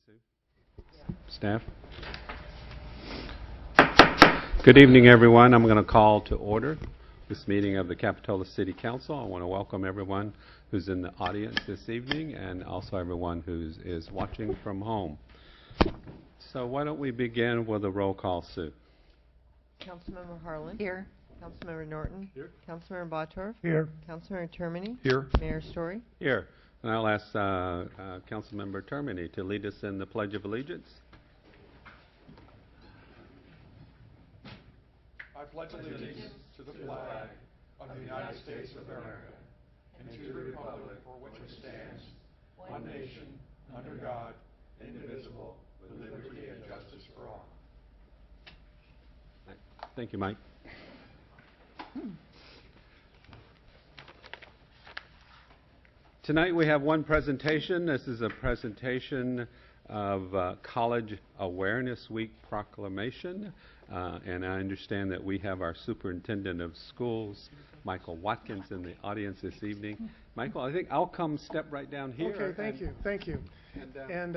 Sue. Staff. Good evening, everyone. I'm going to call to order this meeting of the Capitola City Council. I want to welcome everyone who's in the audience this evening and also everyone who is watching from home. So why don't we begin with a roll call, Sue? Councilmember Harlan. Here. Councilmember Norton. Here. Councilmember Bottorff. Here. Councilmember Termini. Here. Mayor Story. Here. And I'll ask Councilmember Termini to lead us in the Pledge of Allegiance. I pledge allegiance to the flag of the United States of America and to the republic for which it stands, one nation, under God, indivisible, with liberty and justice for all. Thank you, Mike. Tonight we have one presentation. This is a presentation of College Awareness Week proclamation. And I understand that we have our Superintendent of Schools, Michael Watkins, in the audience this evening. Michael, I think I'll come step right down here. Okay, thank you. And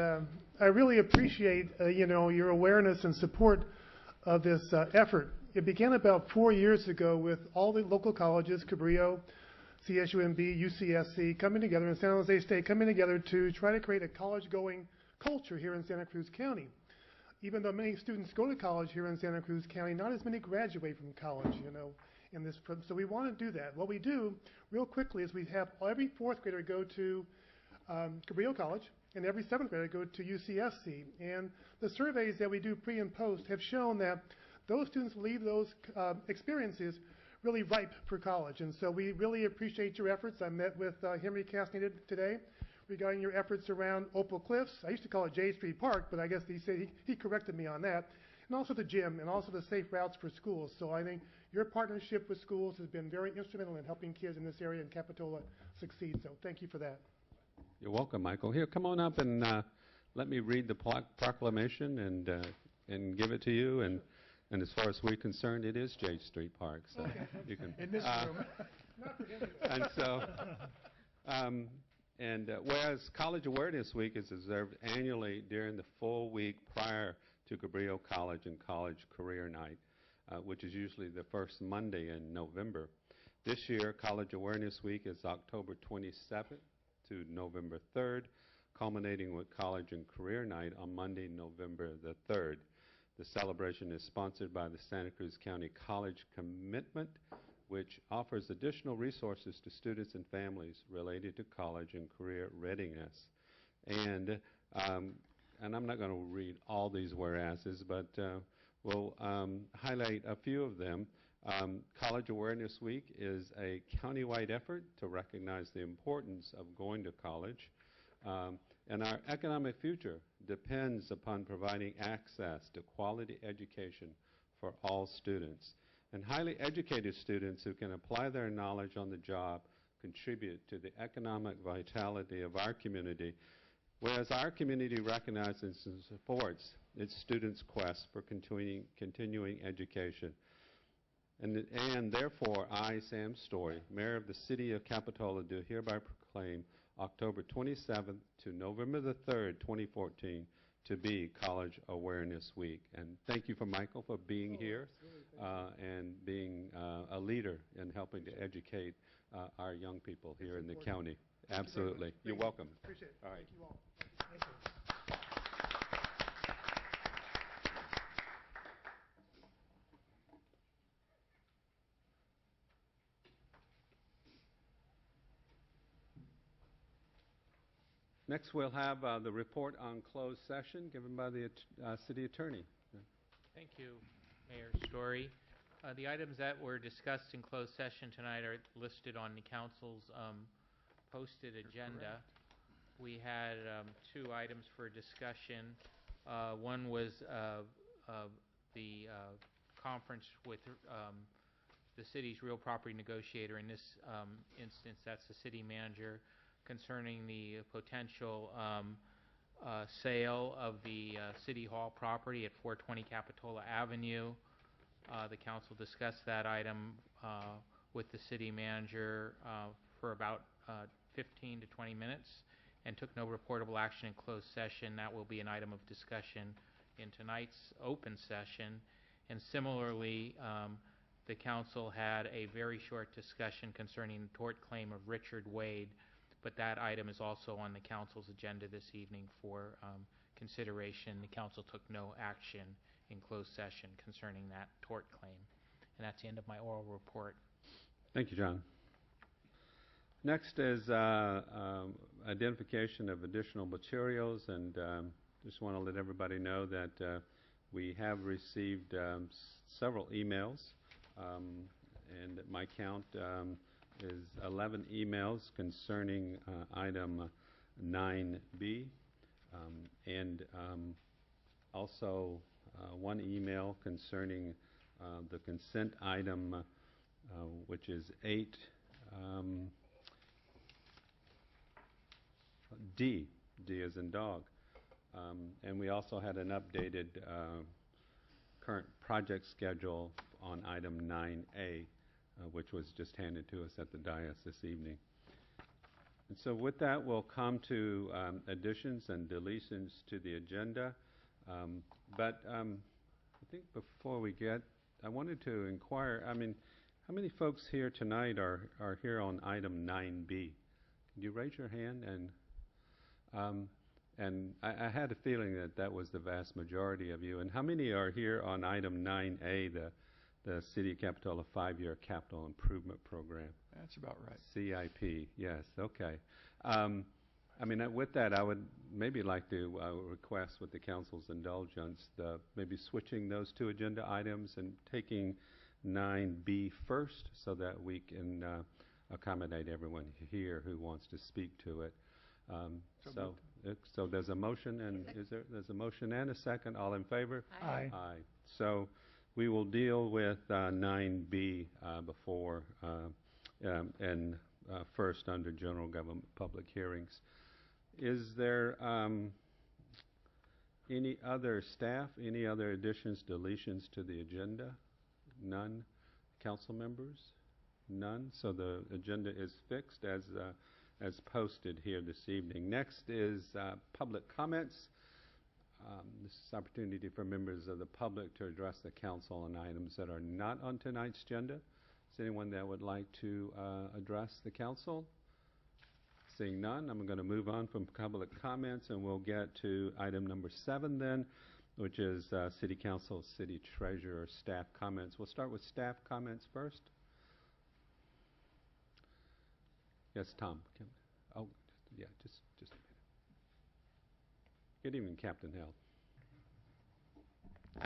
I really appreciate, your awareness and support of this effort. It began about 4 years ago with all the local colleges, Cabrillo, CSUMB, UCSC, coming together, and San Jose State coming together to try to create a college-going culture here in Santa Cruz County. Even though many students go to college here in Santa Cruz County, not as many graduate from college, in this. So we want to do that. What we do, real quickly, is we have every fourth grader go to Cabrillo College, and every seventh grader go to UCSC. And the surveys that we do pre and post have shown that those students leave those experiences really ripe for college. And so we really appreciate your efforts. I met with Henry Castaneda today regarding your efforts around Opal Cliffs. I used to call it J Street Park, but I guess he said he corrected me on that. And also the gym and also the safe routes for schools. So I think your partnership with schools has been very instrumental in helping kids in this area in Capitola succeed. So thank you for that. You're welcome, Michael. Here, come on up and let me read the proclamation and give it to you. And as far as we're concerned, it is J Street Park. So okay. You can. In this room. Not for him. And so. Whereas College Awareness Week is observed annually during the full week prior to Cabrillo College and College Career Night, which is usually the first Monday in November. This year, College Awareness Week is October 27th to November 3rd, culminating with College and Career Night on Monday, November the 3rd. The celebration is sponsored by the Santa Cruz County College Commitment, which offers additional resources to students and families related to college and career readiness. And I'm not going to read all these whereases, but we'll highlight a few of them. College Awareness Week is a countywide effort to recognize the importance of going to college. And our economic future depends upon providing access to quality education for all students. And highly educated students who can apply their knowledge on the job contribute to the economic vitality of our community, whereas our community recognizes and supports its students' quest for continuing education. And therefore, I, Sam Story, Mayor of the City of Capitola, do hereby proclaim October 27th to November the 3rd, 2014, to be College Awareness Week. And thank you for Michael for being here and being a leader in helping to educate our young people here in the county. Absolutely. You're welcome. Appreciate it. All right. Thank you all. Thank you. Next, we'll have the report on closed session given by the city attorney. Thank you, Mayor Story. The items that were discussed in closed session tonight are listed on the council's posted agenda. We had two items for discussion. One was the conference with the city's real property negotiator. In this instance, that's the city manager, concerning the potential sale of the City Hall property at 420 Capitola Avenue. The council discussed that item with the city manager for about 15 to 20 minutes, and took no reportable action in closed session. That will be an item of discussion in tonight's open session. And similarly, the council had a very short discussion concerning the tort claim of Richard Wade, but that item is also on the council's agenda this evening for consideration. The council took no action in closed session concerning that tort claim. And that's the end of my oral report. Thank you, John. Next is identification of additional materials, and just want to let everybody know that we have received several emails, and at my count is 11 emails concerning item 9B, and also one email concerning the consent item, which is 8D. D as in dog. And we also had an updated current project schedule on item 9A, which was just handed to us at the dais this evening. And so with that, we'll come to additions and deletions to the agenda. But I think before we get, I wanted to inquire, how many folks here tonight are here on item 9B? Can you raise your hand? And I had a feeling that was the vast majority of you. And how many are here on item 9A, the City of Capitola 5-year Capital Improvement Program? That's about right. CIP, yes, okay. With that, I would maybe like to request with the council's indulgence, maybe switching those two agenda items and taking 9B first so that we can accommodate everyone here who wants to speak to it. So there's a motion, and there's a motion and a second. All in favor? Aye. Aye. So we will deal with 9B before and first under general government public hearings. Is there any other staff, any other additions, deletions to the agenda? None. Council members? None. So the agenda is fixed as posted here this evening. Next is public comments. This is an opportunity for members of the public to address the council on items that are not on tonight's agenda. Is there anyone that would like to address the council? Seeing none, I'm going to move on from public comments, and we'll get to item number 7 then, which is City Council, City Treasurer, staff comments. We'll start with staff comments first. Yes, Tom. Just a minute. Good evening, Captain Hill.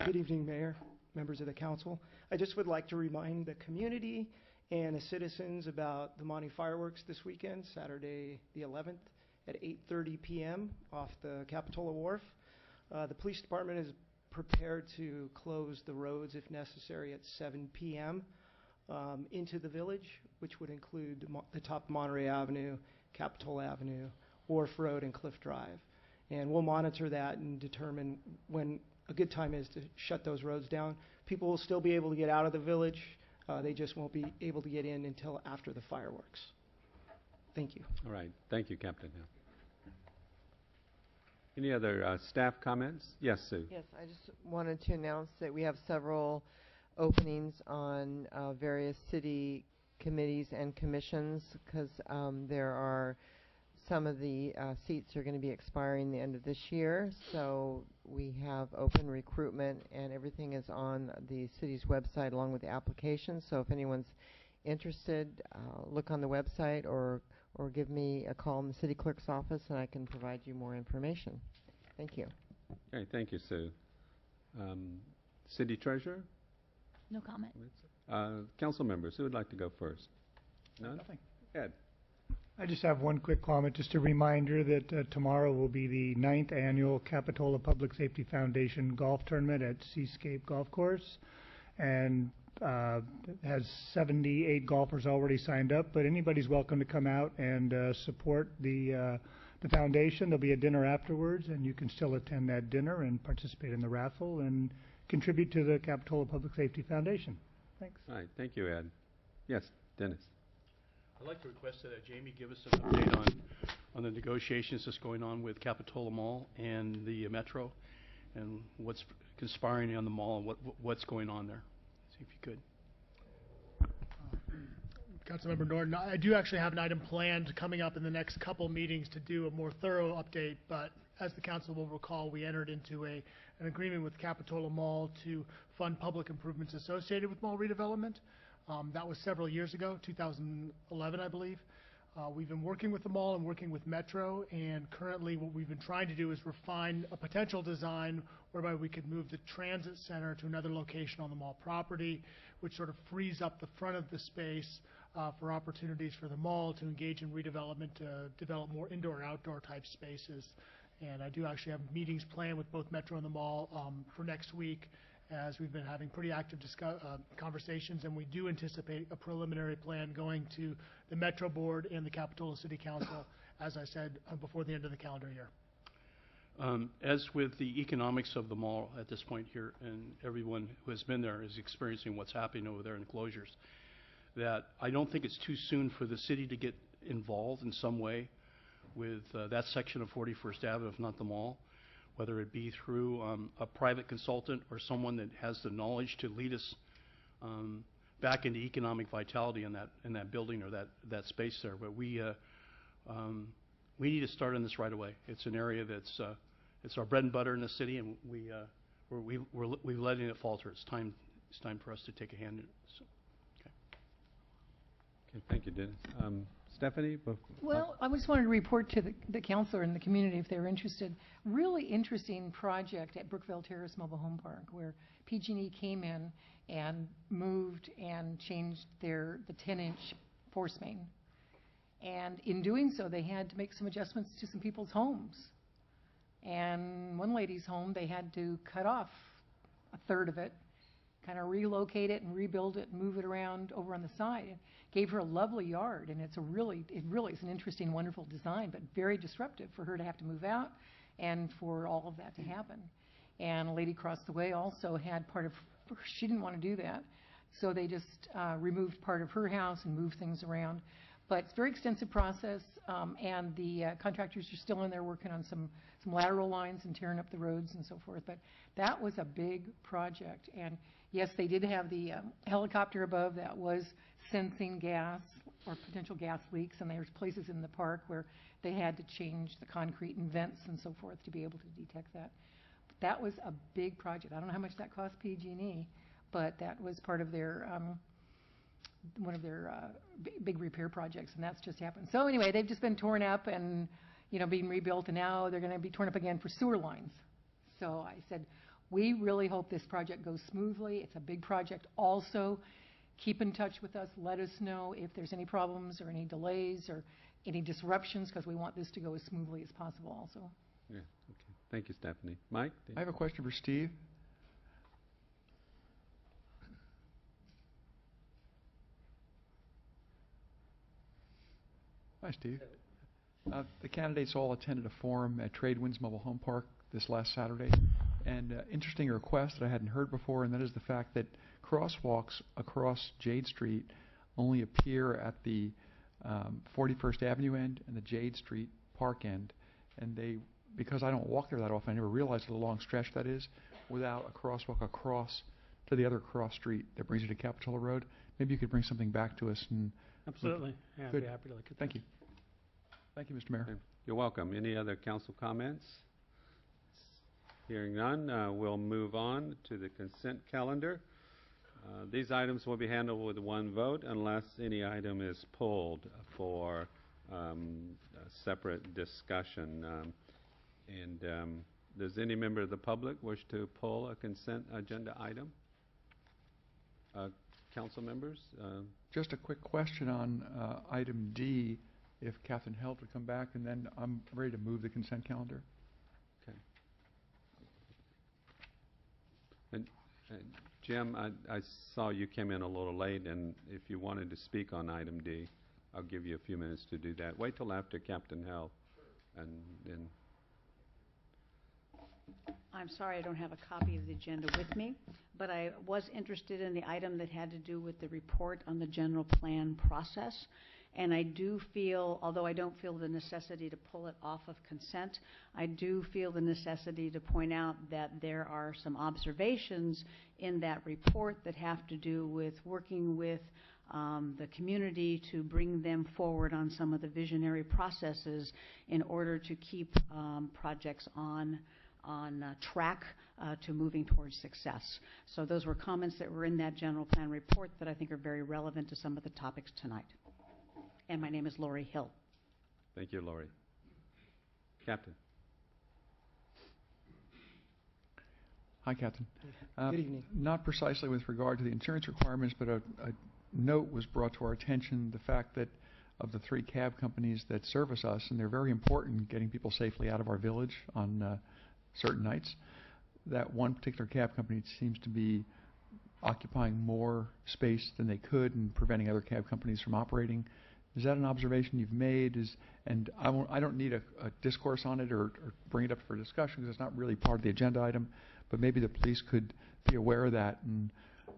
Good evening, Mayor, members of the council. I just would like to remind the community and the citizens about the Monte fireworks this weekend, Saturday the 11th at 8:30 p.m. off the Capitola Wharf. The police department is prepared to close the roads if necessary at 7 p.m. Into the village, which would include the top of Monterey Avenue, Capitola Avenue, Wharf Road, and Cliff Drive. And we'll monitor that and determine when a good time is to shut those roads down. People will still be able to get out of the village. They just won't be able to get in until after the fireworks. Thank you. All right. Thank you, Captain Hill. Any other staff comments? Yes, Sue. Yes, I just wanted to announce that we have several openings on various city committees and commissions, because there are some of the seats are going to be expiring the end of this year. So we have open recruitment, and everything is on the city's website along with the application. So if anyone's interested, look on the website or give me a call in the city clerk's office, and I can provide you more information. Thank you. Okay, thank you, Sue. City Treasurer? No comment. Council members, who would like to go first? None? Nothing. Ed? I just have one quick comment, just a reminder that tomorrow will be the 9th annual Capitola Public Safety Foundation golf tournament at Seascape Golf Course, and has 78 golfers already signed up, but anybody's welcome to come out and support the foundation. There'll be a dinner afterwards, and you can still attend that dinner and participate in the raffle and contribute to the Capitola Public Safety Foundation. Thanks. All right, thank you, Ed. Yes, Dennis. I'd like to request that Jamie give us an update on on the negotiations that's going on with Capitola Mall and the Metro, and what's conspiring on the mall and what's going on there. See if you could. Councilmember Norton, I do actually have an item planned coming up in the next couple meetings to do a more thorough update, but as the council will recall, we entered into an agreement with Capitola Mall to fund public improvements associated with mall redevelopment. That was several years ago, 2011, I believe. We've been working with the mall and working with Metro, and currently what we've been trying to do is refine a potential design whereby we could move the transit center to another location on the mall property, which sort of frees up the front of the space for opportunities for the mall to engage in redevelopment, to develop more indoor-outdoor type spaces. And I do actually have meetings planned with both Metro and the mall for next week, as we've been having pretty active conversations, and we do anticipate a preliminary plan going to the Metro Board and the Capitola City Council, as I said, before the end of the calendar year. As with the economics of the mall at this point here, and everyone who has been there is experiencing what's happening over there in the closures, that I don't think it's too soon for the city to get involved in some way with that section of 41st Avenue, if not the mall, whether it be through a private consultant or someone that has the knowledge to lead us back into economic vitality in that building or that space there. But we need to start on this right away. It's an area that's it's our bread and butter in the city, and we're letting it falter. It's time for us to take a hand in it. So. Okay, thank you, Dennis. Stephanie? Well, I just wanted to report to the councilor and the community if they were interested. Really interesting project at Brookville Terrace Mobile Home Park, where PG&E came in and moved and changed the 10-inch force main. And in doing so, they had to make some adjustments to some people's homes. And one lady's home, they had to cut off a third of it, kind of relocate it and rebuild it and move it around over on the side. It gave her a lovely yard, and it really is an interesting, wonderful design, but very disruptive for her to have to move out and for all of that to happen. And a lady across the way also had she didn't want to do that, so they just removed part of her house and moved things around. But it's a very extensive process, and the contractors are still in there working on some lateral lines and tearing up the roads and so forth. But that was a big project. And yes, they did have the helicopter above that was sensing gas or potential gas leaks, and there's places in the park where they had to change the concrete and vents and so forth to be able to detect that. But that was a big project. I don't know how much that cost PG&E, but that was part of their one of their big repair projects, and that's just happened. So anyway, they've just been torn up and being rebuilt, and now they're going to be torn up again for sewer lines. So I said, we really hope this project goes smoothly. It's a big project. Also, keep in touch with us. Let us know if there's any problems or any delays or any disruptions, because we want this to go as smoothly as possible also. Yeah, okay. Thank you, Stephanie. Mike? I have a question for Steve. Hi, Steve. The candidates all attended a forum at Tradewinds Mobile Home Park this last Saturday, and interesting request that I hadn't heard before, and that is the fact that crosswalks across Jade Street only appear at the 41st Avenue end and the Jade Street Park end, and because I don't walk there that often, I never realized what a long stretch that is without a crosswalk across to the other cross street that brings you to Capitola Road. Maybe you could bring something back to us. And absolutely. Yeah, I'd be happy to look at that. Thank you. Thank you, Mr. Mayor. Okay. You're welcome. Any other council comments? Hearing none, we'll move on to the consent calendar. These items will be handled with one vote unless any item is pulled for a separate discussion. Does any member of the public wish to pull a consent agenda item? Council members? Just a quick question on item D, if Catherine Held would come back, and then I'm ready to move the consent calendar. Okay. And Jim, I saw you came in a little late, and if you wanted to speak on item D, I'll give you a few minutes to do that. Wait till after Captain Held, and then. I'm sorry I don't have a copy of the agenda with me, but I was interested in the item that had to do with the report on the general plan process. And I do feel, although I don't feel the necessity to pull it off of consent, I do feel the necessity to point out that there are some observations in that report that have to do with working with the community to bring them forward on some of the visionary processes in order to keep projects on track to moving towards success. So those were comments that were in that general plan report that I think are very relevant to some of the topics tonight. And my name is Lori Hill. Thank you, Lori. Captain. Hi, Captain. Good evening. Not precisely with regard to the insurance requirements, but a note was brought to our attention, the fact that of the 3 cab companies that service us, and they're very important in getting people safely out of our village on certain nights, that one particular cab company seems to be occupying more space than they could and preventing other cab companies from operating. Is that an observation you've made? And I don't need a discourse on it or bring it up for discussion because it's not really part of the agenda item, but maybe the police could be aware of that and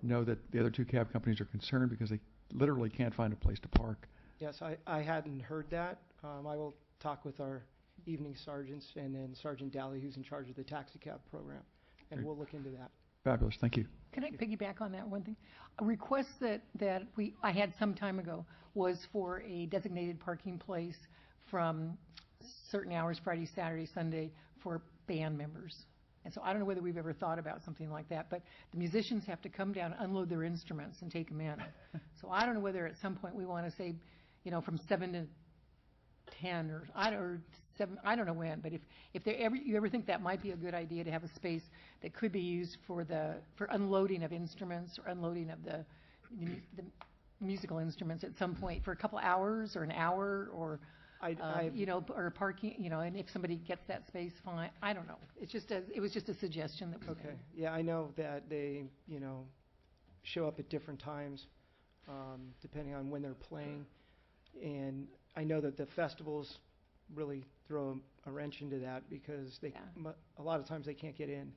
know that the other 2 cab companies are concerned because they literally can't find a place to park. Yes, I hadn't heard that. I will talk with our evening sergeants and then Sergeant Daly, who's in charge of the taxi cab program, and we'll look into that. Fabulous, thank you. Can I piggyback on that one thing? A request that I had some time ago was for a designated parking place from certain hours, Friday, Saturday, Sunday, for band members. And so I don't know whether we've ever thought about something like that, but the musicians have to come down, unload their instruments, and take them in. So I don't know whether at some point we want to say, from 7 to 10 or 7, I don't know when, but if you ever think that might be a good idea to have a space that could be used for unloading of instruments or unloading of the musical instruments at some point for a couple hours or an hour or or parking, and if somebody gets that space, fine. I don't know. It was just a suggestion that we made. Yeah, I know that they, show up at different times, depending on when they're playing. And I know that the festivals really throw a wrench into that because a lot of times they can't get in.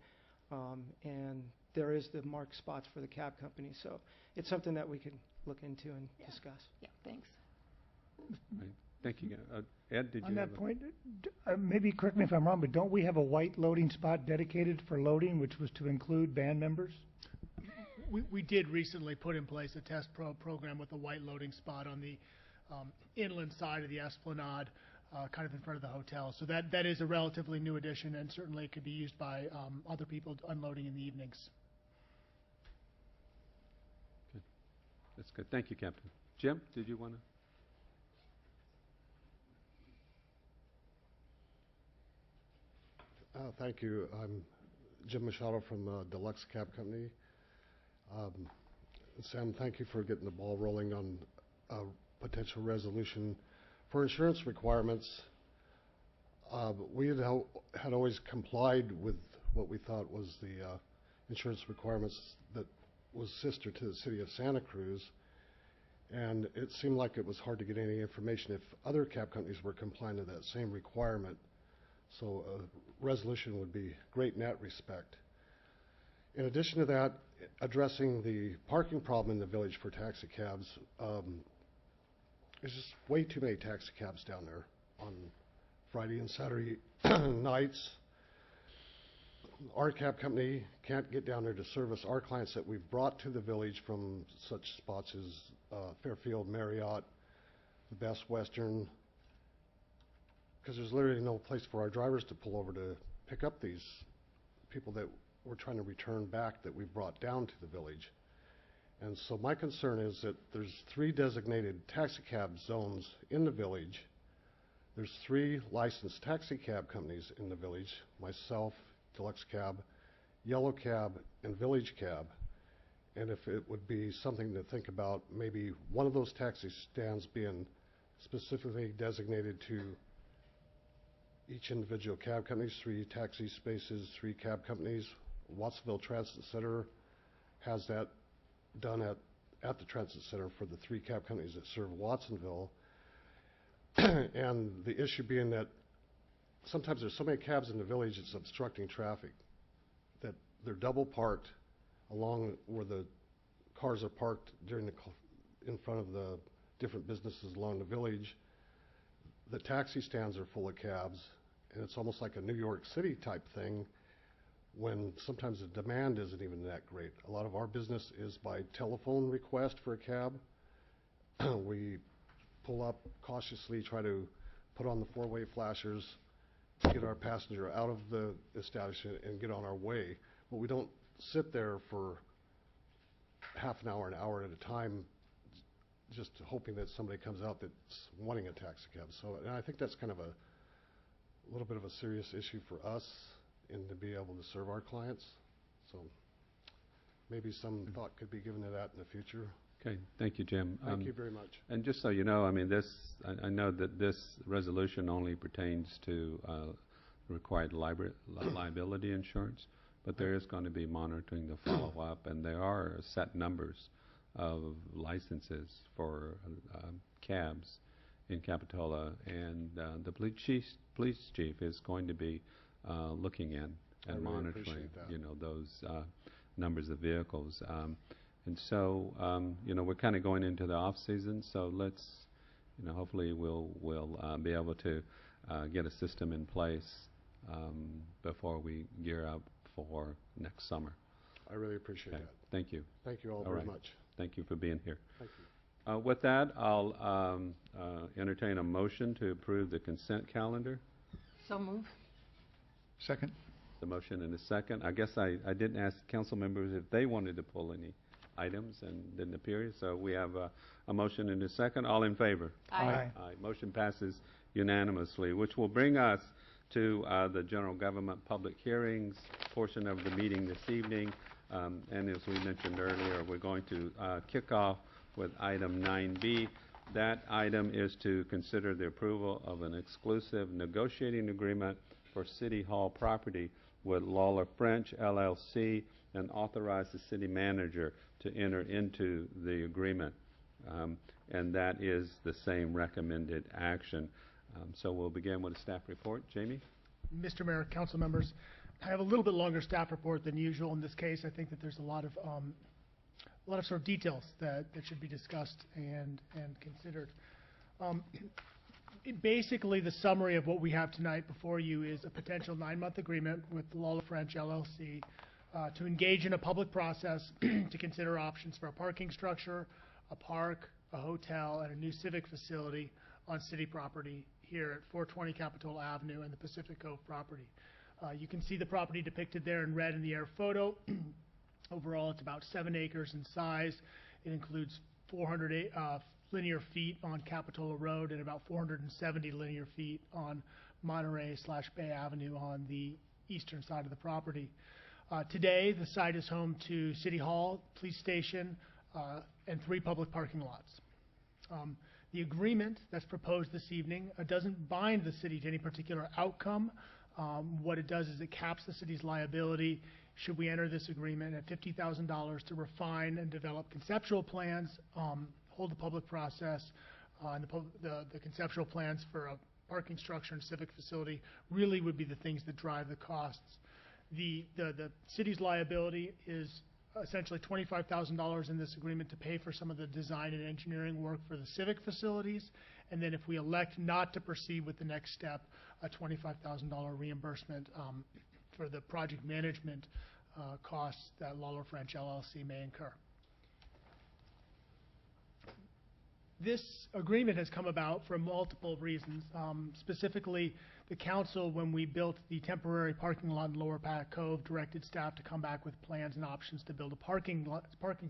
And there is the marked spots for the cab company. So it's something that we could look into and discuss. Yeah, thanks. Right. Thank you. Ed, did you On have that point, maybe correct me if I'm wrong, but don't we have a white loading spot dedicated for loading, which was to include band members? We did recently put in place a test program with a white loading spot on the inland side of the Esplanade, kind of in front of the hotel. So that is a relatively new addition, and certainly it could be used by other people unloading in the evenings. Good. That's good. Thank you, Captain. Jim, did you want to? Thank you. I'm Jim Machado from Deluxe Cab Company. Sam, thank you for getting the ball rolling on a potential resolution. For insurance requirements, we had always complied with what we thought was the insurance requirements that was sister to the city of Santa Cruz, and it seemed like it was hard to get any information if other cab companies were complying to that same requirement. So a resolution would be great in that respect. In addition to that, addressing the parking problem in the village for taxi cabs, there's just way too many taxi cabs down there on Friday and Saturday nights. Our cab company can't get down there to service our clients that we've brought to the village from such spots as Fairfield, Marriott, the Best Western, because there's literally no place for our drivers to pull over to pick up these people that we're trying to return back that we brought down to the village. And so my concern is that there's 3 designated taxi cab zones in the village. There's 3 licensed taxi cab companies in the village, myself, Deluxe Cab, Yellow Cab, and Village Cab. And if it would be something to think about, maybe one of those taxi stands being specifically designated to each individual cab companies, 3 taxi spaces, 3 cab companies. Watsonville Transit Center has that done at the Transit Center for the 3 cab companies that serve Watsonville. And the issue being that sometimes there's so many cabs in the village it's obstructing traffic, that they're double parked along where the cars are parked in front of the different businesses along the village. The taxi stands are full of cabs, and it's almost like a New York City type thing when sometimes the demand isn't even that great. A lot of our business is by telephone request for a cab. We pull up cautiously, try to put on the four-way flashers, get our passenger out of the establishment and get on our way. But we don't sit there for half an hour at a time just hoping that somebody comes out that's wanting a taxi cab. So, and I think that's kind of a little bit of a serious issue for us and to be able to serve our clients. So maybe some thought could be given to that in the future. Okay, thank you, Jim. Thank you very much. And just so you know, I mean, I know that this resolution only pertains to required liability insurance, but there is going to be monitoring the follow-up, and there are set numbers of licenses for cabs in Capitola, and the police chief is going to be looking in and really monitoring, appreciate that. those numbers of vehicles. And so, we're kind of going into the off-season, so let's, hopefully we'll be able to get a system in place before we gear up for next summer. I really appreciate Okay. that. Thank you. Thank you all All very right. much. Thank you for being here. Thank you. With that, I'll entertain a motion to approve the consent calendar. So move. Second? The motion and a second. I guess I didn't ask council members if they wanted to pull any items and didn't appear, so we have a motion and a second. All in favor? Aye. Aye. Motion passes unanimously, which will bring us to the general government public hearings portion of the meeting this evening. And as we mentioned earlier, we're going to kick off with item 9B. That item is to consider the approval of an exclusive negotiating agreement for City Hall property with Lawler French LLC and authorize the city manager to enter into the agreement. And that is the same recommended action. So we'll begin with a staff report. Jamie? Mr. Mayor, council members, I have a little bit longer staff report than usual in this case. I think that there's a lot of sort of details that should be discussed and considered. Basically, the summary of what we have tonight before you is a potential 9-month agreement with Lawler French LLC to engage in a public process to consider options for a parking structure, a park, a hotel, and a new civic facility on city property here at 420 Capitola Avenue and the Pacific Cove property. You can see the property depicted there in red in the air photo. Overall, it's about 7 acres in size. It includes 400 linear feet on Capitola Road and about 470 linear feet on Monterey/Bay Avenue on the eastern side of the property. Today, the site is home to City Hall, police station, and 3 public parking lots. The agreement that's proposed this evening doesn't bind the city to any particular outcome. What it does is it caps the city's liability should we enter this agreement at $50,000 to refine and develop conceptual plans, hold the public process, and the conceptual plans for a parking structure and civic facility really would be the things that drive the costs. The city's liability is essentially $25,000 in this agreement to pay for some of the design and engineering work for the civic facilities, and then if we elect not to proceed with the next step, a $25,000 reimbursement for the project management costs that Lawler French LLC may incur. This agreement has come about for multiple reasons. Specifically, the council, when we built the temporary parking lot in Lower Pack Cove, directed staff to come back with plans and options to build a parking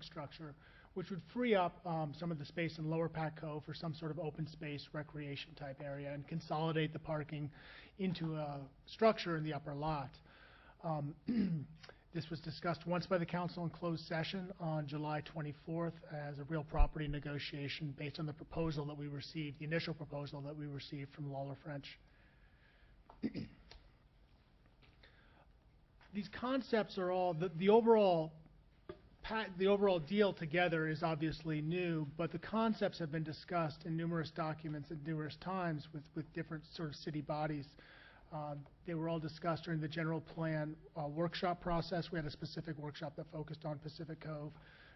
structure, which would free up some of the space in Lower Pack Cove for some sort of open space recreation type area and consolidate the parking into a structure in the upper lot. This was discussed once by the council in closed session on July 24th as a real property negotiation based on the proposal that we received, the initial proposal that we received from Lawler French. These concepts are all, the overall deal together is obviously new, but the concepts have been discussed in numerous documents at numerous times with different sort of city bodies. They were all discussed during the general plan workshop process. We had a specific workshop that focused on Pacific Cove.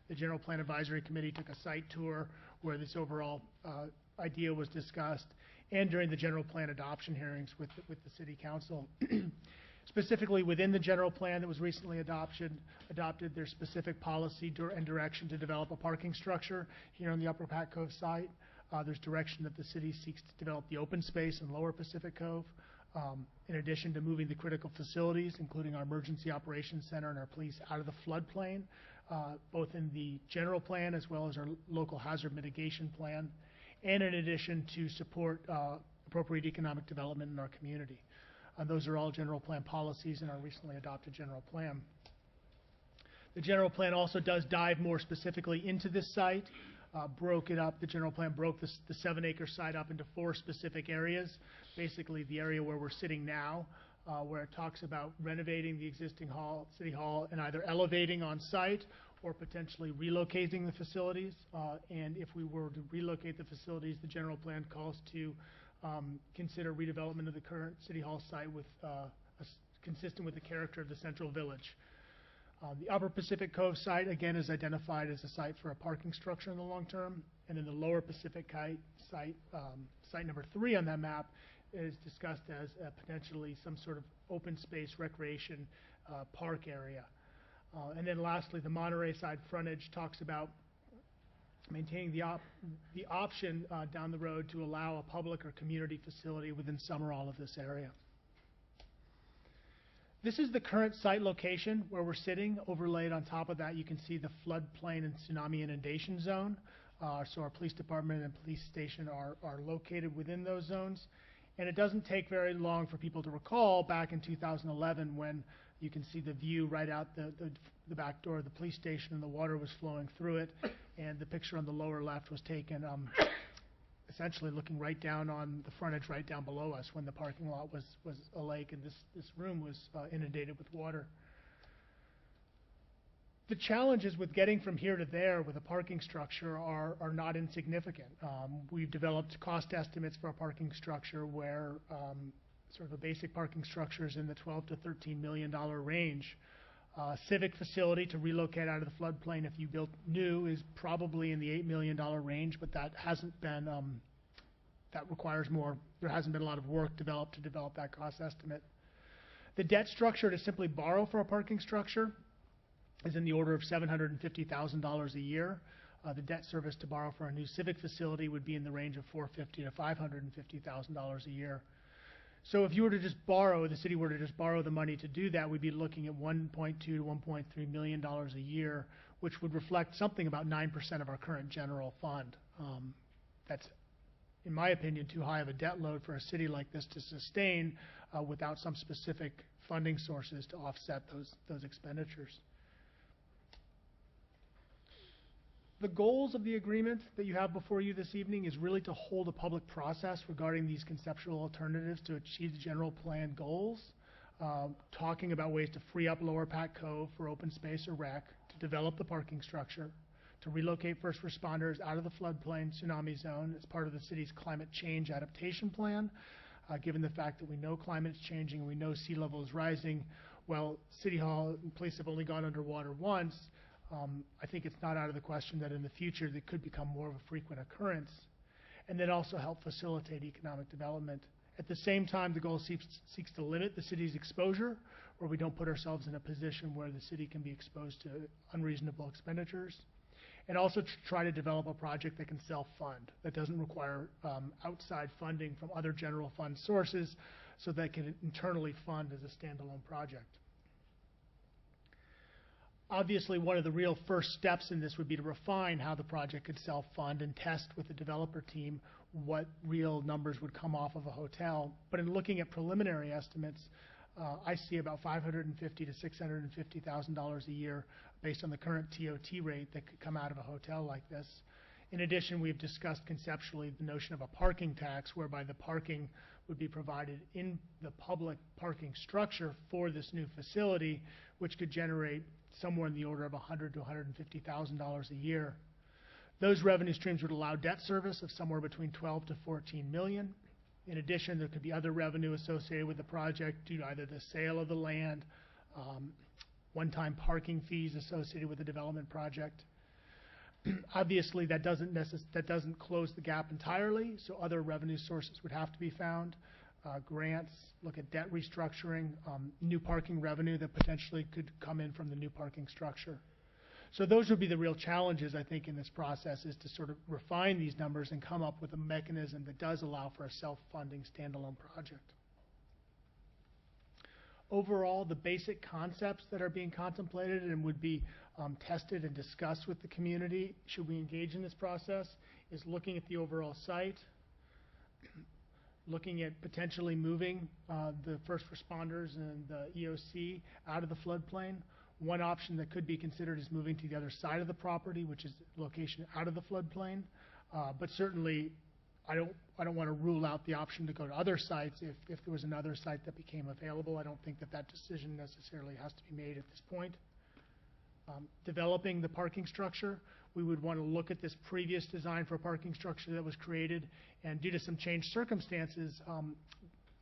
The General Plan Advisory Committee took a site tour where this overall idea was discussed, and during the general plan adoption hearings with the City Council. Specifically within the general plan that was recently adopted, there's specific policy and direction to develop a parking structure here on the Upper Pat Cove site. There's direction that the city seeks to develop the open space in Lower Pacific Cove, in addition to moving the critical facilities, including our Emergency Operations Center and our police, out of the floodplain, both in the general plan as well as our local hazard mitigation plan, and in addition to support appropriate economic development in our community. Those are all general plan policies in our recently adopted general plan. The general plan also does dive more specifically into this site, broke it up. The general plan broke the 7-acre site up into 4 specific areas. Basically the area where we're sitting now, where it talks about renovating the existing city hall and either elevating on site or potentially relocating the facilities. And if we were to relocate the facilities, the general plan calls to consider redevelopment of the current City Hall site with consistent with the character of the Central Village. The Upper Pacific Cove site, again, is identified as a site for a parking structure in the long term, and then the Lower Pacific site, site number 3 on that map, is discussed as potentially some sort of open space recreation park area. And then lastly, the Monterey side frontage talks about maintaining the option down the road to allow a public or community facility within some or all of this area. This is the current site location where we're sitting. Overlaid on top of that, you can see the floodplain and tsunami inundation zone. So our police department and police station are located within those zones. And it doesn't take very long for people to recall back in 2011 when you can see the view right out the back door of the police station and the water was flowing through it. And the picture on the lower left was taken essentially looking right down on the frontage right down below us when the parking lot was a lake and this room was inundated with water. The challenges with getting from here to there with a parking structure are not insignificant. We've developed cost estimates for a parking structure where sort of a basic parking structure is in the $12 to $13 million range. Civic facility to relocate out of the floodplain if you built new is probably in the $8 million range, but that hasn't been, that requires more. There hasn't been a lot of work developed to develop that cost estimate. The debt structure to simply borrow for a parking structure is in the order of $750,000 a year. The debt service to borrow for a new civic facility would be in the range of $450,000 to $550,000 a year. So if you were to just borrow, the city were to just borrow the money to do that, we'd be looking at $1.2 to $1.3 million a year, which would reflect something about 9% of our current general fund. That's, in my opinion, too high of a debt load for a city like this to sustain without some specific funding sources to offset those expenditures. The goals of the agreement that you have before you this evening is really to hold a public process regarding these conceptual alternatives to achieve the general plan goals, talking about ways to free up Lower Pat Cove for open space or rec, to develop the parking structure, to relocate first responders out of the floodplain tsunami zone as part of the city's climate change adaptation plan. Given the fact that we know climate's changing and we know sea level is rising, well, City Hall and police have only gone underwater once. I think it's not out of the question that in the future they could become more of a frequent occurrence, and then also help facilitate economic development. At the same time, the goal seeks to limit the city's exposure, where we don't put ourselves in a position where the city can be exposed to unreasonable expenditures, and also try to develop a project that can self-fund, that doesn't require outside funding from other general fund sources, so that can internally fund as a standalone project. Obviously, one of the real first steps in this would be to refine how the project could self-fund and test with the developer team what real numbers would come off of a hotel. But in looking at preliminary estimates, I see about $550,000 to $650,000 a year based on the current TOT rate that could come out of a hotel like this. In addition, we've discussed conceptually the notion of a parking tax, whereby the parking would be provided in the public parking structure for this new facility, which could generate somewhere in the order of $100,000 to $150,000 a year. Those revenue streams would allow debt service of somewhere between 12 to 14 million. In addition, there could be other revenue associated with the project due to either the sale of the land, one-time parking fees associated with the development project. Obviously, that doesn't close the gap entirely, so other revenue sources would have to be found. Grants, look at debt restructuring, new parking revenue that potentially could come in from the new parking structure. So those would be the real challenges, I think, in this process, is to sort of refine these numbers and come up with a mechanism that does allow for a self-funding standalone project. Overall, the basic concepts that are being contemplated and would be tested and discussed with the community, should we engage in this process, is looking at the overall site, looking at potentially moving the first responders and the EOC out of the floodplain. One option that could be considered is moving to the other side of the property, which is location out of the floodplain. But certainly, I don't want to rule out the option to go to other sites if there was another site that became available. I don't think that decision necessarily has to be made at this point. Developing the parking structure, we would want to look at this previous design for a parking structure that was created, and due to some changed circumstances,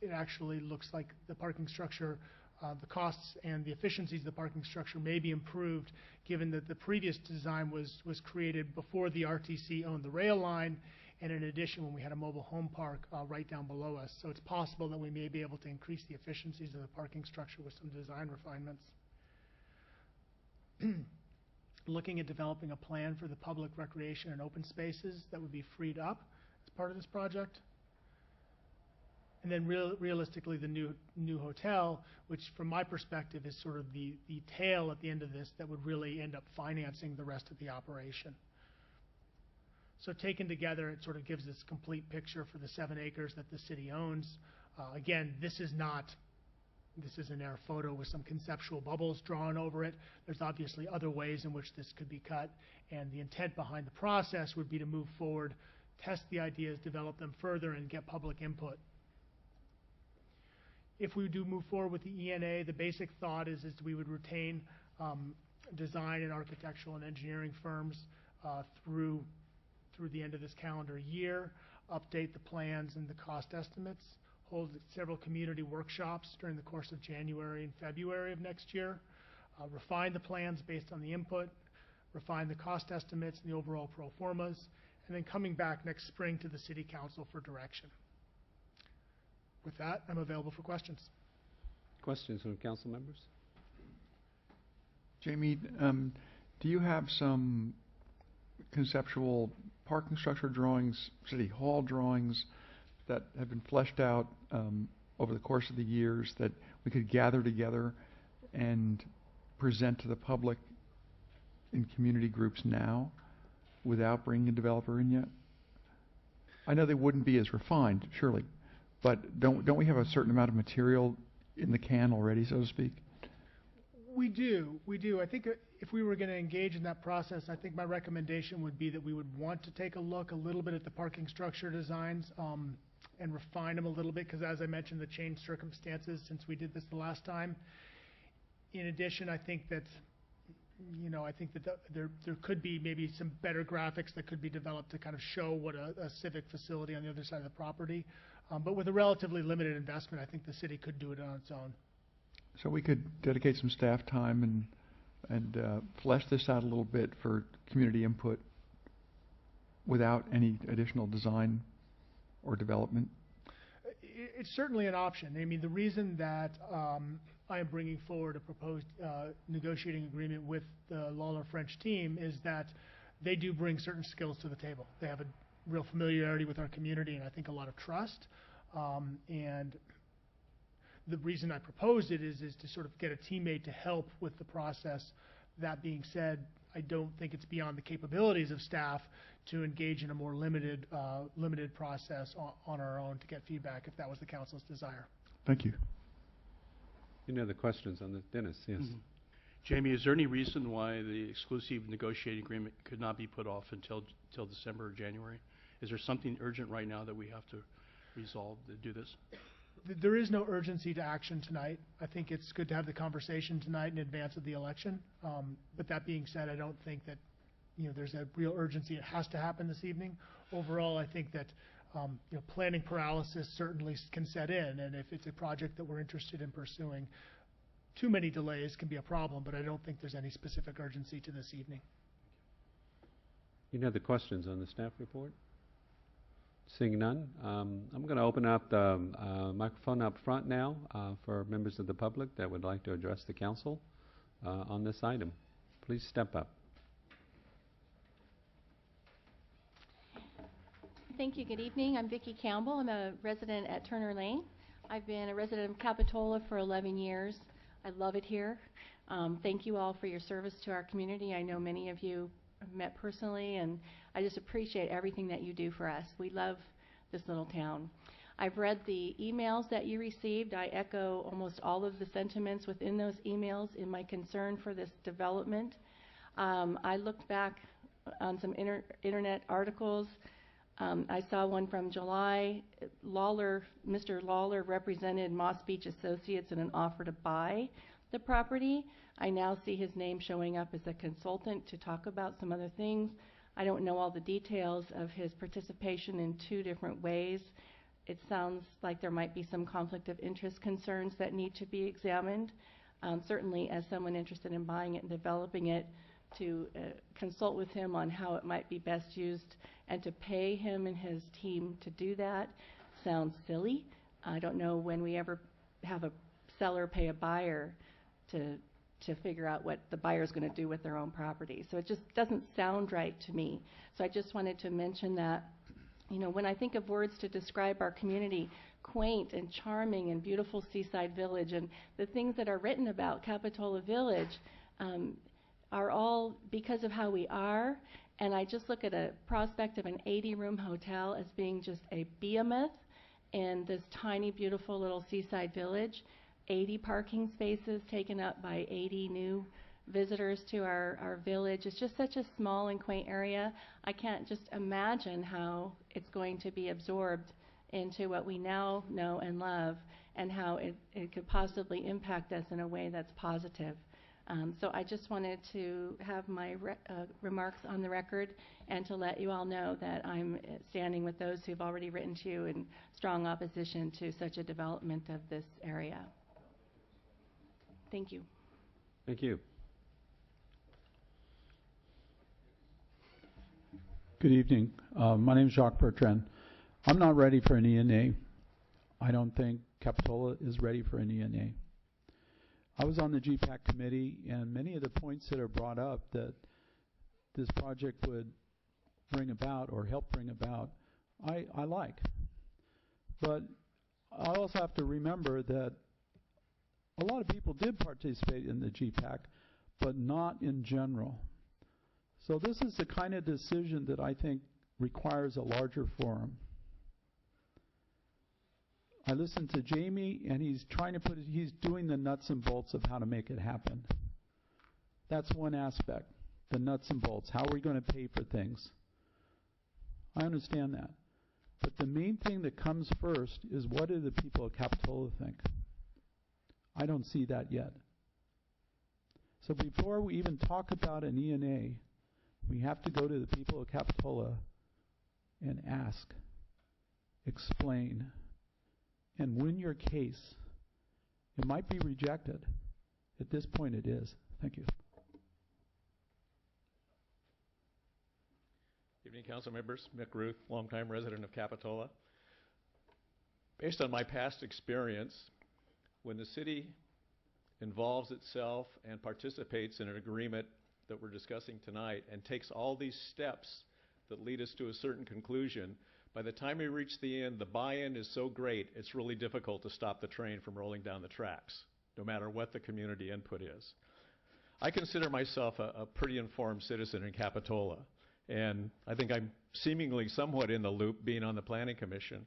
it actually looks like the parking structure, the costs and the efficiencies of the parking structure may be improved, given that the previous design was created before the RTC owned the rail line, and in addition when we had a mobile home park right down below us. So it's possible that we may be able to increase the efficiencies of the parking structure with some design refinements. Looking at developing a plan for the public recreation and open spaces that would be freed up as part of this project. And then realistically, the new hotel, which from my perspective is sort of the tail at the end of this that would really end up financing the rest of the operation. So taken together, it sort of gives this complete picture for the 7 acres that the city owns. Again, this is an air photo with some conceptual bubbles drawn over it. There's obviously other ways in which this could be cut, and the intent behind the process would be to move forward, test the ideas, develop them further, and get public input. If we do move forward with the ENA, the basic thought is we would retain design and architectural and engineering firms through the end of this calendar year, update the plans and the cost estimates, hold several community workshops during the course of January and February of next year, refine the plans based on the input, refine the cost estimates and the overall pro formas, and then coming back next spring to the City Council for direction. With that, I'm available for questions. Questions from council members? Jamie, do you have some conceptual parking structure drawings, city hall drawings that have been fleshed out over the course of the years that we could gather together and present to the public in community groups now without bringing a developer in yet? I know they wouldn't be as refined, surely, but don't we have a certain amount of material in the can already, so to speak? We do. I think if we were going to engage in that process, I think my recommendation would be that we would want to take a look a little bit at the parking structure designs and refine them a little bit, because as I mentioned, the changed circumstances since we did this the last time. In addition, I think that there could be maybe some better graphics that could be developed to kind of show what a civic facility on the other side of the property. But with a relatively limited investment, I think the city could do it on its own. So we could dedicate some staff time and flesh this out a little bit for community input without any additional design or development? It's certainly an option. I mean, the reason that I am bringing forward a proposed negotiating agreement with the Lawler French team is that they do bring certain skills to the table. They have a real familiarity with our community and I think a lot of trust. And the reason I proposed it is to sort of get a teammate to help with the process. That being said, I don't think it's beyond the capabilities of staff to engage in a more limited process on our own to get feedback if that was the council's desire. Thank you. Any other questions on this? Dennis, yes. Mm-hmm. Jamie, is there any reason why the exclusive negotiating agreement could not be put off until December or January? Is there something urgent right now that we have to resolve to do this? There is no urgency to action tonight. I think it's good to have the conversation tonight in advance of the election. But that being said, I don't think that there's a real urgency. It has to happen this evening. Overall, I think that planning paralysis certainly can set in, and if it's a project that we're interested in pursuing, too many delays can be a problem. But I don't think there's any specific urgency to this evening. Any other questions on the staff report? Seeing none, I'm going to open up the microphone up front now for members of the public that would like to address the council on this item. Please step up. Thank you. Good evening. I'm Vicki Campbell. I'm a resident at Turner Lane. I've been a resident of Capitola for 11 years. I love it here. Thank you all for your service to our community. I know many of you I've met personally, and I just appreciate everything that you do for us. We love this little town. I've read the emails that you received. I echo almost all of the sentiments within those emails in my concern for this development. I looked back on some internet articles. I saw one from July. Mr. Lawler represented Moss Beach Associates in an offer to buy the property. I now see his name showing up as a consultant to talk about some other things. I don't know all the details of his participation in two different ways. It sounds like there might be some conflict of interest concerns that need to be examined. Certainly, as someone interested in buying it and developing it, to consult with him on how it might be best used and to pay him and his team to do that sounds silly. I don't know when we ever have a seller pay a buyer to figure out what the buyer's going to do with their own property. So it just doesn't sound right to me. So I just wanted to mention that, you know, when I think of words to describe our community, quaint and charming and beautiful seaside village, and the things that are written about Capitola Village are all because of how we are. And I just look at a prospect of an 80-room hotel as being just a behemoth in this tiny, beautiful little seaside village. 80 parking spaces taken up by 80 new visitors to our village. It's just such a small and quaint area. I can't just imagine how it's going to be absorbed into what we now know and love, and how it could possibly impact us in a way that's positive. So I just wanted to have my remarks on the record and to let you all know that I'm standing with those who've already written to you in strong opposition to such a development of this area. Thank you. Thank you. Good evening. My name is Jacques Bertrand. I'm not ready for an ENA. I don't think Capitola is ready for an ENA. I was on the GPAC committee, and many of the points that are brought up that this project would bring about or help bring about, I like. But I also have to remember that a lot of people did participate in the GPAC, but not in general. So this is the kind of decision that I think requires a larger forum. I listened to Jamie, and he's trying to he's doing the nuts and bolts of how to make it happen. That's one aspect, the nuts and bolts. How are we going to pay for things? I understand that. But the main thing that comes first is, what do the people of Capitola think? I don't see that yet. So before we even talk about an ENA, we have to go to the people of Capitola and ask, explain, and win your case. It might be rejected. At this point it is. Thank you. Evening, council members. Mick Ruth, longtime resident of Capitola. Based on my past experience, when the city involves itself and participates in an agreement that we're discussing tonight and takes all these steps that lead us to a certain conclusion, by the time we reach the end, the buy-in is so great, it's really difficult to stop the train from rolling down the tracks, no matter what the community input is. I consider myself a pretty informed citizen in Capitola, and I think I'm seemingly somewhat in the loop being on the Planning Commission.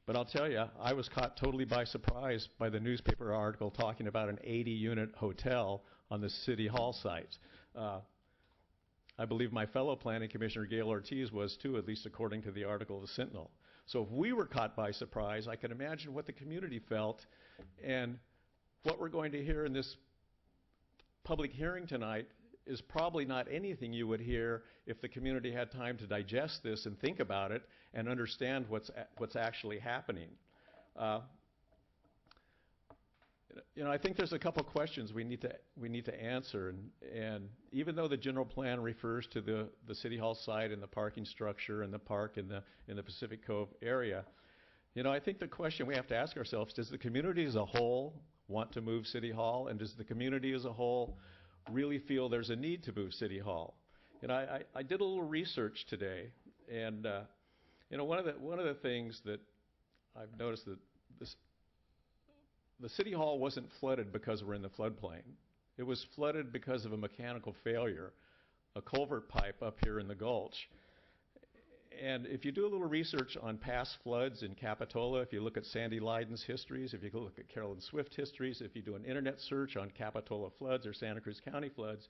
But I'll tell you, I was caught totally by surprise by the newspaper article talking about an 80-unit hotel on the City Hall site. I believe my fellow Planning Commissioner Gail Ortiz was too, at least according to the article of the Sentinel. So if we were caught by surprise, I can imagine what the community felt, and what we're going to hear in this public hearing tonight is probably not anything you would hear if the community had time to digest this and think about it and understand what's actually happening. You know, I think there's a couple questions we need to answer, and even though the general plan refers to the City Hall site and the parking structure and the park in the Pacific Cove area, you know, I think the question we have to ask ourselves, does the community as a whole want to move City Hall, and does the community as a whole really feel there's a need to move City Hall? You know, I did a little research today, and you know, one of the things that I've noticed that the City Hall wasn't flooded because we're in the floodplain. It was flooded because of a mechanical failure, a culvert pipe up here in the gulch. And if you do a little research on past floods in Capitola, if you look at Sandy Leiden's histories, if you look at Carolyn Swift histories, if you do an internet search on Capitola floods or Santa Cruz County floods,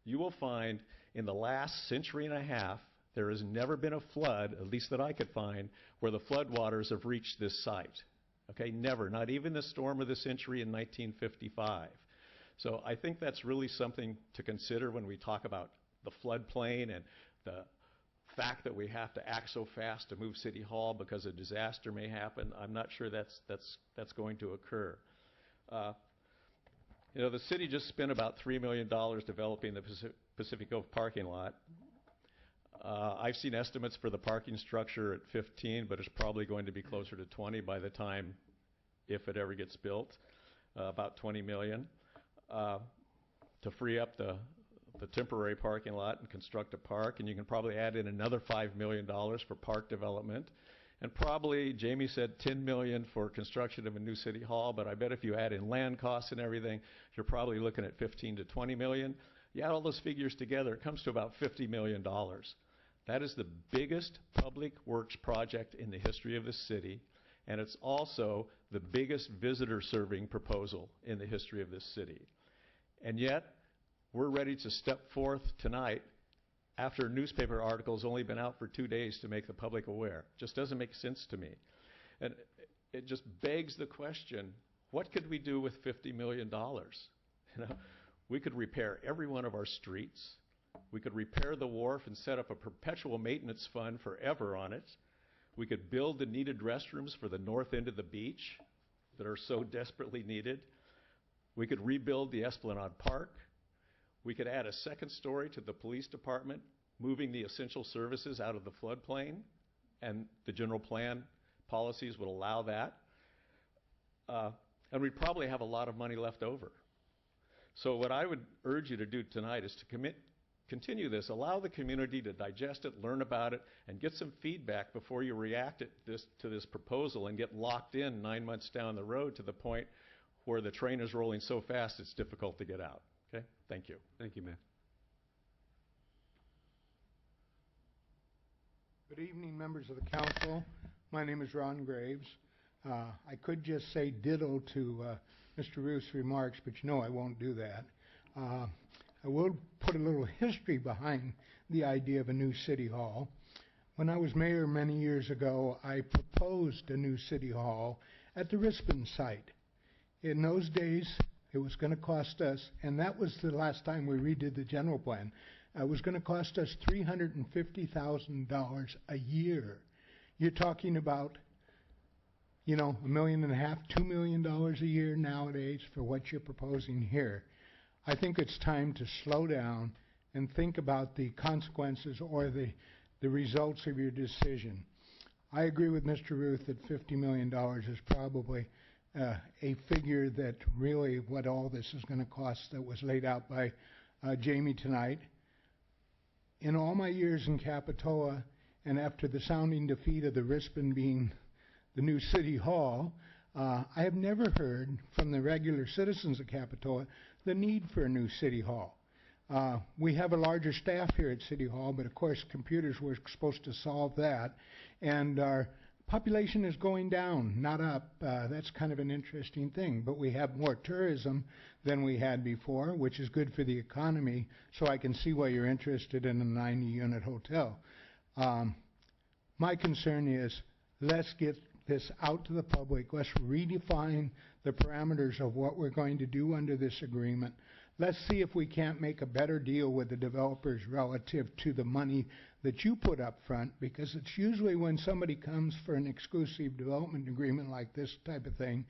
you will find in the last century and a half, there has never been a flood, at least that I could find, where the floodwaters have reached this site. Okay, never, not even the storm of the century in 1955. So I think that's really something to consider when we talk about the floodplain and the fact that we have to act so fast to move City Hall because a disaster may happen. I'm not sure that's going to occur. You know, the city just spent about $3 million developing the Pacific Cove parking lot. I've seen estimates for the parking structure at 15, but it's probably going to be closer to 20 by the time, if it ever gets built, about 20 million. To free up the temporary parking lot and construct a park, and you can probably add in another $5 million for park development. And probably, Jamie said 10 million for construction of a new city hall, but I bet if you add in land costs and everything, you're probably looking at 15 to 20 million. You add all those figures together, it comes to about $50 million. That is the biggest public works project in the history of the city, and it's also the biggest visitor-serving proposal in the history of this city. And yet, we're ready to step forth tonight after a newspaper article has only been out for 2 days to make the public aware. Just doesn't make sense to me. And it just begs the question, what could we do with $50 million? You know, we could repair every one of our streets. We could repair the wharf and set up a perpetual maintenance fund forever on it. We could build the needed restrooms for the north end of the beach that are so desperately needed. We could rebuild the Esplanade Park. We could add a second story to the police department, moving the essential services out of the floodplain, and the general plan policies would allow that. And we'd probably have a lot of money left over. So what I would urge you to do tonight is to continue this, allow the community to digest it, learn about it, and get some feedback before you react to this proposal and get locked in 9 months down the road to the point where the train is rolling so fast it's difficult to get out. Okay? Thank you. Thank you, Mayor. Good evening, members of the council. My name is Ron Graves. I could just say ditto to Mr. Ruth's remarks, but you know I won't do that. I will put a little history behind the idea of a new city hall. When I was mayor many years ago, I proposed a new city hall at the Rispin site. In those days, it was going to cost us, and that was the last time we redid the general plan, it was going to cost us $350,000 a year. You're talking about, you know, $1.5 million, $2 million a year nowadays for what you're proposing here. I think it's time to slow down and think about the consequences or the results of your decision. I agree with Mr. Ruth that $50 million is probably a figure that really what all this is going to cost that was laid out by Jamie tonight. In all my years in Capitola, and after the sounding defeat of the Rispin being the new city hall, I have never heard from the regular citizens of Capitola the need for a new city hall. We have a larger staff here at City Hall, but of course computers were supposed to solve that, and our population is going down, not up. That's kind of an interesting thing, but we have more tourism than we had before, which is good for the economy, so I can see why you're interested in a 90-unit hotel. My concern is let's get this out to the public. Let's redefine the parameters of what we're going to do under this agreement. Let's see if we can't make a better deal with the developers relative to the money that you put up front, because it's usually when somebody comes for an exclusive development agreement like this type of thing,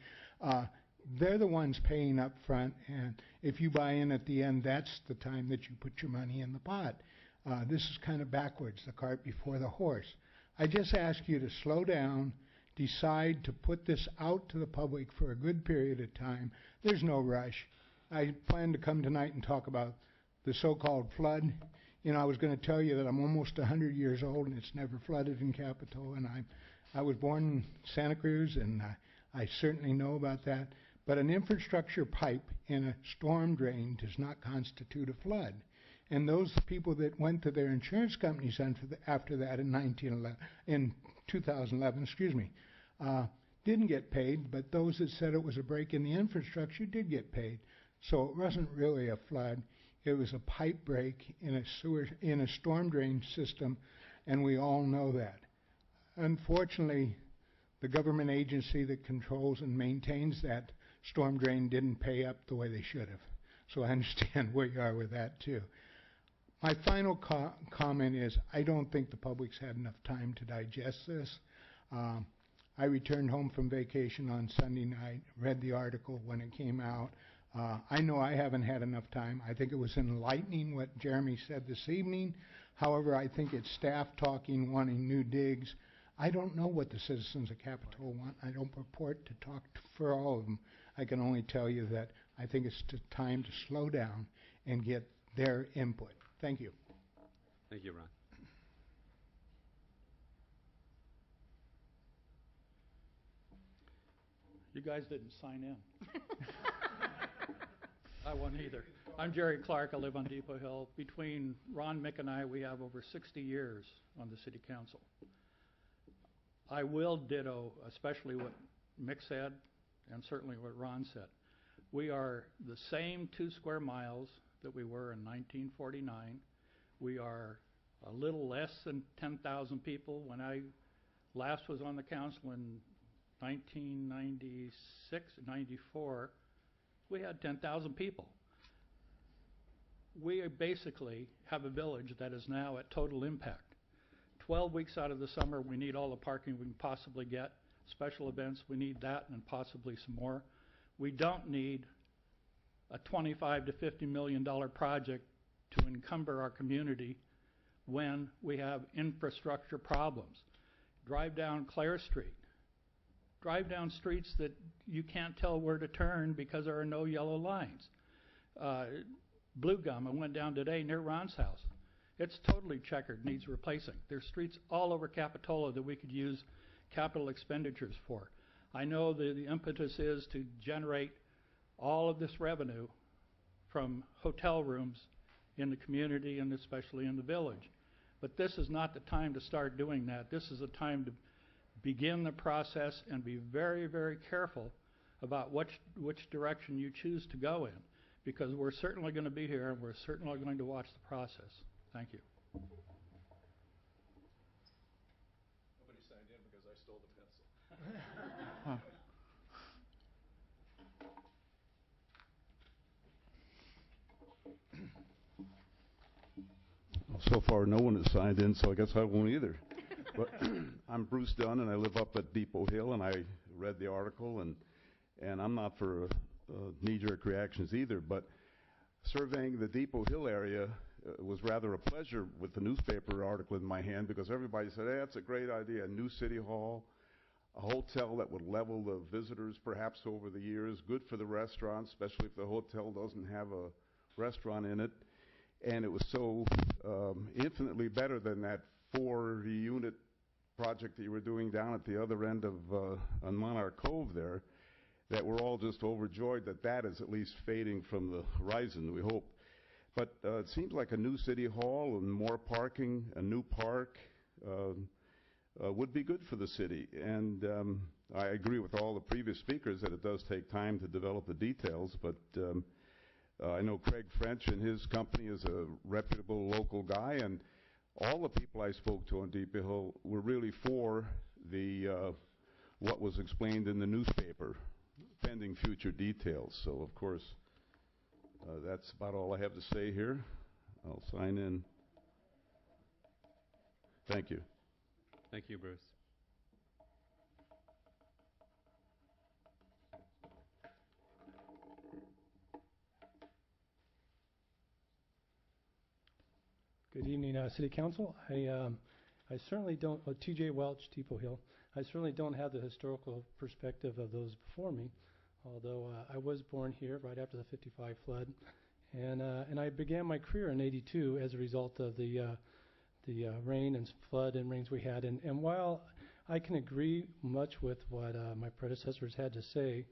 they're the ones paying up front, and if you buy in at the end, that's the time that you put your money in the pot. This is kind of backwards, the cart before the horse. I just ask you to slow down, decide to put this out to the public for a good period of time. There's no rush. I plan to come tonight and talk about the so-called flood. You know, I was going to tell you that I'm almost 100 years old and it's never flooded in Capitola, and I was born in Santa Cruz, and I certainly know about that. But an infrastructure pipe in a storm drain does not constitute a flood. And those people that went to their insurance companies after that in 2011, didn't get paid, but those that said it was a break in the infrastructure did get paid. So it wasn't really a flood. It was a pipe break in a storm drain system, and we all know that. Unfortunately, the government agency that controls and maintains that storm drain didn't pay up the way they should have. So I understand where you are with that too. My final comment is I don't think the public's had enough time to digest this. I returned home from vacation on Sunday night, read the article when it came out. I know I haven't had enough time. I think it was enlightening what Jeremy said this evening. However, I think it's staff talking, wanting new digs. I don't know what the citizens of Capitola want. I don't purport to talk for all of them. I can only tell you that I think it's time to slow down and get their input. Thank you. Thank you, Ron. You guys didn't sign in. I won't either. I'm Jerry Clark. I live on Depot Hill. Between Ron, Mick, and I, we have over 60 years on the City Council. I will ditto, especially what Mick said, and certainly what Ron said. We are the same 2 square miles that we were in 1949. We are a little less than 10,000 people. When I last was on the council in 1996, 94, we had 10,000 people. We basically have a village that is now at total impact. 12 weeks out of the summer, we need all the parking we can possibly get. Special events, we need that and possibly some more. We don't need a $25 to $50 million project to encumber our community when we have infrastructure problems. Drive down Clare Street. Drive down streets that you can't tell where to turn because there are no yellow lines. Blue Gum, I went down today near Ron's house. It's totally checkered, needs replacing. There's streets all over Capitola that we could use capital expenditures for. I know the impetus is to generate all of this revenue from hotel rooms in the community and especially in the village. But this is not the time to start doing that. This is the time to begin the process and be very, very careful about which direction you choose to go in, because we're certainly going to be here and we're certainly going to watch the process. Thank you. Nobody signed in because I stole the pencil. So far, no one has signed in, so I guess I won't either. But I'm Bruce Dunn, and I live up at Depot Hill, and I read the article, and I'm not for knee-jerk reactions either, but surveying the Depot Hill area was rather a pleasure with the newspaper article in my hand, because everybody said, hey, that's a great idea, a new city hall, a hotel that would level the visitors perhaps over the years, good for the restaurants, especially if the hotel doesn't have a restaurant in it. And it was so infinitely better than that 4-unit project that you were doing down at the other end of on Monarch Cove there, that we're all just overjoyed that that is at least fading from the horizon, we hope. But it seems like a new city hall and more parking, a new park, would be good for the city. And I agree with all the previous speakers that it does take time to develop the details, but I know Craig French and his company is a reputable local guy, and all the people I spoke to on Depot Hill were really for the what was explained in the newspaper, pending future details. So, of course, that's about all I have to say here. I'll sign in. Thank you. Thank you, Bruce. Good evening, City Council. I certainly don't, T.J. Welch, Depot Hill. I certainly don't have the historical perspective of those before me, although I was born here right after the '55 flood, and I began my career in '82 as a result of the rain and flood and rains we had. And while I can agree much with what my predecessors had to say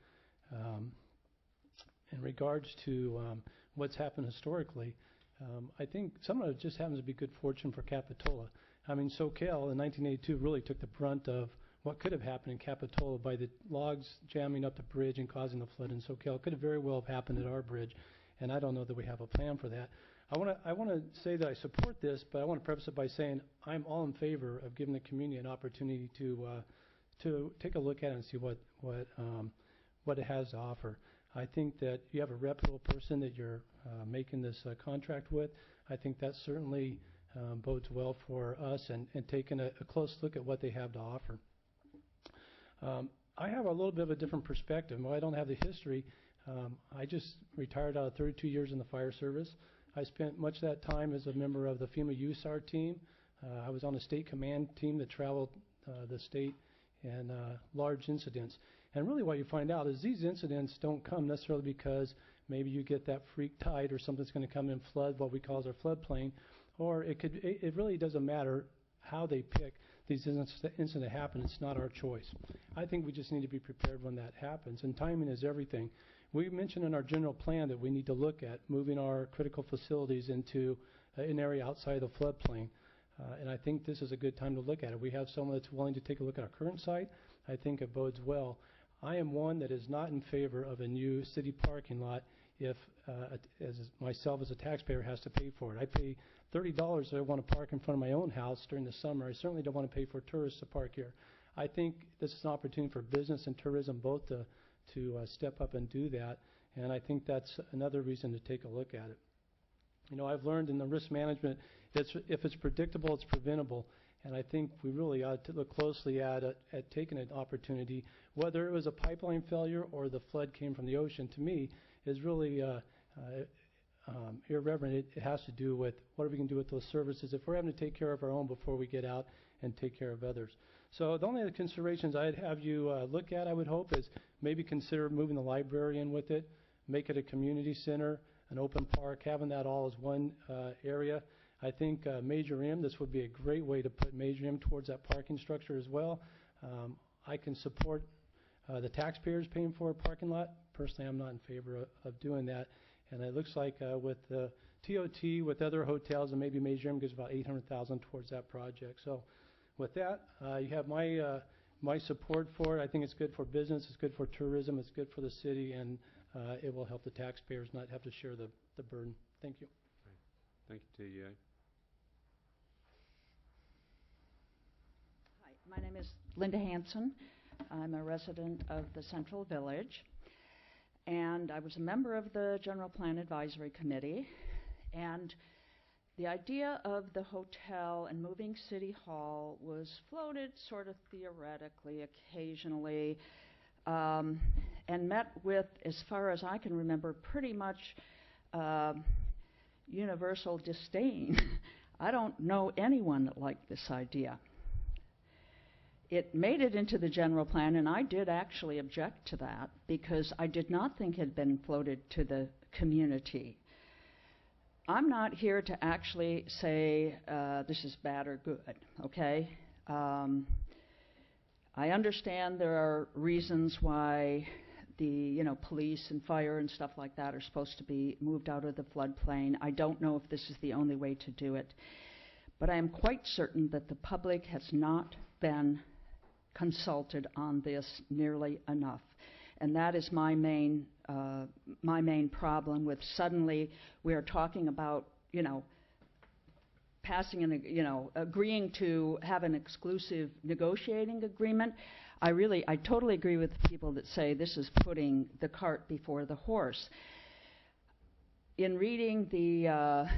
in regards to what's happened historically, I think some of it just happens to be good fortune for Capitola. I mean, Soquel in 1982 really took the brunt of what could have happened in Capitola by the logs jamming up the bridge and causing the flood in Soquel. It could have very well have happened at our bridge, and I don't know that we have a plan for that. I want to say that I support this, but I want to preface it by saying I'm all in favor of giving the community an opportunity to take a look at it and see what it has to offer. I think that you have a reputable person that you're making this contract with. I think that certainly bodes well for us and taking a close look at what they have to offer. I have a little bit of a different perspective. While I don't have the history, I just retired out of 32 years in the fire service. I spent much of that time as a member of the FEMA USAR team. I was on a state command team that traveled the state in large incidents. And really what you find out is these incidents don't come necessarily because maybe you get that freak tide or something's going to come in flood, what we call our floodplain, or it really doesn't matter how they pick these incidents to happen. It's not our choice. I think we just need to be prepared when that happens, and timing is everything. We mentioned in our general plan that we need to look at moving our critical facilities into an area outside of the floodplain, and I think this is a good time to look at it. We have someone that's willing to take a look at our current site. I think it bodes well. I am one that is not in favor of a new city parking lot if myself as a taxpayer has to pay for it. I pay $30 if I want to park in front of my own house during the summer. I certainly don't want to pay for tourists to park here. I think this is an opportunity for business and tourism both to step up and do that, and I think that's another reason to take a look at it. You know, I've learned in the risk management, if it's predictable, it's preventable. And I think we really ought to look closely at taking an opportunity, whether it was a pipeline failure or the flood came from the ocean, to me, is really irreverent. It has to do with what we can do with those services if we're having to take care of our own before we get out and take care of others. So the only other considerations I'd have you look at, I would hope, is maybe consider moving the library in with it, make it a community center, an open park, having that all as one area. I think Major M, this would be a great way to put Major M towards that parking structure as well. I can support the taxpayers paying for a parking lot. Personally, I'm not in favor of doing that. And it looks like with the TOT, with other hotels, and maybe Major M gives about $800,000 towards that project. So with that, you have my support for it. I think it's good for business, it's good for tourism, it's good for the city, and it will help the taxpayers not have to share the burden. Thank you. Thank you, T.J. Hi, my name is Linda Hanson. I'm a resident of the Central Village, and I was a member of the General Plan Advisory Committee, and the idea of the hotel and moving City Hall was floated sort of theoretically occasionally, and met with, as far as I can remember, pretty much universal disdain. I don't know anyone that liked this idea. It made it into the general plan, and I did actually object to that because I did not think it had been floated to the community. I'm not here to actually say this is bad or good, okay? I understand there are reasons why the police and fire and stuff like that are supposed to be moved out of the floodplain. I don't know if this is the only way to do it, but I am quite certain that the public has not been consulted on this nearly enough, and that is my main problem with suddenly we are talking about passing an agreeing to have an exclusive negotiating agreement. I totally agree with people that say this is putting the cart before the horse. In reading the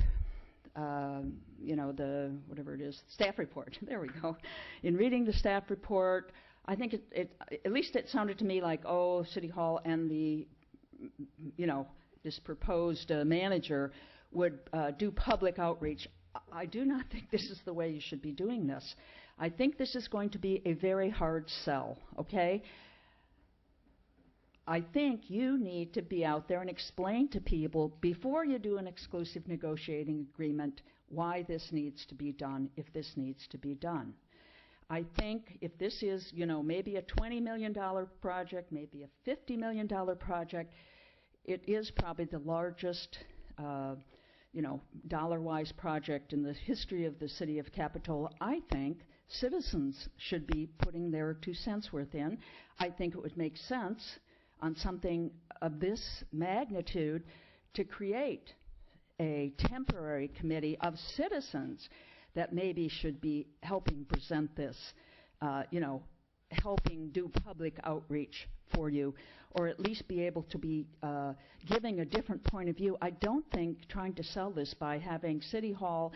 whatever it is, staff report, there we go. In reading the staff report, I think at least it sounded to me like, oh, City Hall and the, this proposed manager would do public outreach. I do not think this is the way you should be doing this. I think this is going to be a very hard sell, okay? I think you need to be out there and explain to people before you do an exclusive negotiating agreement why this needs to be done, if this needs to be done. I think if this is, you know, maybe a $20 million project, maybe a $50 million project, it is probably the largest, you know, dollar-wise project in the history of the city of Capitola. I think citizens should be putting their 2 cents worth in. I think it would make sense on something of this magnitude to create a temporary committee of citizens that maybe should be helping present this, you know, helping do public outreach for you, or at least be able to be giving a different point of view. I don't think trying to sell this by having City Hall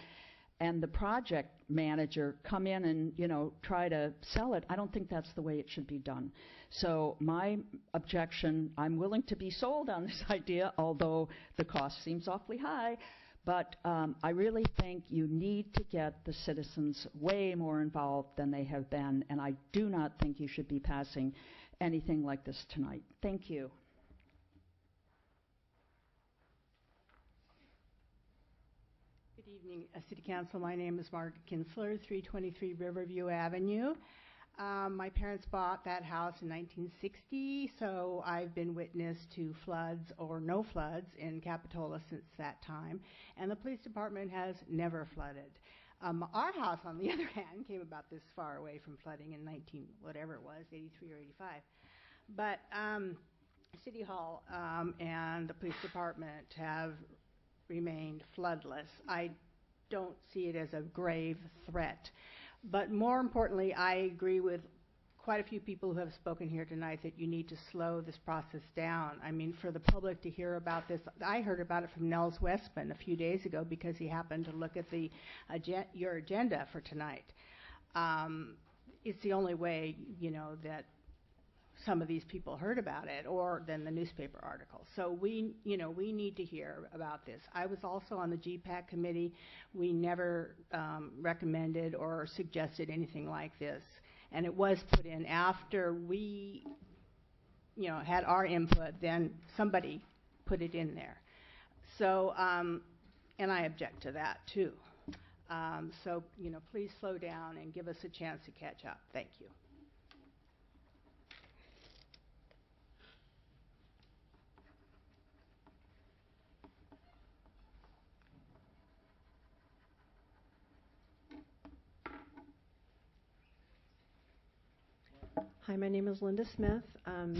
and the project manager come in and, you know, try to sell it, I don't think that's the way it should be done. So my objection, I'm willing to be sold on this idea, although the cost seems awfully high, but I really think you need to get the citizens way more involved than they have been, and I do not think you should be passing anything like this tonight. Thank you. Good evening, City Council. My name is Margaret Kinsler, 323 Riverview Avenue. My parents bought that house in 1960, so I've been witness to floods or no floods in Capitola since that time, and the police department has never flooded. Our house, on the other hand, came about this far away from flooding in 83 or 85. But City Hall and the police department have remained floodless. I don't see it as a grave threat. But more importantly, I agree with quite a few people who have spoken here tonight that you need to slow this process down. I mean, for the public to hear about this, I heard about it from Nels Westman a few days ago because he happened to look at the your agenda for tonight. It's the only way, you know, that some of these people heard about it, or then the newspaper article. So we need to hear about this. I was also on the GPAC committee. We never recommended or suggested anything like this, and it was put in after we, you know, had our input. Then somebody put it in there. So, and I object to that too. So, you know, please slow down and give us a chance to catch up. Thank you. Hi, my name is Linda Smith.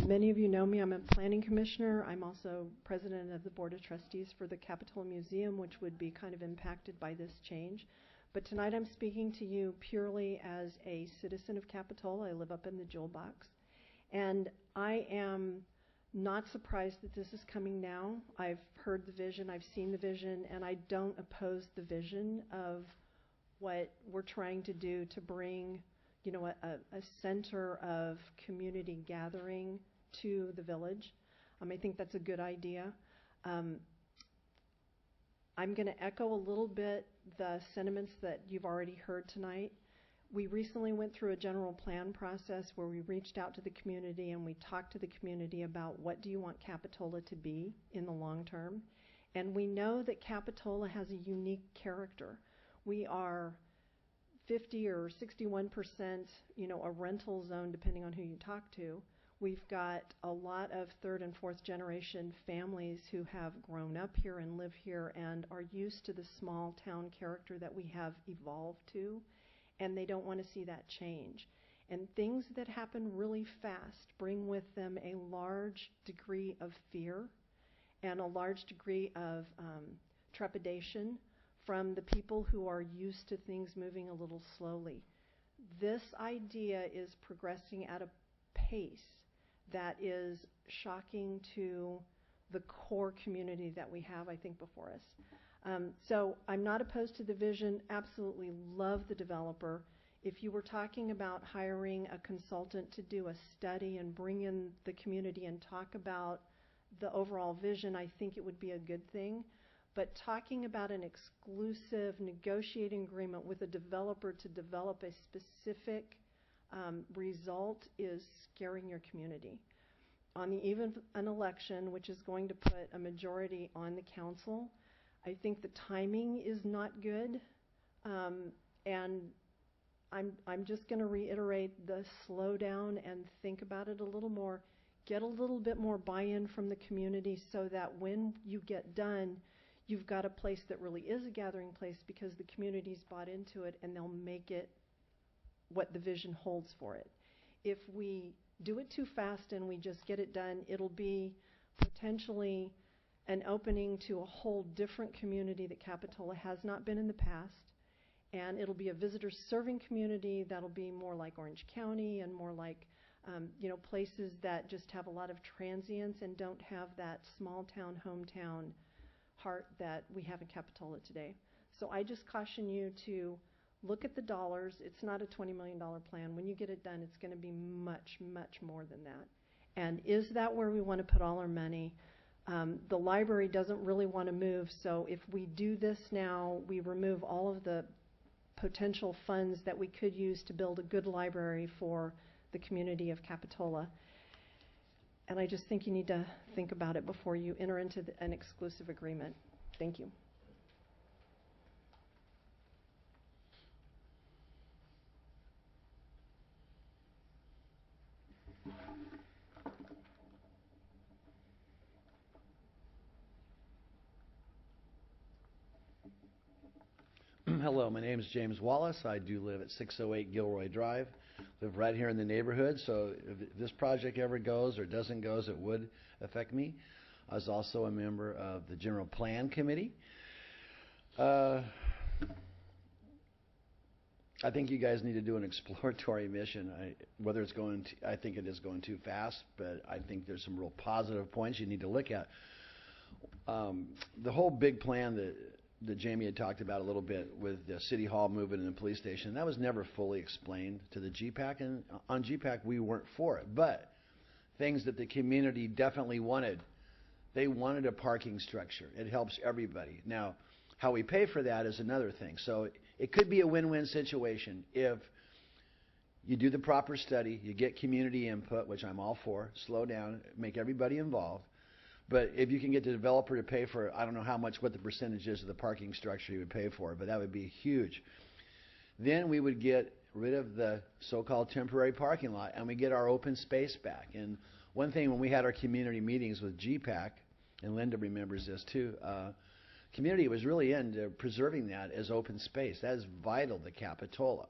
Many of you know me. I'm a planning commissioner. I'm also president of the Board of Trustees for the Capitola Museum, which would be kind of impacted by this change. But tonight I'm speaking to you purely as a citizen of Capitola. I live up in the Jewel Box. And I am not surprised that this is coming now. I've heard the vision, I've seen the vision, and I don't oppose the vision of what we're trying to do to bring, you know, a center of community gathering to the village. I think that's a good idea. I'm going to echo a little bit the sentiments that you've already heard tonight. We recently went through a general plan process where we reached out to the community and we talked to the community about what do you want Capitola to be in the long term. And we know that Capitola has a unique character. We are 50 or 61%, you know, a rental zone depending on who you talk to. We've got a lot of third and fourth generation families who have grown up here and live here and are used to the small town character that we have evolved to, and they don't want to see that change. And things that happen really fast bring with them a large degree of fear and a large degree of trepidation from the people who are used to things moving a little slowly. This idea is progressing at a pace that is shocking to the core community that we have, I think, before us. So I'm not opposed to the vision, absolutely love the developer. If you were talking about hiring a consultant to do a study and bring in the community and talk about the overall vision, I think it would be a good thing. But talking about an exclusive negotiating agreement with a developer to develop a specific result is scaring your community. On the eve of an election, which is going to put a majority on the council, I think the timing is not good. And I'm just going to reiterate the slow down and think about it a little more. Get a little bit more buy-in from the community so that when you get done, you've got a place that really is a gathering place because the community's bought into it and they'll make it what the vision holds for it. If we do it too fast and we just get it done, it'll be potentially an opening to a whole different community that Capitola has not been in the past. And it'll be a visitor serving community that'll be more like Orange County and more like places that just have a lot of transients and don't have that small town, hometown heart that we have in Capitola today. So I just caution you to look at the dollars. It's not a $20 million plan. When you get it done, it's going to be much, much more than that. And is that where we want to put all our money? The library doesn't really want to move, so if we do this now, we remove all of the potential funds that we could use to build a good library for the community of Capitola. And I just think you need to think about it before you enter into an exclusive agreement. Thank you. Hello, my name is James Wallace. I do live at 608 Gilroy Drive. Live right here in the neighborhood, so if this project ever goes or doesn't go, it would affect me. I was also a member of the General Plan Committee. I think you guys need to do an exploratory mission. Whether it's going to, I think it is going too fast, but I think there's some real positive points you need to look at. The whole big plan that Jamie had talked about a little bit with the City Hall moving and the police station, that was never fully explained to the GPAC, and on GPAC we weren't for it. But things that the community definitely wanted, they wanted a parking structure. It helps everybody. Now, how we pay for that is another thing. So it could be a win-win situation if you do the proper study, you get community input, which I'm all for, slow down, make everybody involved. But if you can get the developer to pay for, I don't know what the percentage is of the parking structure you would pay for, but that would be huge. Then we would get rid of the so-called temporary parking lot and we get our open space back. And one thing when we had our community meetings with GPAC, and Linda remembers this too, community was really into preserving that as open space. That is vital to Capitola.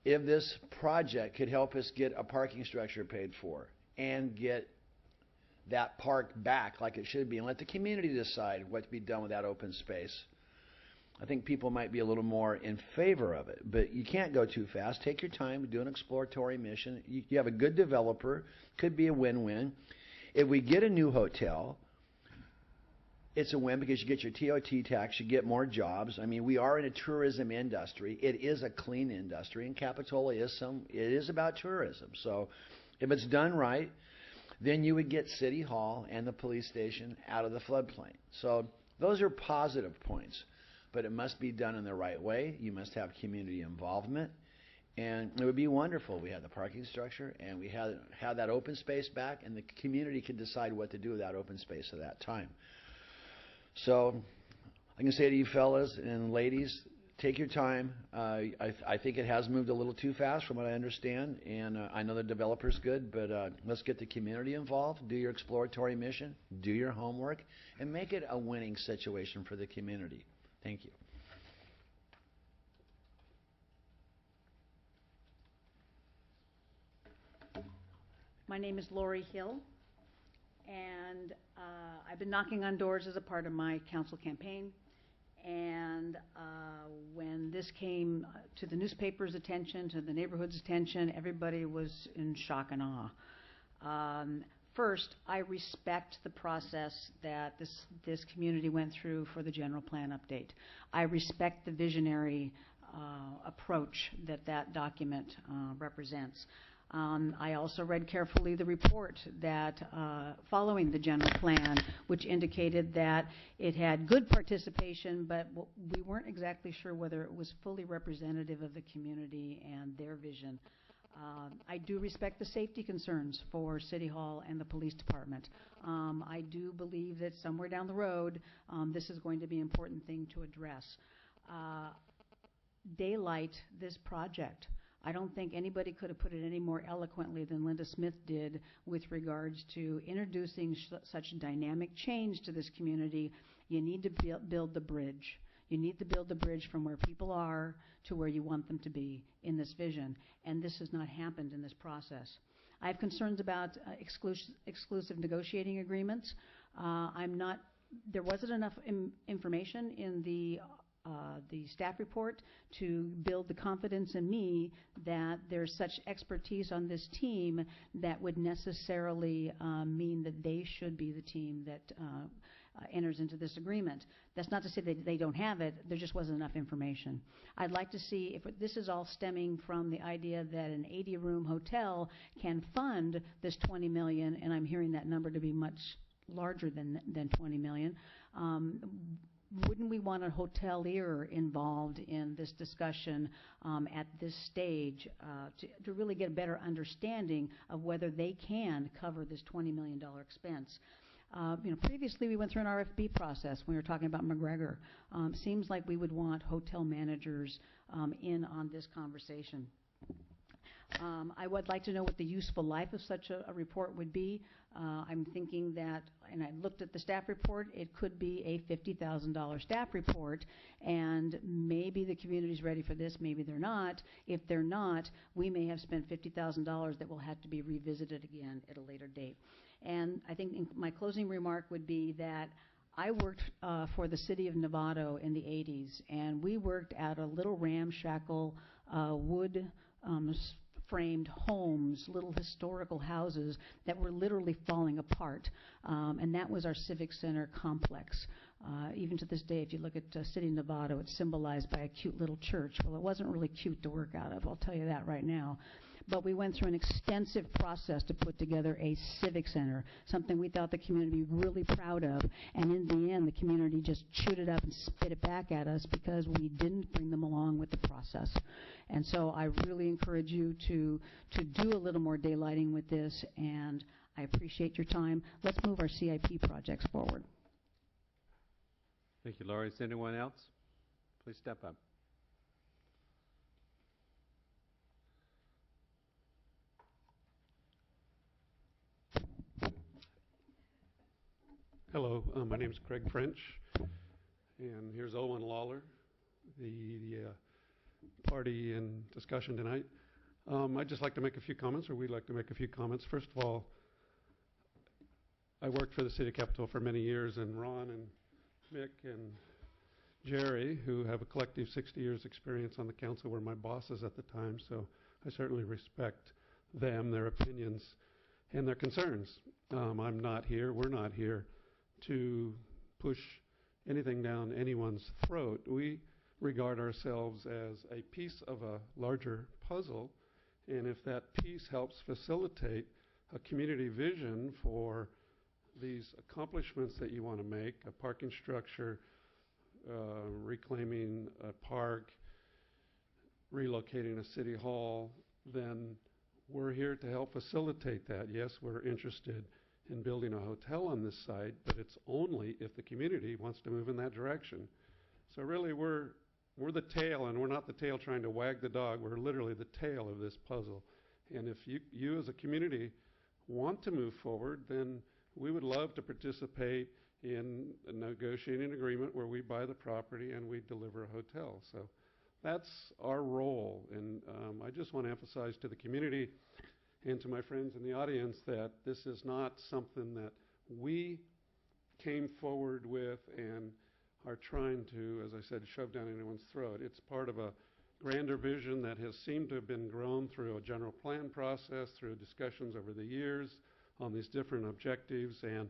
If this project could help us get a parking structure paid for and get that park back like it should be and let the community decide what to be done with that open space, I think people might be a little more in favor of it. But you can't go too fast. Take your time, do an exploratory mission. You have a good developer, could be a win-win. If we get a new hotel, it's a win because you get your TOT tax, you get more jobs. I mean, we are in a tourism industry. It is a clean industry, and Capitola is about tourism. So if it's done right, then you would get City Hall and the police station out of the floodplain. So those are positive points, but it must be done in the right way. You must have community involvement, and it would be wonderful. We had the parking structure, and we had that open space back, and the community can decide what to do with that open space at that time. So I can say to you fellas and ladies, take your time. I think it has moved a little too fast from what I understand, and I know the developer's good, but let's get the community involved, do your exploratory mission, do your homework, and make it a winning situation for the community. Thank you. My name is Lori Hill, and I've been knocking on doors as a part of my council campaign. And when this came to the newspaper's attention, to the neighborhood's attention, everybody was in shock and awe. First, I respect the process that this community went through for the general plan update. I respect the visionary approach that document represents. I also read carefully the report that following the general plan, which indicated that it had good participation, but we weren't exactly sure whether it was fully representative of the community and their vision. I do respect the safety concerns for City Hall and the police department. I do believe that somewhere down the road, this is going to be an important thing to address. Daylight this project. I don't think anybody could have put it any more eloquently than Linda Smith did with regards to introducing such dynamic change to this community. You need to build the bridge. You need to build the bridge from where people are to where you want them to be in this vision, and this has not happened in this process. I have concerns about exclusive negotiating agreements. There wasn't enough information in the staff report to build the confidence in me that there's such expertise on this team that would necessarily mean that they should be the team that enters into this agreement. That's not to say that they don't have it, there just wasn't enough information. I'd like to see if this is all stemming from the idea that an 80-room hotel can fund this $20 million, and I'm hearing that number to be much larger than $20 million. Wouldn't we want a hotelier involved in this discussion at this stage to really get a better understanding of whether they can cover this $20 million expense? Previously we went through an RFP process when we were talking about McGregor. Seems like we would want hotel managers in on this conversation. I would like to know what the useful life of such a report would be. I'm thinking that, and I looked at the staff report, it could be a $50,000 staff report, and maybe the community's ready for this, maybe they're not. If they're not, we may have spent $50,000 that will have to be revisited again at a later date. And I think my closing remark would be that I worked for the city of Novato in the 80s, and we worked at a little ramshackle wood framed homes, little historical houses that were literally falling apart. And that was our Civic Center complex. Even to this day, if you look at City of Novato, it's symbolized by a cute little church. Well, it wasn't really cute to work out of, I'll tell you that right now. But we went through an extensive process to put together a civic center, something we thought the community would be really proud of. And in the end, the community just chewed it up and spit it back at us because we didn't bring them along with the process. And so I really encourage you to do a little more daylighting with this, and I appreciate your time. Let's move our CIP projects forward. Thank you, Lori. Is anyone else? Please step up. Hello, my name is Craig French, and here's Owen Lawler, the party in discussion tonight. I'd just like to make a few comments, or we'd like to make a few comments. First of all, I worked for the City of Capitola for many years, and Ron and Mick and Jerry, who have a collective 60 years experience on the council, were my bosses at the time, so I certainly respect them, their opinions, and their concerns. I'm not here, we're not here to push anything down anyone's throat. We regard ourselves as a piece of a larger puzzle, and if that piece helps facilitate a community vision for these accomplishments that you want to make, a parking structure, reclaiming a park, relocating a city hall, then we're here to help facilitate that. Yes, we're interested in building a hotel on this site, but it's only if the community wants to move in that direction. So really we're the tail, and we're not the tail trying to wag the dog. We're literally the tail of this puzzle. And if you as a community want to move forward, then we would love to participate in a negotiating agreement where we buy the property and we deliver a hotel. So that's our role. And I just want to emphasize to the community and to my friends in the audience that this is not something that we came forward with and are trying to, as I said, shove down anyone's throat. It's part of a grander vision that has seemed to have been grown through a general plan process, through discussions over the years on these different objectives. And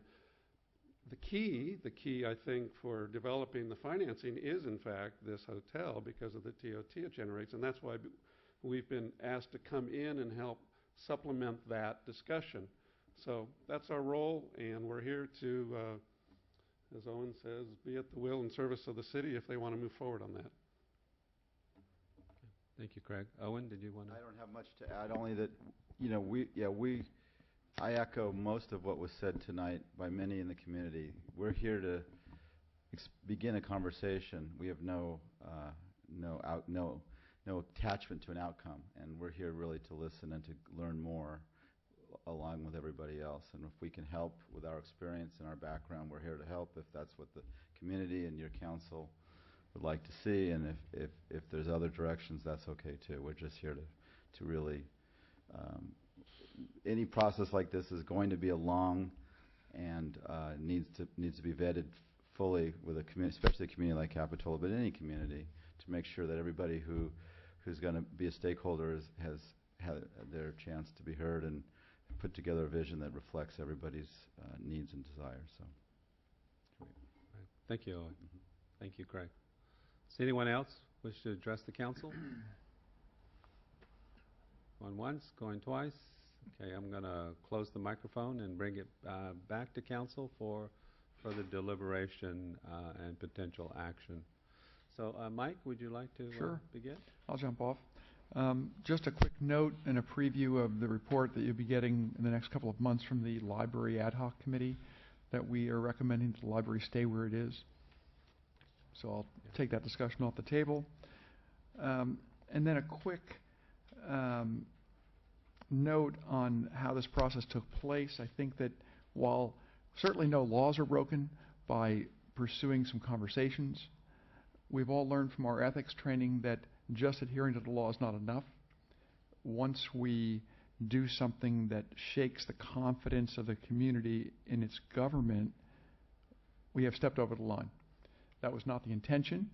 the key, I think, for developing the financing is, in fact, this hotel because of the TOT it generates. And that's why we've been asked to come in and help supplement that discussion. So that's our role, and we're here to, as Owen says, be at the will and service of the city if they want to move forward on that. Thank you, Craig. Owen, did you want to? I don't have much to add, only that, I echo most of what was said tonight by many in the community. We're here to begin a conversation. We have no attachment to an outcome, and we're here really to listen and to learn more along with everybody else. And if we can help with our experience and our background, we're here to help if that's what the community and your council would like to see. And if there's other directions, that's okay too. We're just here to really, any process like this is going to be a long and needs to be vetted fully with a community, especially a community like Capitola, but any community, to make sure that everybody who's going to be a stakeholder has had their chance to be heard and put together a vision that reflects everybody's needs and desires. So, right. Thank you, Owen. Thank you, Craig. Does anyone else wish to address the council? Going once, going twice. Okay, I'm going to close the microphone and bring it back to council for further deliberation and potential action. So, Mike, would you like to Sure. begin? I'll jump off. Just a quick note and a preview of the report that you'll be getting in the next couple of months from the Library Ad Hoc Committee, that we are recommending that the library stay where it is. So I'll take that discussion off the table. And then a quick note on how this process took place. I think that while certainly no laws are broken by pursuing some conversations, we've all learned from our ethics training that just adhering to the law is not enough. Once we do something that shakes the confidence of the community in its government, we have stepped over the line. That was not the intention.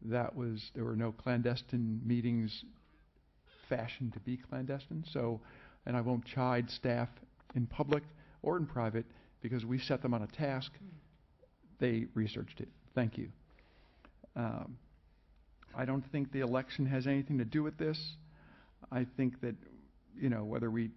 There were no clandestine meetings fashioned to be clandestine. So, and I won't chide staff in public or in private because we set them on a task. They researched it. Thank you. I don't think the election has anything to do with this. I think that, whether we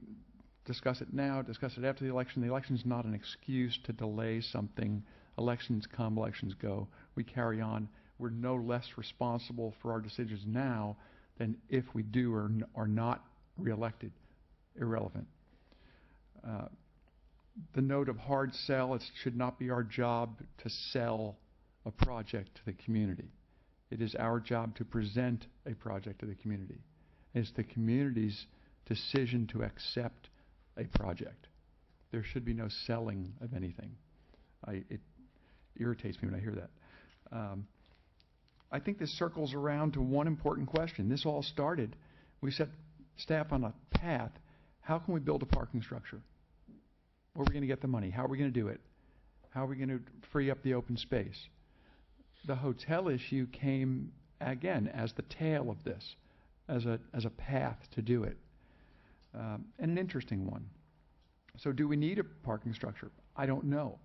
discuss it now, discuss it after the election is not an excuse to delay something. Elections come, elections go. We carry on. We're no less responsible for our decisions now than if we do or are not reelected. Irrelevant. The note of hard sell, it should not be our job to sell a project to the community. It is our job to present a project to the community. It's the community's decision to accept a project. There should be no selling of anything. It irritates me when I hear that. I think this circles around to one important question. This all started, we set staff on a path. How can we build a parking structure? Where are we going to get the money? How are we going to do it? How are we going to free up the open space? The hotel issue came, again, as the tail of this, as a path to do it, and an interesting one. So do we need a parking structure? I don't know.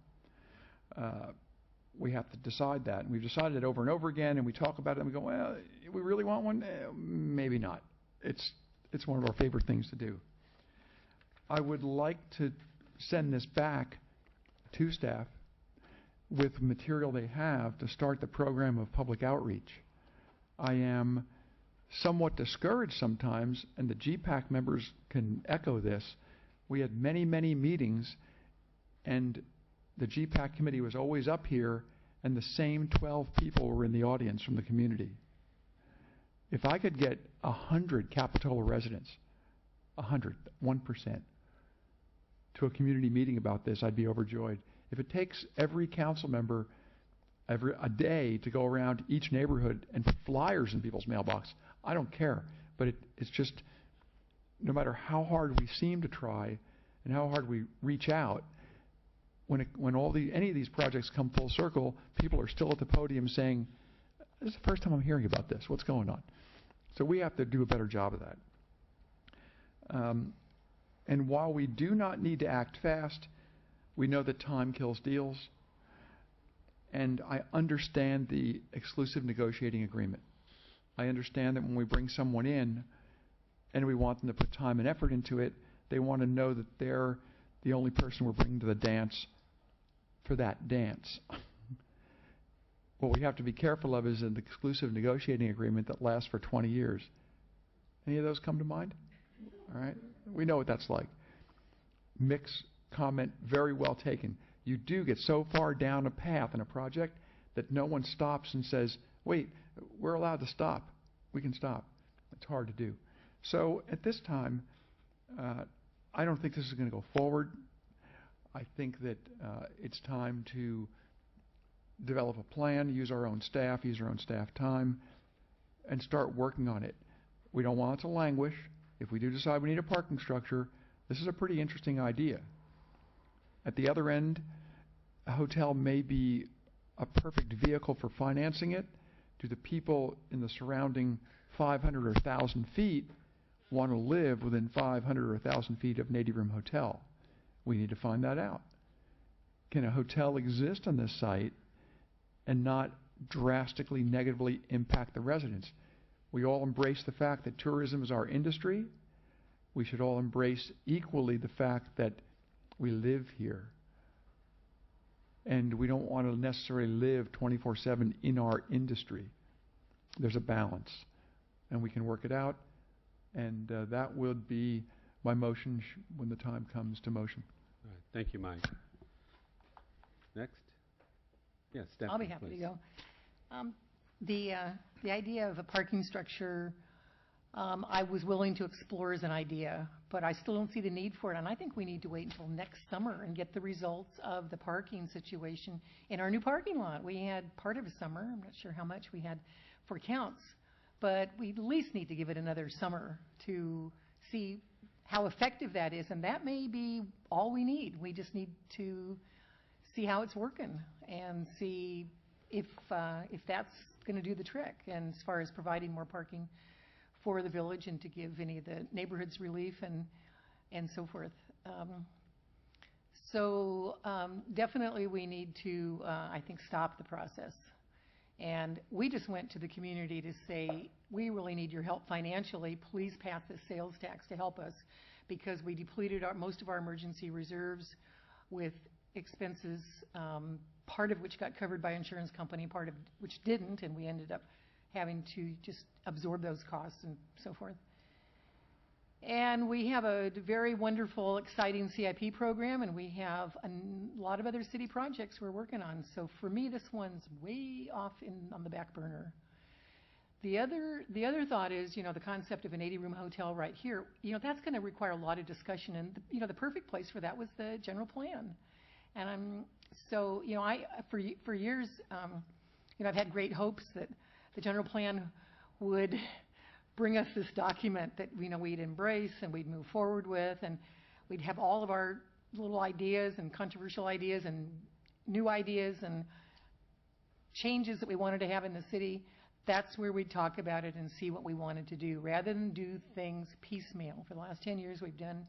We have to decide that, and we've decided it over and over again, and we talk about it, and we go, well, we really want one? Maybe not. It's one of our favorite things to do. I would like to send this back to staff with material they have to start the program of public outreach. I am somewhat discouraged sometimes, and the GPAC members can echo this. We had many, many meetings, and the GPAC committee was always up here, and the same 12 people were in the audience from the community. If I could get 100 Capitola residents, 100, 1%, to a community meeting about this, I'd be overjoyed. If it takes every council member a day to go around each neighborhood and put flyers in people's mailbox, I don't care. But it's just, no matter how hard we seem to try and how hard we reach out, when any of these projects come full circle, people are still at the podium saying, this is the first time I'm hearing about this. What's going on? So we have to do a better job of that. And while we do not need to act fast, we know that time kills deals. And I understand the exclusive negotiating agreement. I understand that when we bring someone in, and we want them to put time and effort into it. They want to know that they're the only person we're bringing to the dance for that dance. What we have to be careful of is an exclusive negotiating agreement that lasts for 20 years. Any of those come to mind? All right. We know what that's like. Mixed comment, very well taken. You do get so far down a path in a project that no one stops and says, wait, we're allowed to stop. We can stop. It's hard to do. So at this time, I don't think this is going to go forward. I think that it's time to develop a plan, use our own staff time, and start working on it. We don't want it to languish. If we do decide we need a parking structure, this is a pretty interesting idea. At the other end, a hotel may be a perfect vehicle for financing it. Do the people in the surrounding 500 or 1,000 feet want to live within 500 or 1,000 feet of an 80-room hotel? We need to find that out. Can a hotel exist on this site and not drastically negatively impact the residents? We all embrace the fact that tourism is our industry. We should all embrace equally the fact that we live here. And we don't want to necessarily live 24/7 in our industry. There's a balance, and we can work it out. And that would be my motion when the time comes to motion. All right. Thank you, Mike. Next. Yes, Stephanie, I'll be happy please. to go. The idea of a parking structure, I was willing to explore as an idea, but I still don't see the need for it. And I think we need to wait until next summer and get the results of the parking situation in our new parking lot. We had part of a summer. I'm not sure how much we had for counts, but we at least need to give it another summer to see how effective that is. And that may be all we need. We just need to see how it's working and see if that's going to do the trick. And as far as providing more parking for the village and to give any of the neighborhoods relief and so forth. Definitely we need to, I think, stop the process. And we just went to the community to say, we really need your help financially. Please pass this sales tax to help us, because we depleted most of our emergency reserves with expenses, part of which got covered by insurance company, part of which didn't, and we ended up having to just absorb those costs and so forth. And we have a very wonderful, exciting CIP program, and we have a lot of other city projects we're working on. So for me, this one's way off on the back burner. The other thought is, the concept of an 80-room hotel right here. That's going to require a lot of discussion, and the perfect place for that was the general plan. And for years, I've had great hopes that the general plan would bring us this document that we'd embrace and we'd move forward with, and we'd have all of our little ideas and controversial ideas and new ideas and changes that we wanted to have in the city. That's where we'd talk about it and see what we wanted to do, rather than do things piecemeal. For the last 10 years, we've done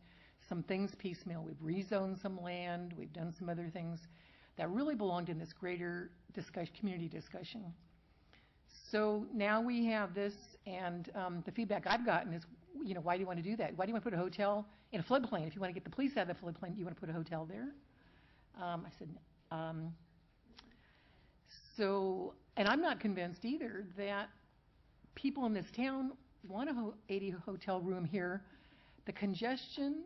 some things piecemeal. We've rezoned some land. We've done some other things that really belonged in this greater community discussion. So now we have this, and the feedback I've gotten is, why do you want to do that? Why do you want to put a hotel in a floodplain? If you want to get the police out of the floodplain, you want to put a hotel there? I said, and I'm not convinced either that people in this town want a 80 hotel room here. The congestion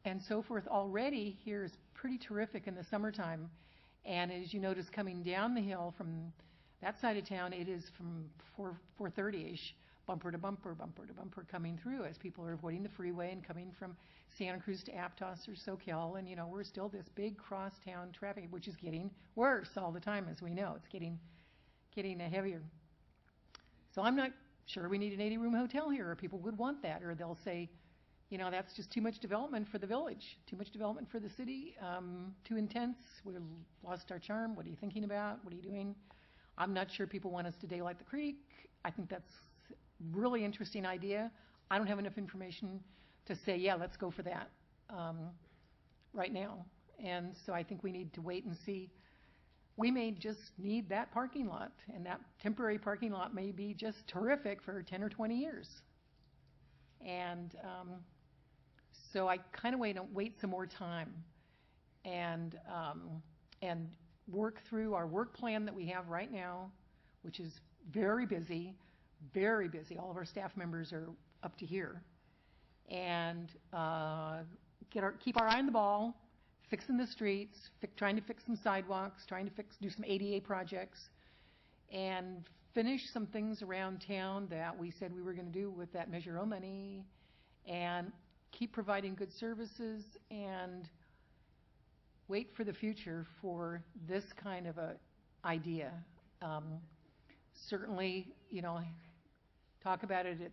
and so forth already here is pretty terrific in the summertime. And as you notice coming down the hill from that side of town, it is from 4:30ish, bumper to bumper, bumper to bumper coming through as people are avoiding the freeway and coming from Santa Cruz to Aptos or Soquel. And, we're still this big crosstown traffic, which is getting worse all the time, as we know. It's getting heavier. So I'm not sure we need an 80-room hotel here, or people would want that, or they'll say, that's just too much development for the village, too much development for the city, too intense, we've lost our charm. What are you thinking about? What are you doing? I'm not sure people want us to daylight the creek. I think that's a really interesting idea. I don't have enough information to say, yeah, let's go for that right now. And so I think we need to wait and see. We may just need that parking lot, and that temporary parking lot may be just terrific for 10 or 20 years. And so I kind of wait some more time and work through our work plan that we have right now, which is very busy, very busy. All of our staff members are up to here. And keep our eye on the ball, fixing the streets, trying to fix some sidewalks, trying to do some ADA projects, and finish some things around town that we said we were going to do with that Measure O money, and keep providing good services, and wait for the future for this kind of a idea. Certainly, talk about it at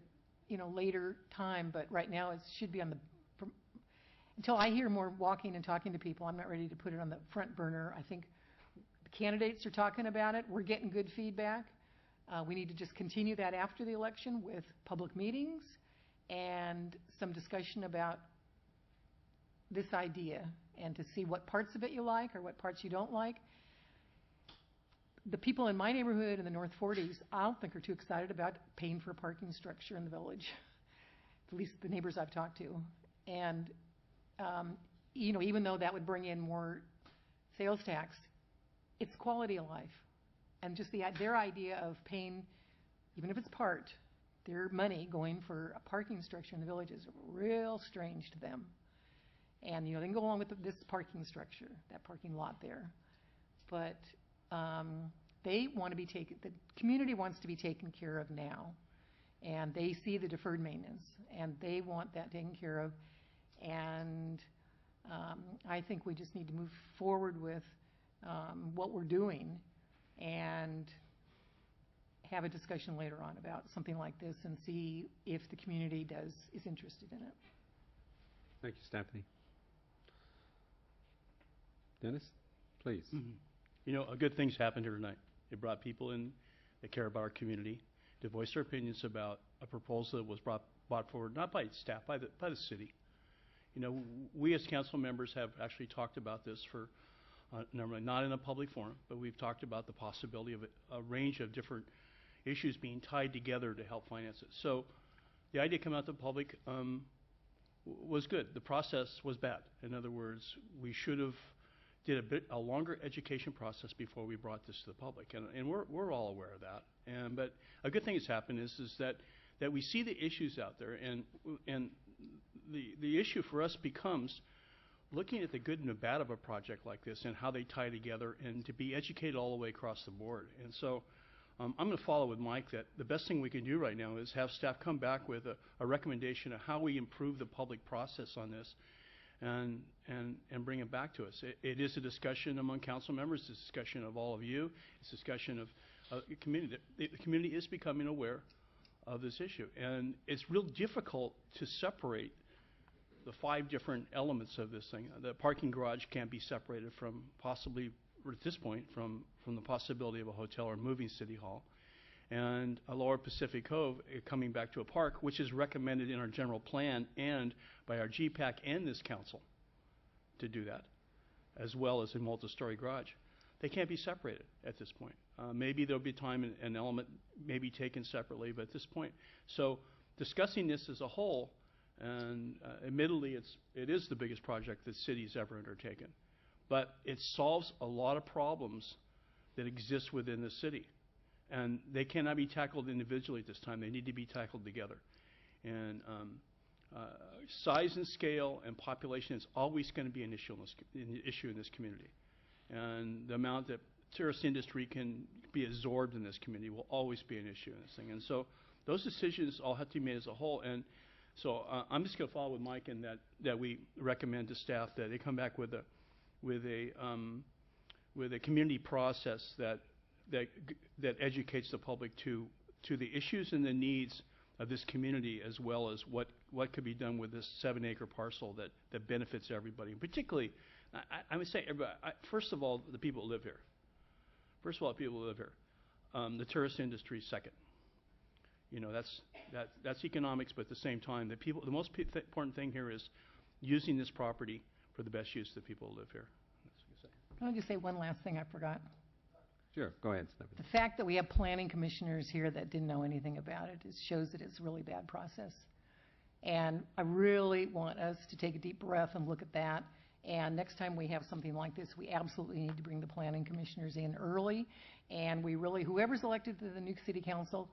later time, but right now it should be on the until I hear more walking and talking to people. I'm not ready to put it on the front burner. I think the candidates are talking about it. We're getting good feedback. We need to just continue that after the election with public meetings and some discussion about this idea, and to see what parts of it you like or what parts you don't like. The people in my neighborhood in the North 40s, I don't think are too excited about paying for a parking structure in the village, at least the neighbors I've talked to. And, even though that would bring in more sales tax, it's quality of life. And just their idea of paying, even if it's part, their money going for a parking structure in the village is real strange to them. And, they can go along with this parking structure, that parking lot there. But they want to be taken, the community wants to be taken care of now. And they see the deferred maintenance, and they want that taken care of. And I think we just need to move forward with what we're doing and have a discussion later on about something like this and see if the community is interested in it. Thank you, Stephanie. Dennis, please. A good thing's happened here tonight. It brought people in that care about our community to voice their opinions about a proposal that was brought forward not by staff, by the city. We as council members have actually talked about this for normally not in a public forum, but we've talked about the possibility of a range of different issues being tied together to help finance it. So the idea coming out to the public was good. The process was bad. In other words, we should have did a longer education process before we brought this to the public, and we're all aware of that. But a good thing that's happened is that we see the issues out there, and the issue for us becomes looking at the good and the bad of a project like this and how they tie together, and to be educated all the way across the board. And so I'm going to follow with Mike that the best thing we can do right now is have staff come back with a recommendation of how we improve the public process on this, and bring it back to us. It is a discussion among council members. It's a discussion of all of you. It's a discussion of the community. The community is becoming aware of this issue, and it's real difficult to separate the 5 different elements of this thing. The parking garage can't be separated from possibly, at this point, from the possibility of a hotel or moving City Hall. And a Lower Pacific Cove coming back to a park, which is recommended in our general plan and by our GPAC and this council to do that, as well as a multi-story garage. They can't be separated at this point. Maybe there'll be time an element may be taken separately, but at this point. So discussing this as a whole, and admittedly it is the biggest project the city's ever undertaken, but it solves a lot of problems that exist within the city. And they cannot be tackled individually at this time. They need to be tackled together. And size and scale and population is always going to be an issue in this community. And the amount that tourist industry can be absorbed in this community will always be an issue in this thing. And so those decisions all have to be made as a whole. And so I'm just going to follow with Mike in that we recommend to staff that they come back with a community process that educates the public to the issues and the needs of this community, as well as what could be done with this 7-acre parcel that benefits everybody. And particularly, I would say, first of all, the people who live here. The tourist industry second. That's economics, but at the same time, the most important thing here is using this property for the best use of the people who live here. Can I just say one last thing I forgot? Sure, go ahead, Stephanie. The fact that we have planning commissioners here that didn't know anything about it shows that it's a really bad process. And I really want us to take a deep breath and look at that. And next time we have something like this, we absolutely need to bring the planning commissioners in early. And we really, whoever's elected to the new city council,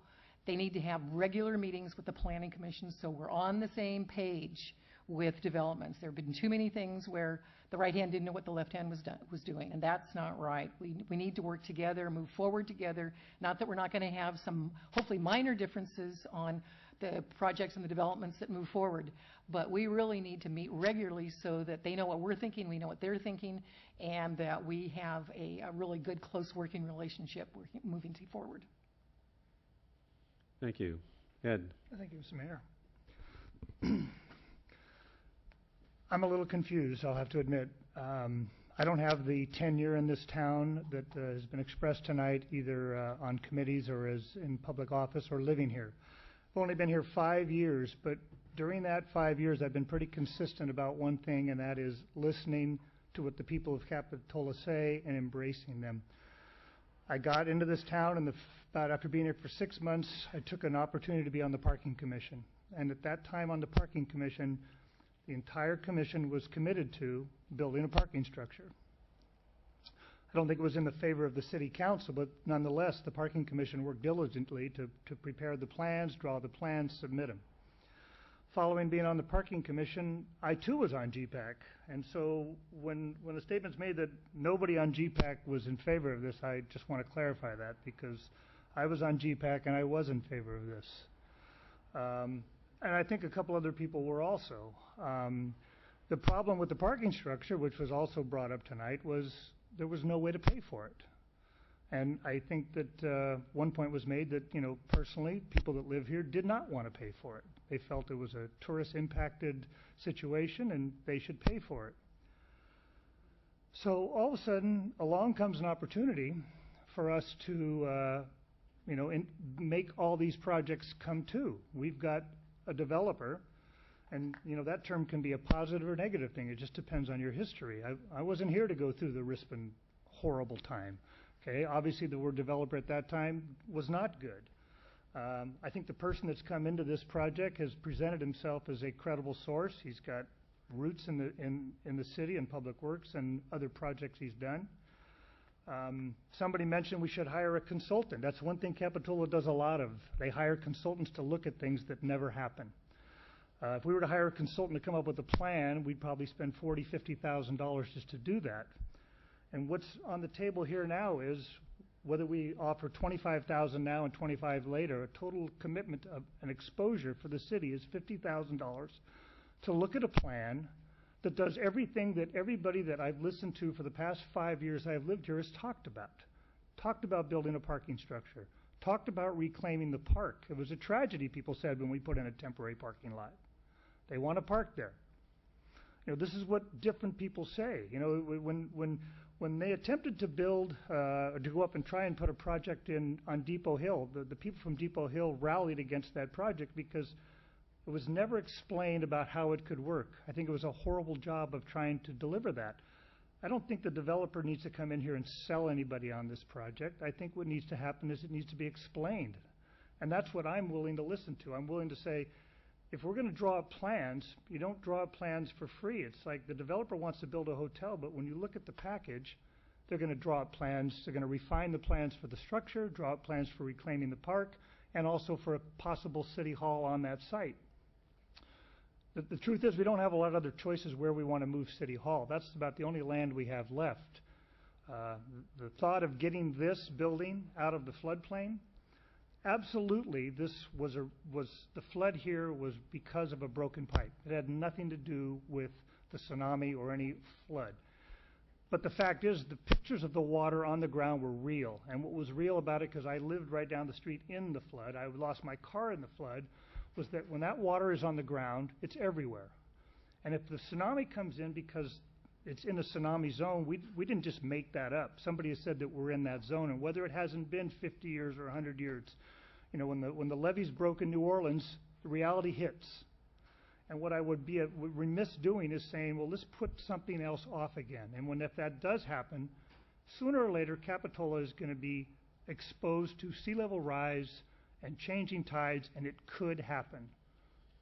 they need to have regular meetings with the planning commission so we're on the same page with developments. There have been too many things where the right hand didn't know what the left hand was doing, and that's not right. We need to work together, move forward together. Not that we're not going to have some hopefully minor differences on the projects and the developments that move forward, but we really need to meet regularly so that they know what we're thinking, we know what they're thinking, and that we have a really good, close working relationship moving forward. Thank you. Ed. Thank you, Mr. Mayor. I'm a little confused, I'll have to admit. I don't have the tenure in this town that has been expressed tonight, either on committees or as in public office or living here. I've only been here 5 years, but during that 5 years, I've been pretty consistent about one thing, and that is listening to what the people of Capitola say and embracing them. I got into this town, and about after being here for 6 months, I took an opportunity to be on the parking commission. And at that time on the parking commission, the entire commission was committed to building a parking structure. I don't think it was in the favor of the city council, but nonetheless, the parking commission worked diligently to prepare the plans, draw the plans, submit them. Following being on the parking commission, I too was on GPAC. And so when a statement's made that nobody on GPAC was in favor of this, I just want to clarify that because I was on GPAC and I was in favor of this. And I think a couple other people were also. The problem with the parking structure, which was also brought up tonight, was there was no way to pay for it. And I think that one point was made that, you know, personally, people that live here did not want to pay for it. They felt it was a tourist-impacted situation and they should pay for it. So all of a sudden, along comes an opportunity for us to, make all these projects come to. We've got a developer, and that term can be a positive or negative thing. It just depends on your history. I wasn't here to go through the Rispin horrible time. Okay, obviously the word developer at that time was not good. I think the person that's come into this project has presented himself as a credible source. He's got roots in the city and public works and other projects he's done. Somebody mentioned we should hire a consultant. That's one thing Capitola does a lot of. They hire consultants to look at things that never happen. If we were to hire a consultant to come up with a plan, we'd probably spend $40,000, $50,000 just to do that. And what's on the table here now is whether we offer $25,000 now and $25,000 later, a total commitment of an exposure for the city is $50,000 to look at a plan that does everything that everybody that I've listened to for the past 5 years I've lived here has talked about. Talked about building a parking structure. Talked about reclaiming the park. It was a tragedy, people said, when we put in a temporary parking lot. They want to park there. This is what different people say. When they attempted to build, or to go up and try and put a project in on Depot Hill, the people from Depot Hill rallied against that project because it was never explained about how it could work. I think it was a horrible job of trying to deliver that. I don't think the developer needs to come in here and sell anybody on this project. I think what needs to happen is it needs to be explained. And that's what I'm willing to listen to. I'm willing to say, if we're going to draw up plans, you don't draw up plans for free. It's like the developer wants to build a hotel, but when you look at the package, they're going to draw up plans. They're going to refine the plans for the structure, draw up plans for reclaiming the park, and also for a possible city hall on that site. The truth is we don't have a lot of other choices where we want to move City Hall. That's about the only land we have left. The thought of getting this building out of the floodplain, absolutely, the flood here was because of a broken pipe. It had nothing to do with the tsunami or any flood. But the fact is, the pictures of the water on the ground were real. And what was real about it, because I lived right down the street in the flood, I lost my car in the flood, was that when that water is on the ground, it's everywhere. And if the tsunami comes in because it's in a tsunami zone, we didn't just make that up. Somebody has said that we're in that zone, and whether it hasn't been 50 years or 100 years, when the levees broke in New Orleans, the reality hits. And what I would be remiss doing is saying, well, let's put something else off again. And if that does happen, sooner or later, Capitola is going to be exposed to sea level rise and changing tides, and it could happen.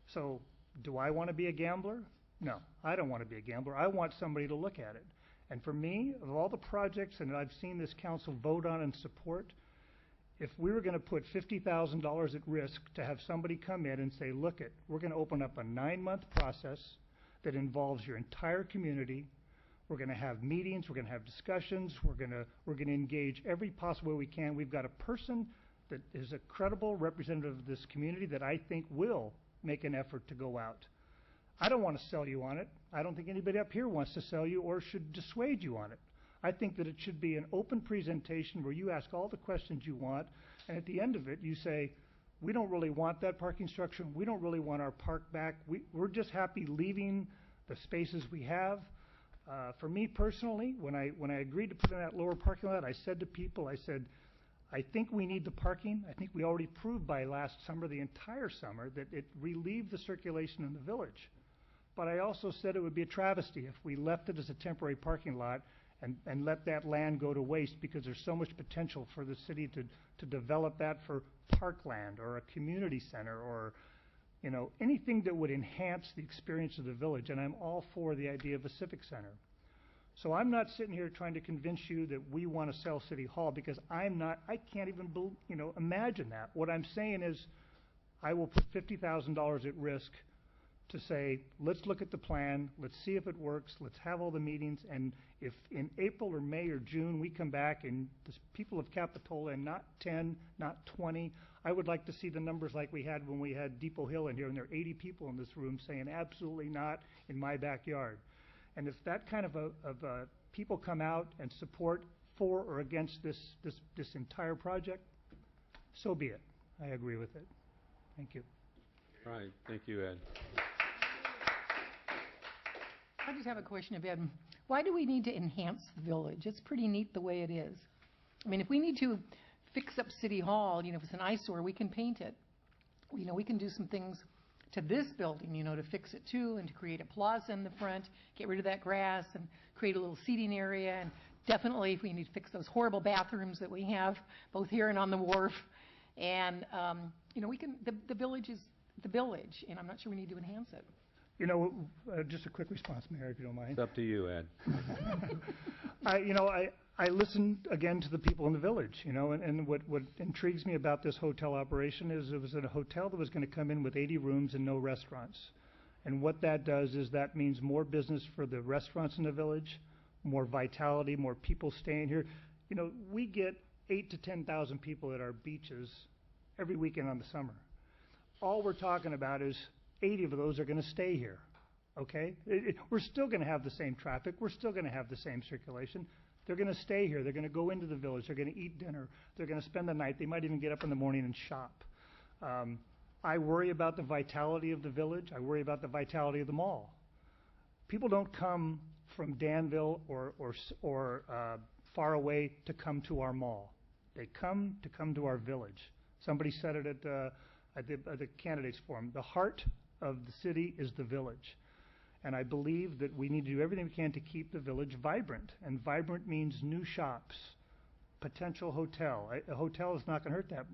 So Do I want to be a gambler? No, I don't want to be a gambler. I want somebody to look at it. And for me, of all the projects that I've seen this council vote on and support, if we were going to put $50,000 at risk to have somebody come in and say, look it, we're going to open up a 9-month process that involves your entire community. We're going to have meetings, we're going to have discussions, we're going to engage every possible way we can. We've got a person that is a credible representative of this community that I think will make an effort to go out. I don't want to sell you on it. I don't think anybody up here wants to sell you or should dissuade you on it. I think that it should be an open presentation where you ask all the questions you want, and at the end of it you say, we don't really want that parking structure, we don't really want our park back, we're just happy leaving the spaces we have. For me personally, when I agreed to put in that lower parking lot, I said to people, I said, I think we need the parking. I think we already proved by last summer, the entire summer, that it relieved the circulation in the village. But I also said it would be a travesty if we left it as a temporary parking lot and let that land go to waste, because there's so much potential for the city to develop that for parkland or a community center or anything that would enhance the experience of the village. And I'm all for the idea of a civic center. So I'm not sitting here trying to convince you that we want to sell City Hall, because I can't even imagine that. What I'm saying is I will put $50,000 at risk to say, let's look at the plan, let's see if it works, let's have all the meetings, and if in April or May or June we come back and the people of Capitola, and not 10, not 20, I would like to see the numbers like we had when we had Depot Hill in here, and there are 80 people in this room saying absolutely not in my backyard. And if that kind of people come out and support for or against this entire project, so be it. I agree with it. Thank you. Right. Thank you, Ed. I just have a question of Ed. Why do we need to enhance the village? It's pretty neat the way it is. I mean, if we need to fix up City Hall, if it's an eyesore, we can paint it. We can do some things to this building, to fix it too, and to create a plaza in the front, get rid of that grass, and create a little seating area. And definitely, if we need to fix those horrible bathrooms that we have, both here and on the wharf. And, we can, the village is the village, and I'm not sure we need to enhance it. Just a quick response, Mayor, if you don't mind. It's up to you, Ed. I listened again to the people in the village, and what intrigues me about this hotel operation is it was a hotel that was going to come in with 80 rooms and no restaurants. And what that does is that means more business for the restaurants in the village, more vitality, more people staying here. We get 8,000 to 10,000 people at our beaches every weekend on the summer. All we're talking about is 80 of those are going to stay here, okay? We're still going to have the same traffic. We're still going to have the same circulation. They're going to stay here. They're going to go into the village. They're going to eat dinner. They're going to spend the night. They might even get up in the morning and shop. I worry about the vitality of the village. I worry about the vitality of the mall. People don't come from Danville or far away to come to our mall. They come to our village. Somebody said it at the candidates forum. The heart of the city is the village. And I believe that we need to do everything we can to keep the village vibrant. And vibrant means new shops, potential hotel. A hotel is not going to hurt that.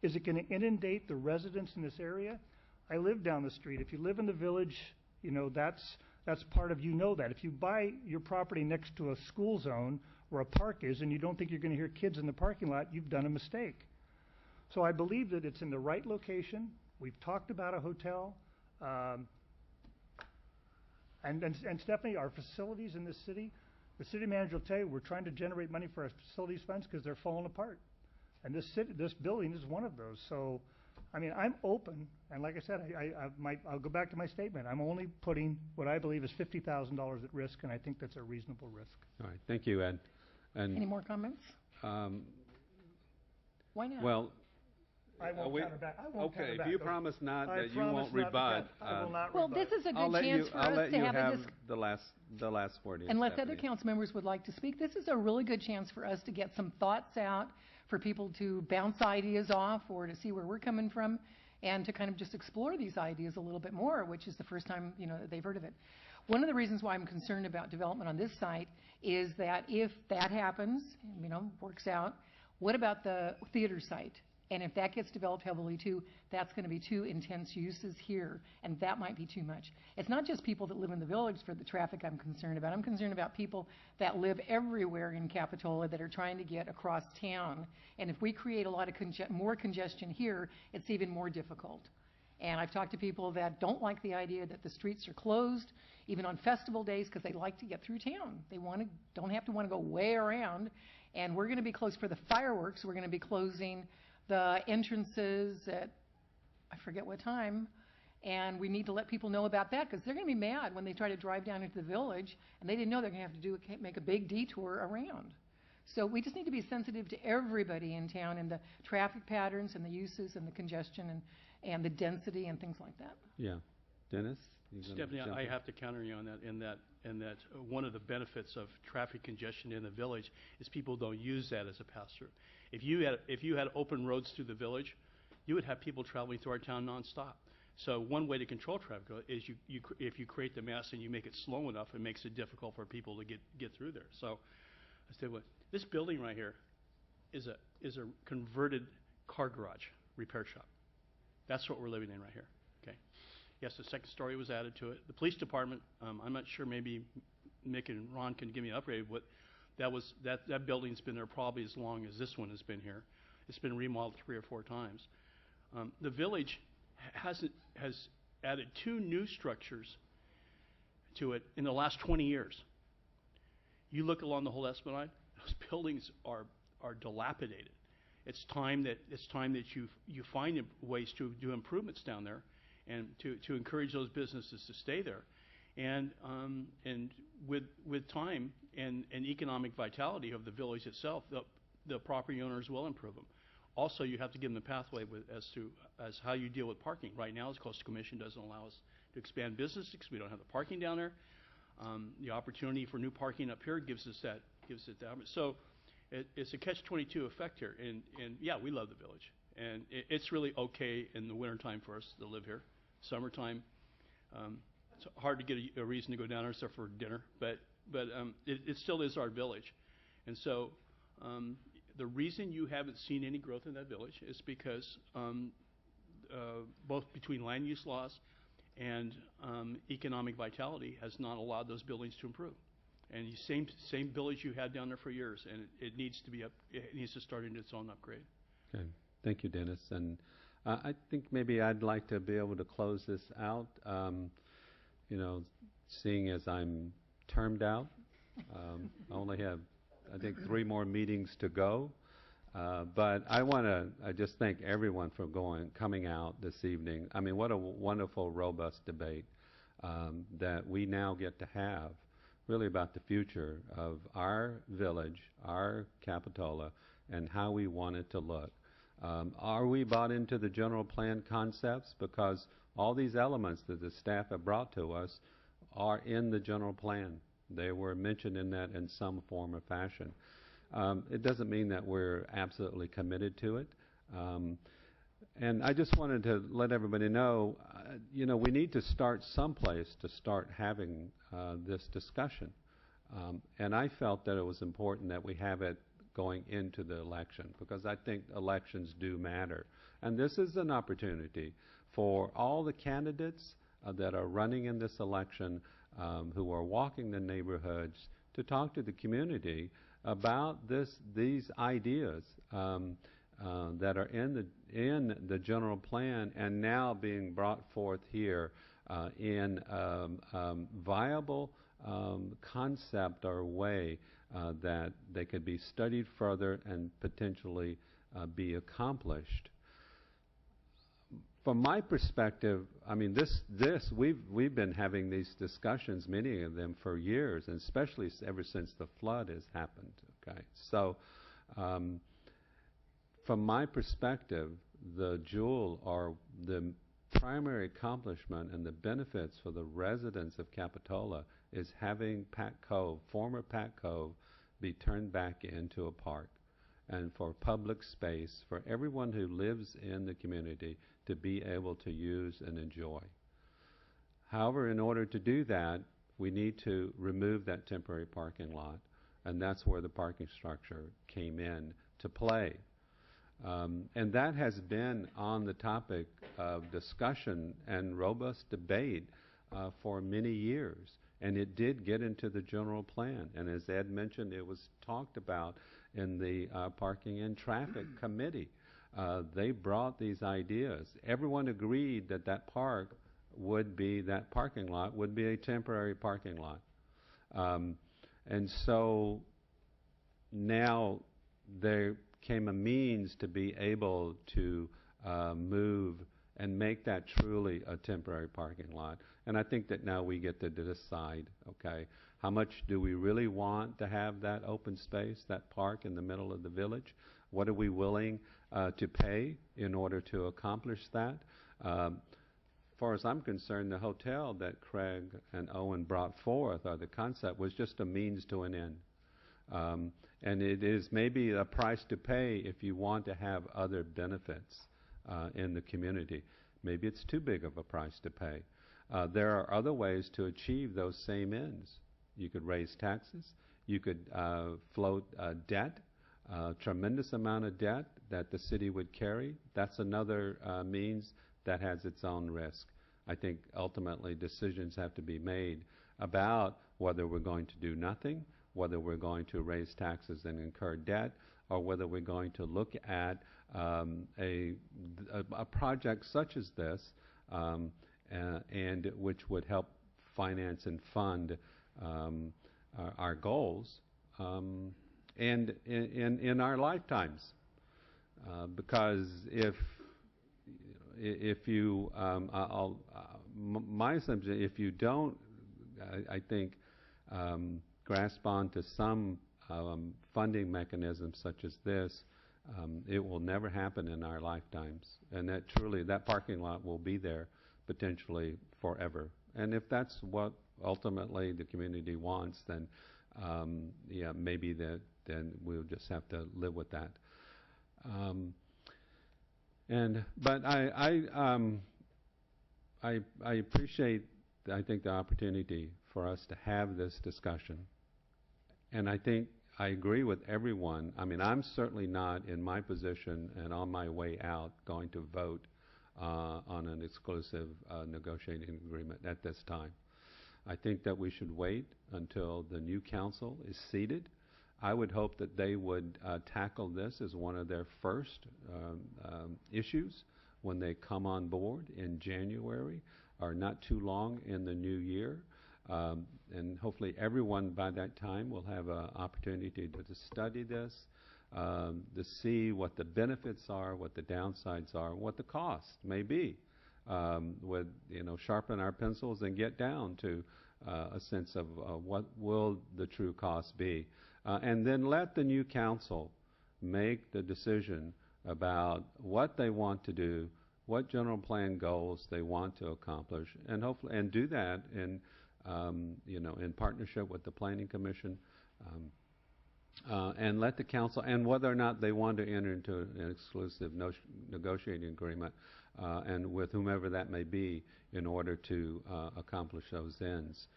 Is it going to inundate the residents in this area? I live down the street. If you live in the village, that's part of that. If you buy your property next to a school zone where a park is and you don't think you're going to hear kids in the parking lot, you've done a mistake. So I believe that it's in the right location. We've talked about a hotel. And Stephanie, our facilities in this city, the city manager will tell you we're trying to generate money for our facilities funds because they're falling apart. And this building is one of those. So, I'm open. And like I said, I'll go back to my statement. I'm only putting what I believe is $50,000 at risk, and I think that's a reasonable risk. All right. Thank you, Ed. And any more comments? Why not? Well, I won't counter back. Okay, if you promise not that you won't rebut. I will not well, rebut. this is a good chance for us to have the last word. Unless other council members would like to speak, this is a really good chance for us to get some thoughts out, for people to bounce ideas off or to see where we're coming from, and to kind of just explore these ideas a little bit more, which is the first time that they've heard of it. One of the reasons why I'm concerned about development on this site is that if that happens, works out, what about the theater site? And if that gets developed heavily too, that's going to be too intense uses here, and that might be too much. It's not just people that live in the village for the traffic I'm concerned about. I'm concerned about people that live everywhere in Capitola that are trying to get across town. And if we create a lot of more congestion here, it's even more difficult. And I've talked to people that don't like the idea that the streets are closed, even on festival days, because they like to get through town. They don't have to want to go way around. And we're going to be closed for the fireworks. We're going to be closing the entrances at, I forget what time, and we need to let people know about that because they're going to be mad when they try to drive down into the village and they didn't know they're going to have to make a big detour around. So we just need to be sensitive to everybody in town and the traffic patterns and the uses and the congestion and the density and things like that. Yeah. Dennis? You gonna Stephanie, jump I in? have to counter you on that, in that one of the benefits of traffic congestion in the village is people don't use that as a pass-through. If you had open roads through the village, you would have people traveling through our town nonstop. So one way to control traffic is if you create the mass and you make it slow enough, it makes it difficult for people to get through there. So I said, what this building right here is a converted car garage repair shop. That's what we're living in right here. Okay. Yes, the second story was added to it. The police department, I'm not sure, maybe Mick and Ron can give me an upgrade. That building's been there probably as long as this one has been here. It's been remodeled 3 or 4 times. The village has added 2 new structures to it in the last 20 years. You look along the whole Esplanade, those buildings are dilapidated. It's time that you find ways to do improvements down there and to encourage those businesses to stay there. And with time and economic vitality of the village itself, the property owners will improve them. Also, you have to give them the pathway as how you deal with parking. Right now, the Coastal Commission doesn't allow us to expand business because we don't have the parking down there. The opportunity for new parking up here gives it that. So it's a catch-22 effect here. And yeah, we love the village, and it's really okay in the wintertime for us to live here. Summertime, it's hard to get a reason to go down there except for dinner, but it still is our village. And so the reason you haven't seen any growth in that village is because both between land use laws and economic vitality has not allowed those buildings to improve. And the same village you had down there for years, and it needs to be it needs to start into its own upgrade. Okay. Thank you, Dennis. And I think maybe I'd like to be able to close this out. Seeing as I'm termed out, I only have, I think, 3 more meetings to go. But I want to just thank everyone for coming out this evening. I mean, what a wonderful, robust debate that we now get to have, really about the future of our village, our Capitola, and how we want it to look. Are we bought into the general plan concepts? Because all these elements that the staff have brought to us are in the general plan. They were mentioned in that in some form or fashion. It doesn't mean that we're absolutely committed to it. And I just wanted to let everybody know, we need to start someplace to start having this discussion. And I felt that it was important that we have it going into the election, because I think elections do matter. And this is an opportunity for all the candidates that are running in this election, who are walking the neighborhoods, to talk to the community about these ideas that are in the general plan and now being brought forth here in viable concept or way that they could be studied further and potentially be accomplished. From my perspective, I mean, we've been having these discussions, many of them, for years, and especially ever since the flood has happened. Okay, so from my perspective, the jewel or the primary accomplishment and the benefits for the residents of Capitola is having Pack Cove, former Pack Cove, be turned back into a park, and for public space for everyone who lives in the community to be able to use and enjoy. However, in order to do that, we need to remove that temporary parking lot, and that's where the parking structure came in to play. And that has been on the topic of discussion and robust debate for many years. And it did get into the general plan. And as Ed mentioned, it was talked about in the Parking and Traffic Committee. They brought these ideas. Everyone agreed that that parking lot would be a temporary parking lot. And so now there came a means to be able to move and make that truly a temporary parking lot. And I think that now we get to decide, okay, how much do we really want to have that open space, that park in the middle of the village? What are we willing to pay in order to accomplish that? As far as I'm concerned, the hotel that Craig and Owen brought forth, or the concept, was just a means to an end. And it is maybe a price to pay if you want to have other benefits in the community. Maybe it's too big of a price to pay. There are other ways to achieve those same ends. You could raise taxes. You could float debt, tremendous amount of debt that the city would carry. That's another means that has its own risk. I think ultimately decisions have to be made about whether we're going to do nothing, whether we're going to raise taxes and incur debt, or whether we're going to look at a project such as this, and which would help finance and fund our goals, and in our lifetimes. Because if you, my assumption, if you don't, I think, grasp on to some funding mechanism such as this, it will never happen in our lifetimes. And that truly, that parking lot will be there potentially forever. And if that's what ultimately the community wants, then yeah, maybe then we'll just have to live with that. But I appreciate, I think, the opportunity for us to have this discussion. And I think I agree with everyone. I mean, I'm certainly not in my position and on my way out going to vote on an exclusive negotiating agreement at this time. I think that we should wait until the new council is seated. I would hope that they would tackle this as one of their first issues when they come on board in January, or not too long in the new year. And hopefully everyone by that time will have an opportunity to study this, to see what the benefits are, what the downsides are, what the cost may be. With, sharpen our pencils and get down to a sense of what will the true cost be. And then let the new council make the decision about what they want to do, what general plan goals they want to accomplish, and hopefully, and do that in in partnership with the Planning Commission, and let the council, and whether or not they want to enter into an exclusive negotiating agreement, and with whomever that may be, in order to accomplish those ends.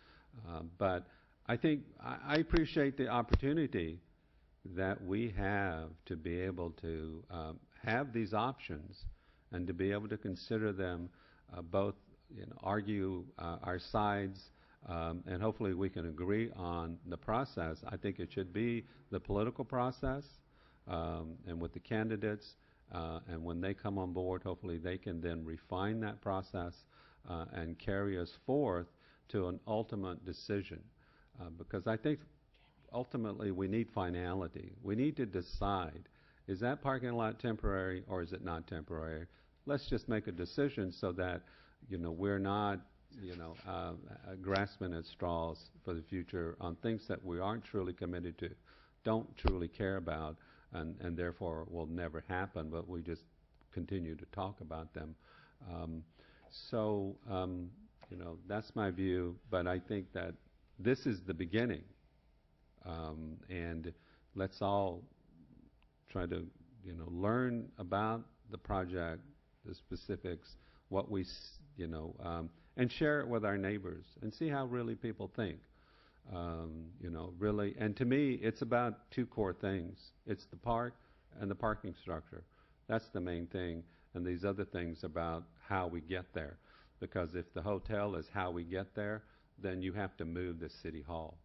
But I think I appreciate the opportunity that we have to be able to have these options and to be able to consider them, both argue our sides, and hopefully we can agree on the process. I think it should be the political process, and with the candidates, and when they come on board, hopefully they can then refine that process and carry us forth to an ultimate decision. Because I think ultimately we need finality. We need to decide, is that parking lot temporary or is it not temporary? Let's just make a decision so that we're not grasping at straws for the future on things that we aren't truly committed to, don't truly care about, and therefore will never happen, but we just continue to talk about them. That's my view, but I think that this is the beginning, and let's all try to learn about the project, the specifics, what we and share it with our neighbors and see how really people think. Really, and to me, it's about two core things. It's the park and the parking structure. That's the main thing, and these other things about how we get there. Because if the hotel is how we get there, then you have to move the city hall.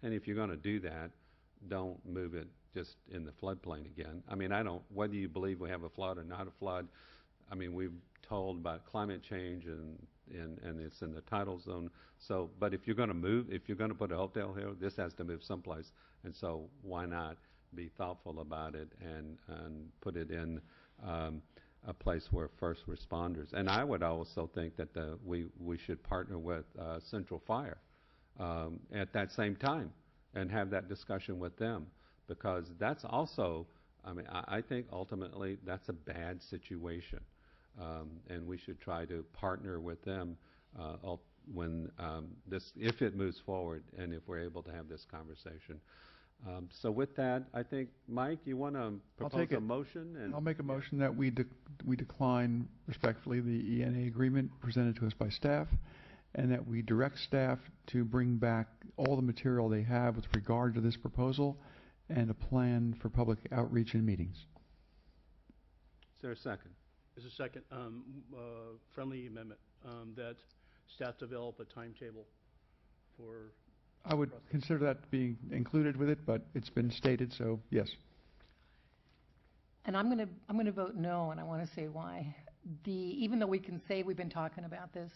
And if you're going to do that, don't move it just in the floodplain again. I mean, whether you believe we have a flood or not a flood, I mean, we've told about climate change and it's in the tidal zone. So, but if you're going to put a hotel here, this has to move someplace. And so why not be thoughtful about it and put it in a place where first responders. And I would also think that we should partner with Central Fire at that same time and have that discussion with them, because that's also, I mean, I think ultimately that's a bad situation, and we should try to partner with them when if it moves forward and if we're able to have this conversation. So with that, I think, Mike, you want to propose a motion? I'll make a motion that we decline respectfully the ENA agreement presented to us by staff, and that we direct staff to bring back all the material they have with regard to this proposal and a plan for public outreach and meetings. Is there a second? There's a second friendly amendment that staff develop a timetable for. I would consider that being included with it, but it's been stated, so yes. And I'm gonna vote no, and I want to say why. Even though we can say we've been talking about this,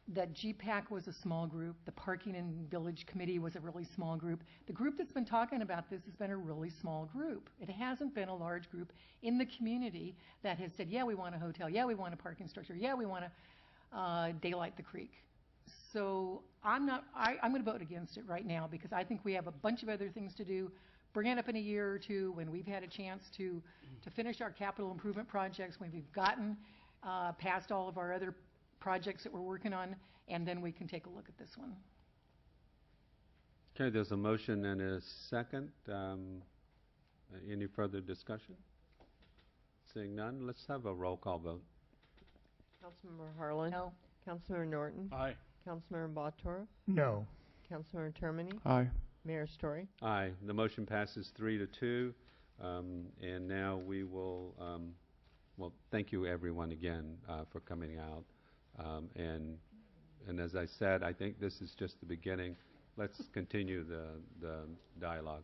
that GPAC was a small group, the Parking and Village Committee was a really small group. The group that's been talking about this has been a really small group. It hasn't been a large group in the community that has said, yeah, we want a hotel, yeah, we want a parking structure, yeah, we want to daylight the creek. So I'm going to vote against it right now, because I think we have a bunch of other things to do. Bring it up in a year or two when we've had a chance to finish our capital improvement projects, when we've gotten past all of our other projects that we're working on, and then we can take a look at this one. Okay, there's a motion and a second. Any further discussion? Seeing none, let's have a roll call vote. Councilmember Harlan? No. Councilmember Norton? Aye. Councilmember Bottorff? No. Councilmember Termini? Aye. Mayor Story? Aye. The motion passes 3-2. And now we will, well, thank you everyone again for coming out. And as I said, I think this is just the beginning. Let's continue the dialogue.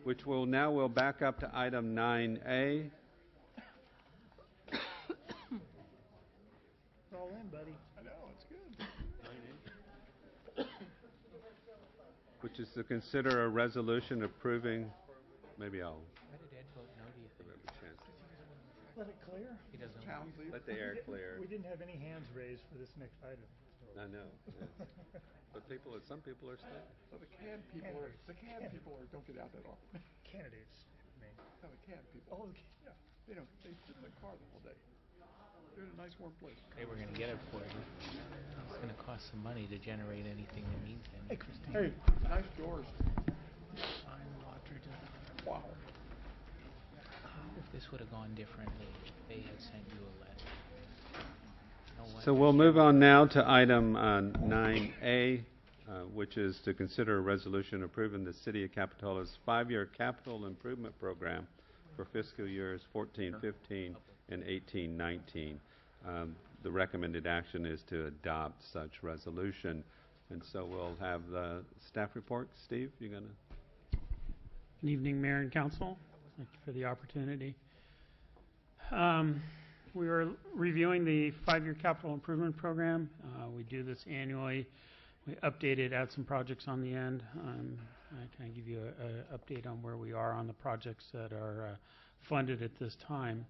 Which we'll back up to item 9A. All in, buddy. I know, it's good. Which is to consider a resolution approving, maybe I'll. Why did Ed vote no, do you think? Let it clear. He doesn't. Let the air clear. We didn't have any hands raised for this next item. I know. But some people are still. So the can people don't get out that often. Candidates, I mean. No, the can people. Oh, yeah. They sit in the car the whole day. They're in a nice warm place. They were going to get it for you. It's going to cost some money to generate anything that means anything. Hey, nice doors. Wow. If this would have gone differently, if they had sent you a letter. So we'll move on now to item 9A, which is to consider a resolution approving the City of Capitola's 5-year capital improvement program for fiscal years 14-15 and 18-19. The recommended action is to adopt such resolution. And so we'll have the staff report. Steve, you're going to? Good evening, Mayor and Council. Thank you for the opportunity. We are reviewing the 5-year capital improvement program. We do this annually. We update it, add some projects on the end. I can give you an update on where we are on the projects that are funded at this time.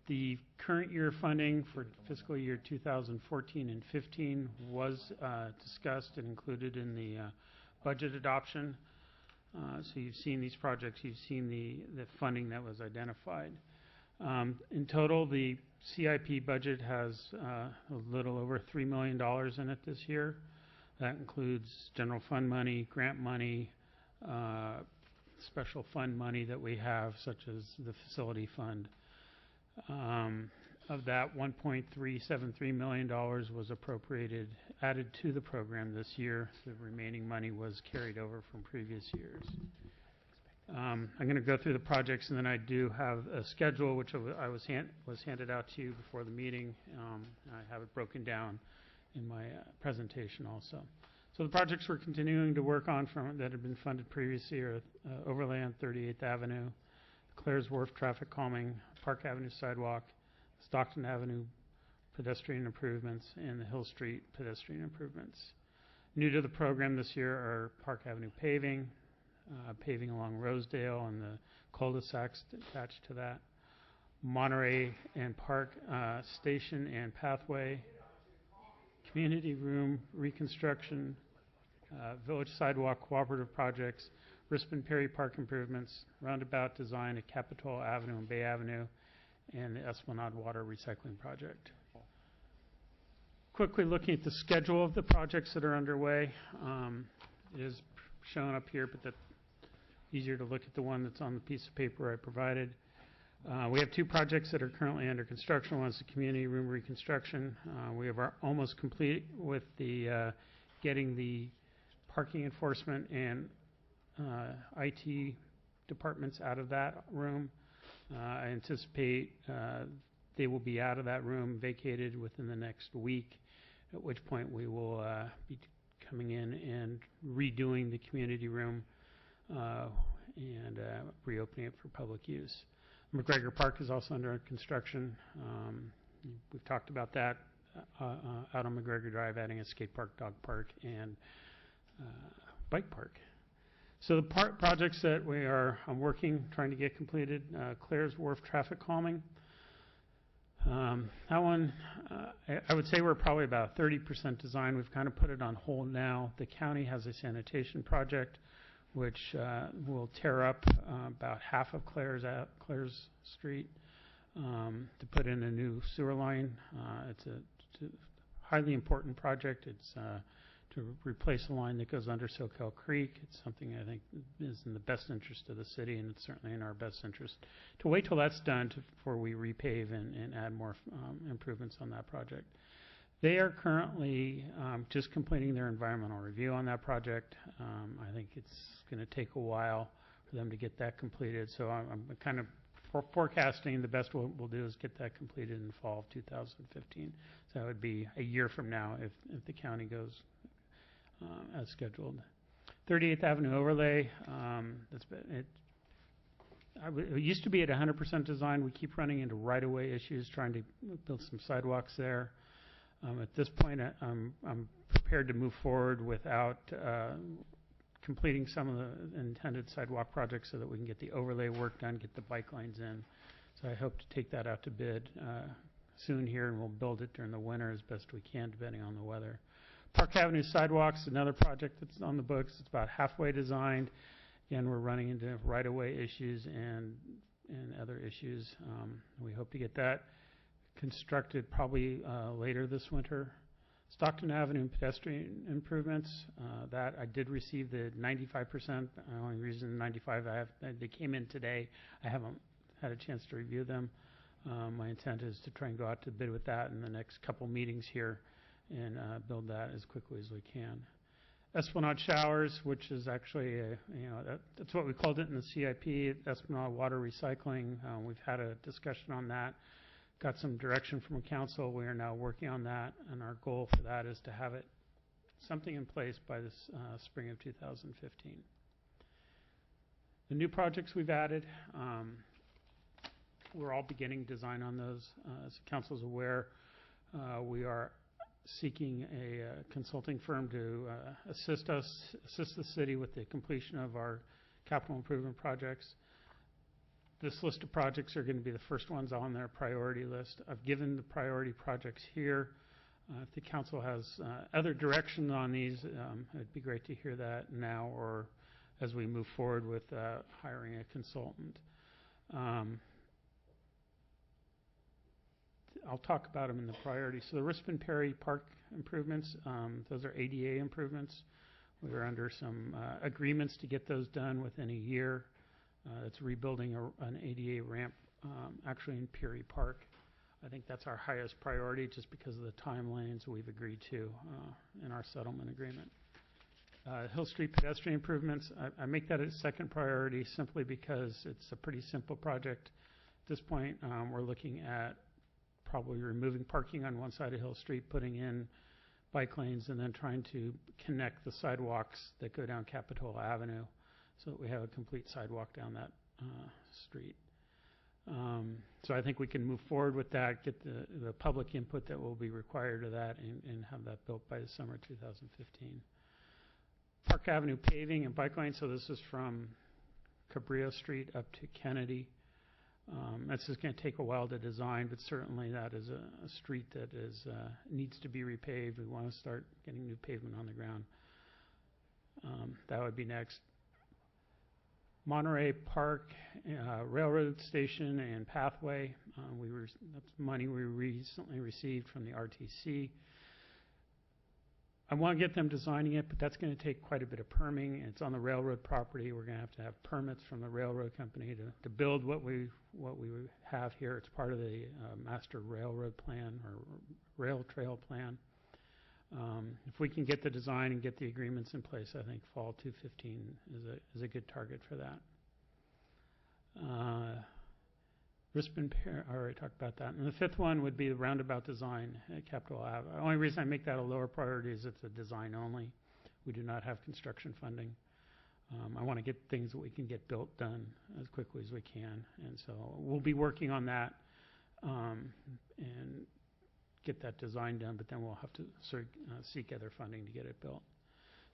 The current year funding for fiscal year 2014 and 15 was discussed and included in the budget adoption. So you've seen these projects, you've seen the funding that was identified. In total, the CIP budget has a little over $3 million in it this year. That includes general fund money, grant money, special fund money that we have, such as the facility fund. Of that, $1.373 million was appropriated, added to the program this year. The remaining money was carried over from previous years. I'm going to go through the projects, and then I do have a schedule, which was handed out to you before the meeting. I have it broken down in my presentation also. So the projects we're continuing to work on that have been funded previously are overlay on 38th Avenue, Claire's Wharf traffic calming, Park Avenue sidewalk, Stockton Avenue pedestrian improvements, and the Hill Street pedestrian improvements. New to the program this year are Park Avenue paving, paving along Rosedale and the cul-de-sacs attached to that, Monterey and Park Station and Pathway, community room reconstruction, village sidewalk cooperative projects, Rispin Perry Park improvements, roundabout design at Capitola Avenue and Bay Avenue, and the Esplanade Water Recycling Project. Quickly looking at the schedule of the projects that are underway. It is shown up here, but that's easier to look at the one that's on the piece of paper I provided. We have 2 projects that are currently under construction. One is the community room reconstruction. We have almost complete with the getting the parking enforcement and IT departments out of that room. I anticipate they will be out of that room, vacated within the next week, at which point we will be coming in and redoing the community room and reopening it for public use. McGregor Park is also under construction. We've talked about that out on McGregor Drive, adding a skate park, dog park, and bike park. So the projects that I'm working, trying to get completed, Claire's Wharf traffic calming. That one, I would say we're probably about 30% design. We've kind of put it on hold now. The county has a sanitation project which will tear up about half of Claire's Street to put in a new sewer line. It's a highly important project. It's to replace a line that goes under Soquel Creek. It's something I think is in the best interest of the city, and it's certainly in our best interest to wait till that's done before we repave and add more improvements on that project. They are currently just completing their environmental review on that project. I think it's going to take a while for them to get that completed, so I'm kind of forecasting the best we'll do is get that completed in the fall of 2015. So that would be a year from now if the county goes as scheduled. 38th Avenue overlay, it used to be at 100% design. We keep running into right-of-way issues trying to build some sidewalks there. At this point, I'm prepared to move forward without completing some of the intended sidewalk projects so that we can get the overlay work done, get the bike lanes in. So I hope to take that out to bid soon here, and we'll build it during the winter as best we can, depending on the weather. Park Avenue sidewalks, another project that's on the books. It's about halfway designed. Again, we're running into right-of-way issues and other issues. We hope to get that constructed probably later this winter. Stockton Avenue pedestrian improvements, that I did receive the 95%. The only reason 95, they came in today. I haven't had a chance to review them. My intent is to try and go out to bid with that in the next couple meetings here and build that as quickly as we can. Esplanade Showers, which is actually, that's what we called it in the CIP, Esplanade Water Recycling. We've had a discussion on that. Got some direction from council. We are now working on that, and our goal for that is to have something in place by this spring of 2015. The new projects we've added, we're all beginning design on those. As the council is aware, we are seeking a consulting firm to assist the city with the completion of our capital improvement projects. This list of projects are going to be the first ones on their priority list. I've given the priority projects here. If the council has other direction on these, it'd be great to hear that now or as we move forward with hiring a consultant. I'll talk about them in the priority. So the Rispin Perry Park improvements, those are ADA improvements. We are under some agreements to get those done within a year. It's rebuilding an ADA ramp actually in Perry Park. I think that's our highest priority just because of the timelines we've agreed to in our settlement agreement. Hill Street pedestrian improvements, I make that a second priority simply because it's a pretty simple project. At this point, we're looking at probably removing parking on one side of Hill Street, putting in bike lanes, and then trying to connect the sidewalks that go down Capitola Avenue so that we have a complete sidewalk down that street. So I think we can move forward with that, get the public input that will be required of that, and have that built by the summer 2015. Park Avenue paving and bike lane, so this is from Cabrillo Street up to Kennedy. That's just going to take a while to design, but certainly that is a street that needs to be repaved. We want to start getting new pavement on the ground. That would be next. Monterey Park, Railroad Station and Pathway. That's money we recently received from the RTC. I want to get them designing it, but that's going to take quite a bit of permitting. It's on the railroad property. We're going to have permits from the railroad company to build what we have here. It's part of the master railroad plan or rail trail plan. If we can get the design and get the agreements in place, I think fall 2015 is a good target for that. Rispin, I already talked about that. And the fifth one would be the roundabout design at Capitol Ave. The only reason I make that a lower priority is it's a design only. We do not have construction funding. I want to get things that we can get built done as quickly as we can. And so we'll be working on that and get that design done, but then we'll have to seek other funding to get it built.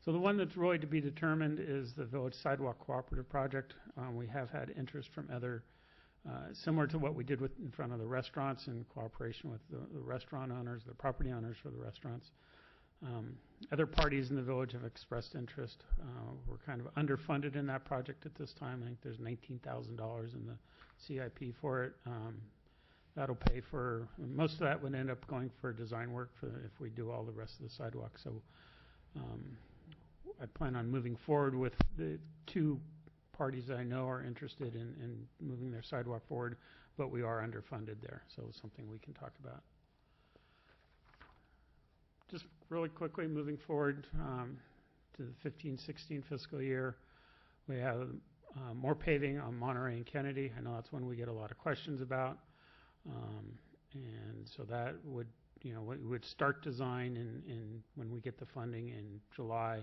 So the one that's really to be determined is the Village Sidewalk Cooperative Project. We have had interest from other similar to what we did in front of the restaurants in cooperation with the restaurant owners, the property owners for the restaurants. Other parties in the village have expressed interest. We're kind of underfunded in that project at this time. I think there's $19,000 in the CIP for it. That'll pay for, most of that would end up going for design work if we do all the rest of the sidewalk. So I plan on moving forward with the two parties I know are interested in moving their sidewalk forward, but we are underfunded there, so it's something we can talk about. Just really quickly moving forward to the 15-16 fiscal year, we have more paving on Monterey and Kennedy. I know that's one we get a lot of questions about, and so that would, we would start design in when we get the funding in July.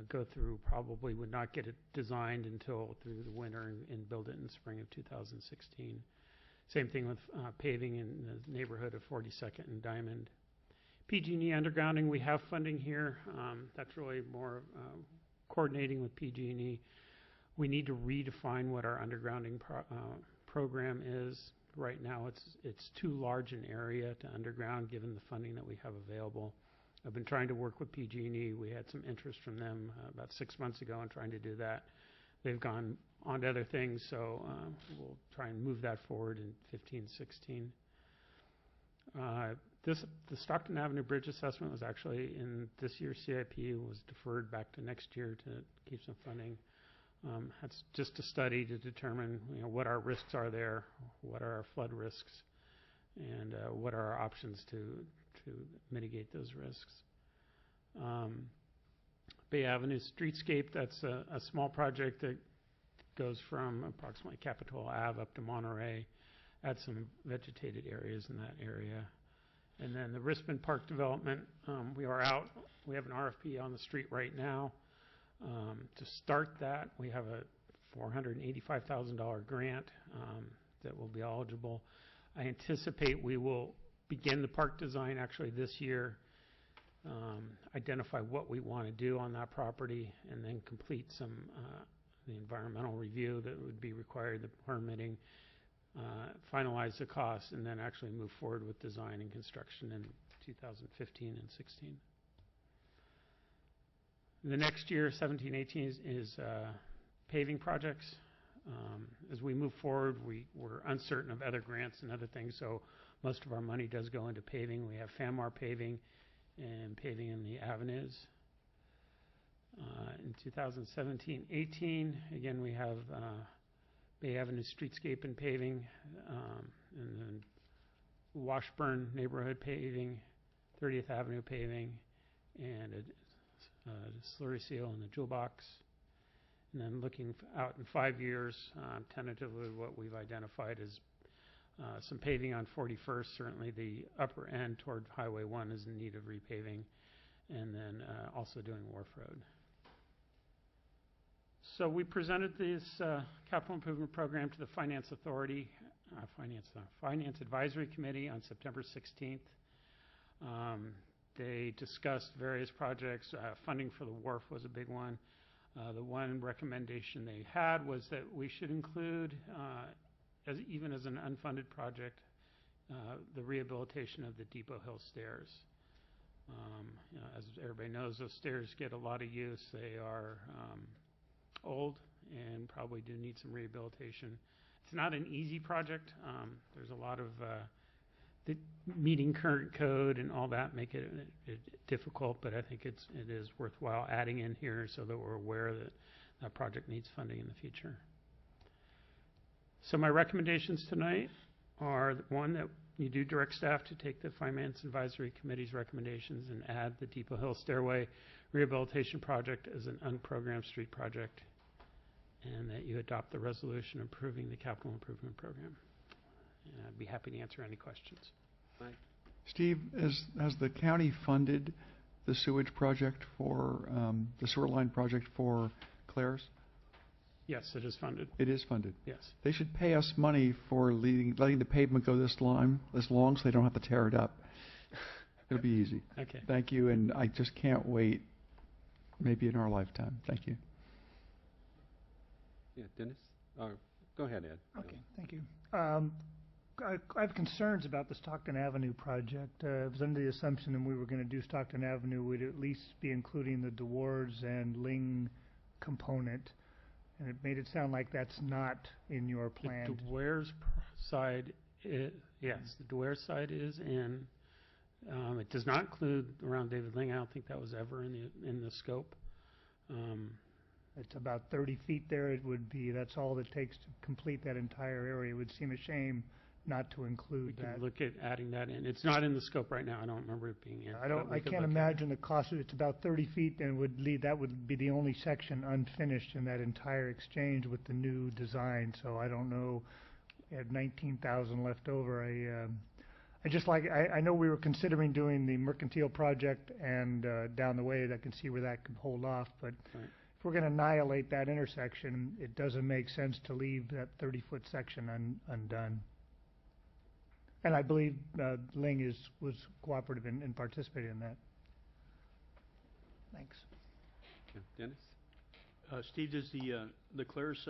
Go through, probably would not get it designed until through the winter and build it in the spring of 2016. Same thing with paving in the neighborhood of 42nd and Diamond. PG&E undergrounding, we have funding here. That's really more coordinating with PG&E. We need to redefine what our undergrounding program is. Right now it's too large an area to underground given the funding that we have available. I've been trying to work with PG&E. We had some interest from them about 6 months ago in trying to do that. They've gone on to other things, so we'll try and move that forward in 15-16. The Stockton Avenue Bridge assessment was actually in this year's CIP, was deferred back to next year to keep some funding. That's just a study to determine what our risks are there, what are our flood risks, and what are our options to mitigate those risks. Bay Avenue Streetscape, that's a small project that goes from approximately Capitola Ave up to Monterey, add some vegetated areas in that area. And then the Rispin Park development, we have an RFP on the street right now. To start that, we have a $485,000 grant that will be eligible. I anticipate we will begin the park design actually this year, identify what we want to do on that property, and then complete the environmental review that would be required, the permitting, finalize the costs, and then actually move forward with design and construction in 2015 and 16. The next year, 17-18, is paving projects. As we move forward, we're uncertain of other grants and other things, so most of our money does go into paving. We have FAMAR paving and paving in the avenues. In 2017-18, again, we have Bay Avenue Streetscape and paving, and then Washburn neighborhood paving, 30th Avenue paving, and the slurry seal and the jewel box. And then looking out in 5 years, tentatively what we've identified is some paving on 41st. Certainly the upper end toward Highway 1 is in need of repaving, and then also doing Wharf Road. So we presented this capital improvement program to the Finance Authority, Finance Advisory Committee on September 16th. They discussed various projects. Funding for the wharf was a big one. The one recommendation they had was that we should include, even as an unfunded project, the rehabilitation of the Depot Hill stairs. As everybody knows, those stairs get a lot of use. They are old and probably do need some rehabilitation. It's not an easy project. There's a lot of meeting current code and all that make it difficult, but I think it is worthwhile adding in here so that we're aware that that project needs funding in the future. So my recommendations tonight are, one, that you do direct staff to take the Finance Advisory Committee's recommendations and add the Depot Hill Stairway Rehabilitation Project as an unprogrammed street project, and that you adopt the resolution approving the capital improvement program. And I'd be happy to answer any questions. Mike? Steve, has the county funded the sewage project for, the sewer line project for Claire's? Yes, it is funded. It is funded. Yes. They should pay us money for letting the pavement go this long so they don't have to tear it up. It'll be easy. Okay. Thank you, and I just can't wait, maybe in our lifetime. Thank you. Yeah, Dennis? Go ahead, Ed. Okay, thank you. I have concerns about the Stockton Avenue project. I was under the assumption that we were going to do Stockton Avenue, we'd at least be including the DeWards and Ling component, and it made it sound like that's not in your plan. The DeWare's side, yes, the DeWare side is in. It does not include around David Ling. I don't think that was ever in the scope. It's about 30 feet there. It would be, that's all it takes to complete that entire area. It would seem a shame not to include We that. can look at adding that in. It's not in the scope right now. I don't remember it being in. I can't imagine the cost. It's about 30 feet and that would be the only section unfinished in that entire exchange with the new design. So I don't know. We had 19,000 left over. I know we were considering doing the Mercantile project and down the way. I can see where that could hold off, but if we're going to annihilate that intersection, it doesn't make sense to leave that 30-foot section undone. And I believe Ling was cooperative in participating in that. Thanks. Yeah, Dennis? Steve, does the Claire's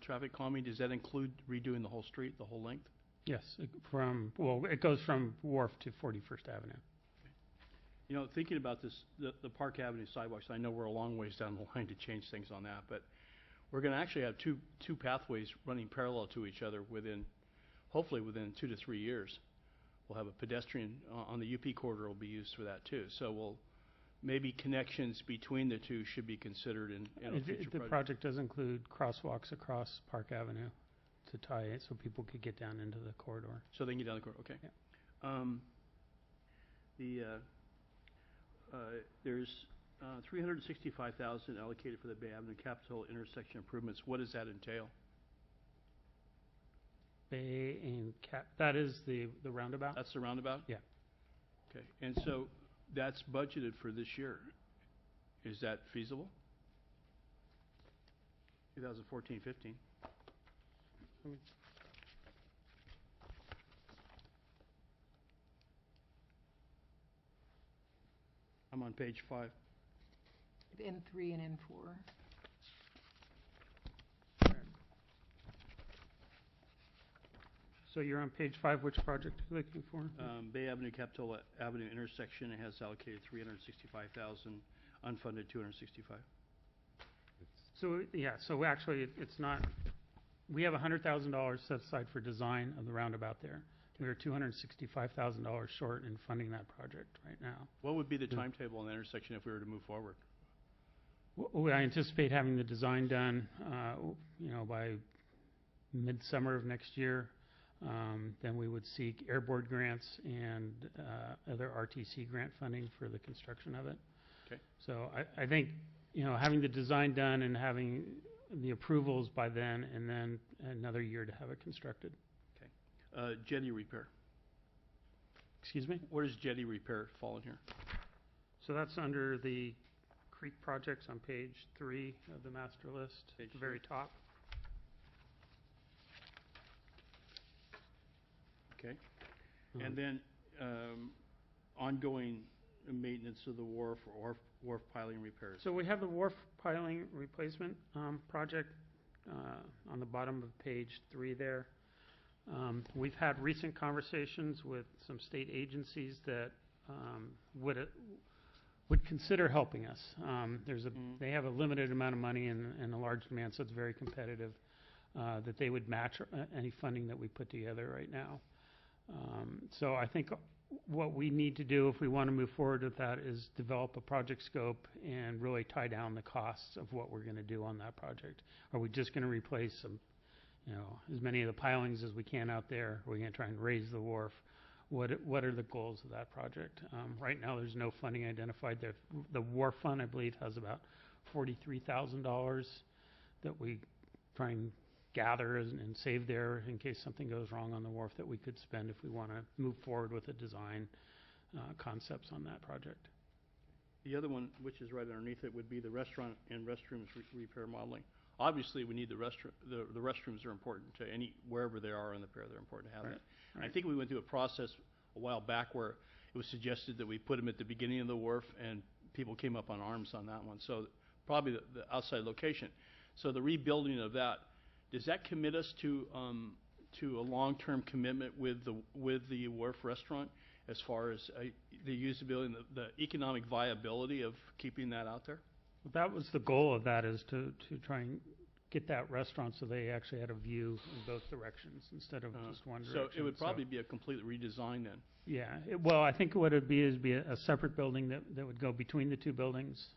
traffic calming, does that include redoing the whole street, the whole length? Yes, it goes from Wharf to 41st Avenue. You know, thinking about this, the Park Avenue sidewalks, I know we're a long ways down the line to change things on that, but we're going to actually have two pathways running parallel to each other hopefully within 2 to 3 years. We'll have a pedestrian on the UP corridor will be used for that too. So maybe connections between the two should be considered in a future The project does include crosswalks across Park Avenue to tie it so people could get down into the corridor. So they can get down the corridor, okay. Yeah. There's $365,000 allocated for the Bay Avenue Capitol intersection improvements. What does that entail? Bay and that is the roundabout? That's the roundabout? Yeah. Okay, and so that's budgeted for this year. Is that feasible? 2014-15. I'm on page 5. N3 and N4. So you're on page 5. Which project are you looking for? Bay Avenue, Capitola Avenue intersection. It has allocated $365,000, unfunded $265. So yeah, so actually it's not. We have $100,000 set aside for design of the roundabout there. We are $265,000 short in funding that project right now. What would be the timetable on the intersection if we were to move forward? I anticipate having the design done, by midsummer of next year. Then we would seek Air Board grants and other RTC grant funding for the construction of it. Okay. So I think, having the design done and having the approvals by then, and then another year to have it constructed. Jetty repair. Excuse me? Where does jetty repair fall in here? So that's under the creek projects on page 3 of the master list, at the very top. Okay. And then ongoing maintenance of the wharf or wharf piling repairs. So we have the wharf piling replacement project on the bottom of page 3 there. We've had recent conversations with some state agencies that would consider helping us. They have a limited amount of money and a large demand, so it's very competitive, that they would match any funding that we put together right now. So I think what we need to do if we want to move forward with that is develop a project scope and really tie down the costs of what we're going to do on that project. Are we just going to replace some, as many of the pilings as we can out there? Are we going to try and raise the wharf? What are the goals of that project? Right now, there's no funding identified there. The wharf fund, I believe, has about $43,000 that we try and gather and save there in case something goes wrong on the wharf that we could spend if we want to move forward with the design concepts on that project. The other one, which is right underneath it, would be the restaurant and restrooms repair modeling. Obviously, we need the restrooms are important to wherever they are in the pier. They're important to have that. Right. I think we went through a process a while back where it was suggested that we put them at the beginning of the wharf, and people came up on arms on that one. So probably the outside location. So the rebuilding of that, does that commit us to a long-term commitment with the wharf restaurant as far as the usability and the economic viability of keeping that out there? That was the goal of that, is to try and get that restaurant so they actually had a view in both directions instead of just one direction. So it would probably be a complete redesign then. Yeah. Well, I think what it would be is a separate building that would go between the two buildings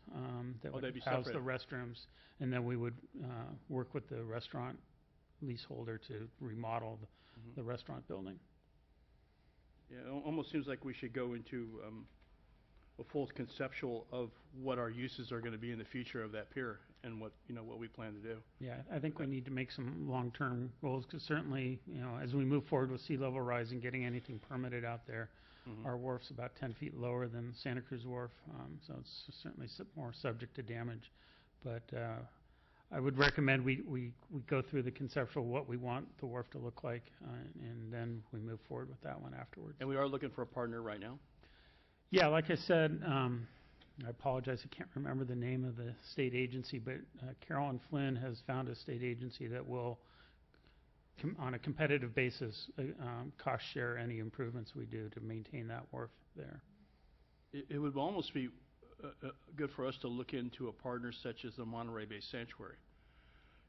that would they'd be house the separate. restrooms, and then we would work with the restaurant leaseholder to remodel the restaurant building. Yeah, it almost seems like we should go into a full conceptual of what our uses are going to be in the future of that pier and what we plan to do. Yeah, I think we need to make some long-term goals, because certainly, as we move forward with sea level rise and getting anything permitted out there, our wharf's about 10 feet lower than Santa Cruz Wharf, so it's certainly more subject to damage. But I would recommend we go through the conceptual what we want the wharf to look like, and then we move forward with that one afterwards. And we are looking for a partner right now? Yeah, like I said, I apologize, I can't remember the name of the state agency, but Carolyn Flynn has found a state agency that will, on a competitive basis, cost share any improvements we do to maintain that wharf there. It would almost be good for us to look into a partner such as the Monterey Bay Sanctuary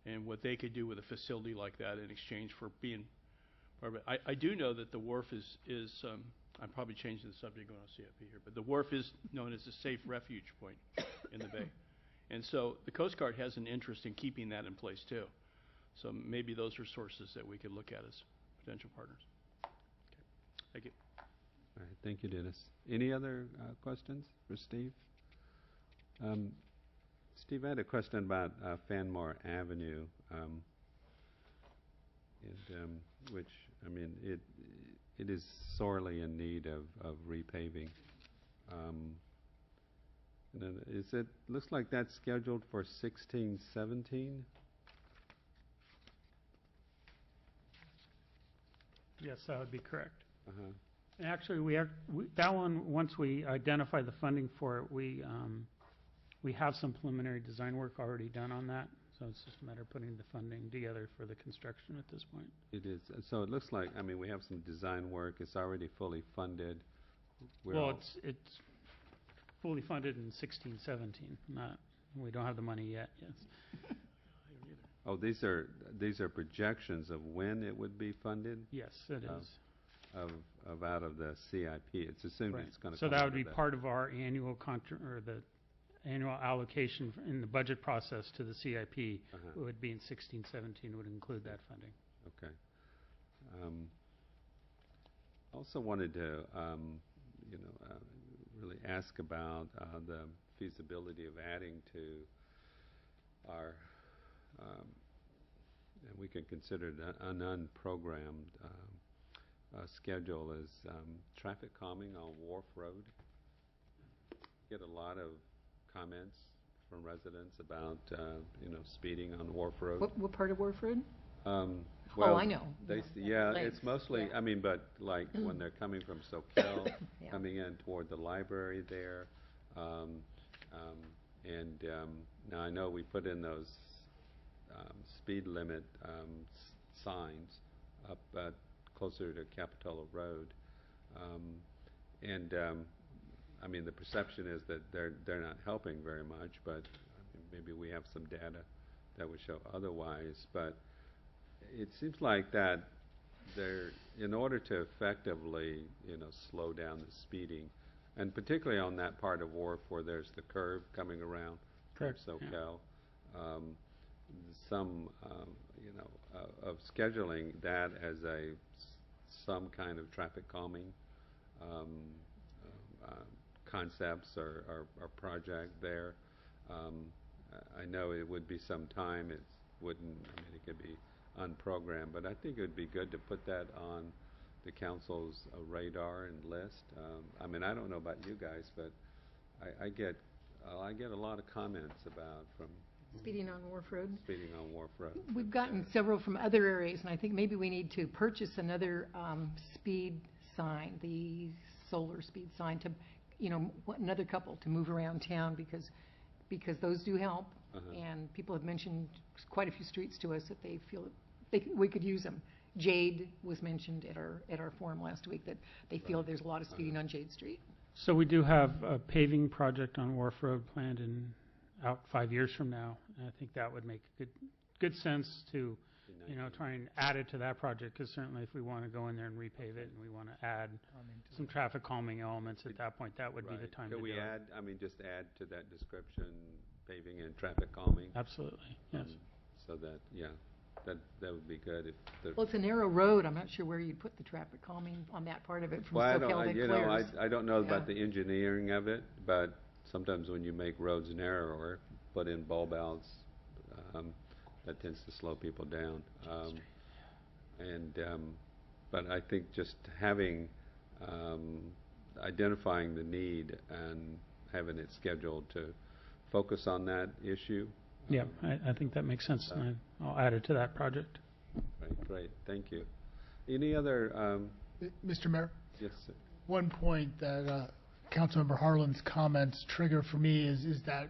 and what they could do with a facility like that in exchange for being part of it. I do know that the wharf is I'm probably changing the subject going on CIP here, but the wharf is known as a safe refuge point in the bay. And so the Coast Guard has an interest in keeping that in place too. So maybe those are sources that we could look at as potential partners. Okay. Thank you. All right, thank you, Dennis. Any other questions for Steve? Steve, I had a question about Fanmore Avenue, which, I mean, it is sorely in need of repaving. And then looks like that's scheduled for 16-17? Yes, that would be correct. Uh-huh. And actually, that one, once we identify the funding for it, we have some preliminary design work already done on that. So it's just a matter of putting the funding together for the construction at this point. It is. So it looks like, I mean, we have some design work. It's already fully funded. Well, it's fully funded in 16-17. We don't have the money yet. Yes. Oh, these are projections of when it would be funded? Yes, it is. Of out of the CIP. It's assumed Right. it's going to. So that would be part of our annual the annual allocation in the budget process to the CIP. It would be in 16-17, would include that funding. Okay. Also wanted to, really ask about the feasibility of adding to our, and we can consider it an unprogrammed schedule, is traffic calming on Wharf Road. Get a lot of comments from residents about, speeding on Wharf Road. What part of Wharf Road? Well, I know. Yeah, Lanes, it's mostly, yeah. But like when they're coming from SoCal, Yeah. coming in toward the library there. Now I know we put in those speed limit signs up closer to Capitola Road. The perception is that they're not helping very much, but maybe we have some data that would show otherwise. But it seems like that in order to effectively, slow down the speeding, and particularly on that part of Wharf where there's the curve coming around from Correct, SoCal, of scheduling that as some kind of traffic calming concepts or project there. I know it would be some time. It could be unprogrammed, but I think it would be good to put that on the council's radar and list. I don't know about you guys, but I get a lot of comments from Speeding on Wharf Road? Speeding on Wharf Road. We've gotten several from other areas, and I think maybe we need to purchase another speed sign, the solar speed sign, to, another couple to move around town, because those do help. And people have mentioned quite a few streets to us that they feel we could use them. Jade was mentioned at our forum last week, that they feel there's a lot of speeding on Jade Street. So we do have a paving project on Wharf Road planned out 5 years from now, and I think that would make good sense to, try and add it to that project, because certainly if we want to go in there and repave it and we want to add some traffic calming elements at that point, that would be the time to Could do we it. add, just add to that description, paving and traffic calming? Absolutely, yes. So that, that would be good if the. Well, it's a narrow road. I'm not sure where you'd put the traffic calming on that part of it from Well, SoCal to Claire's. I don't know about Yeah. the engineering of it, but sometimes when you make roads narrower, put in bulb outs, that tends to slow people down. But I think just identifying the need and having it scheduled to focus on that issue. Yeah, I think that makes sense, and I'll add it to that project. Great, thank you. Any other? Mr. Mayor? Yes, sir. One point that Councilmember Harlan's comments trigger for me is that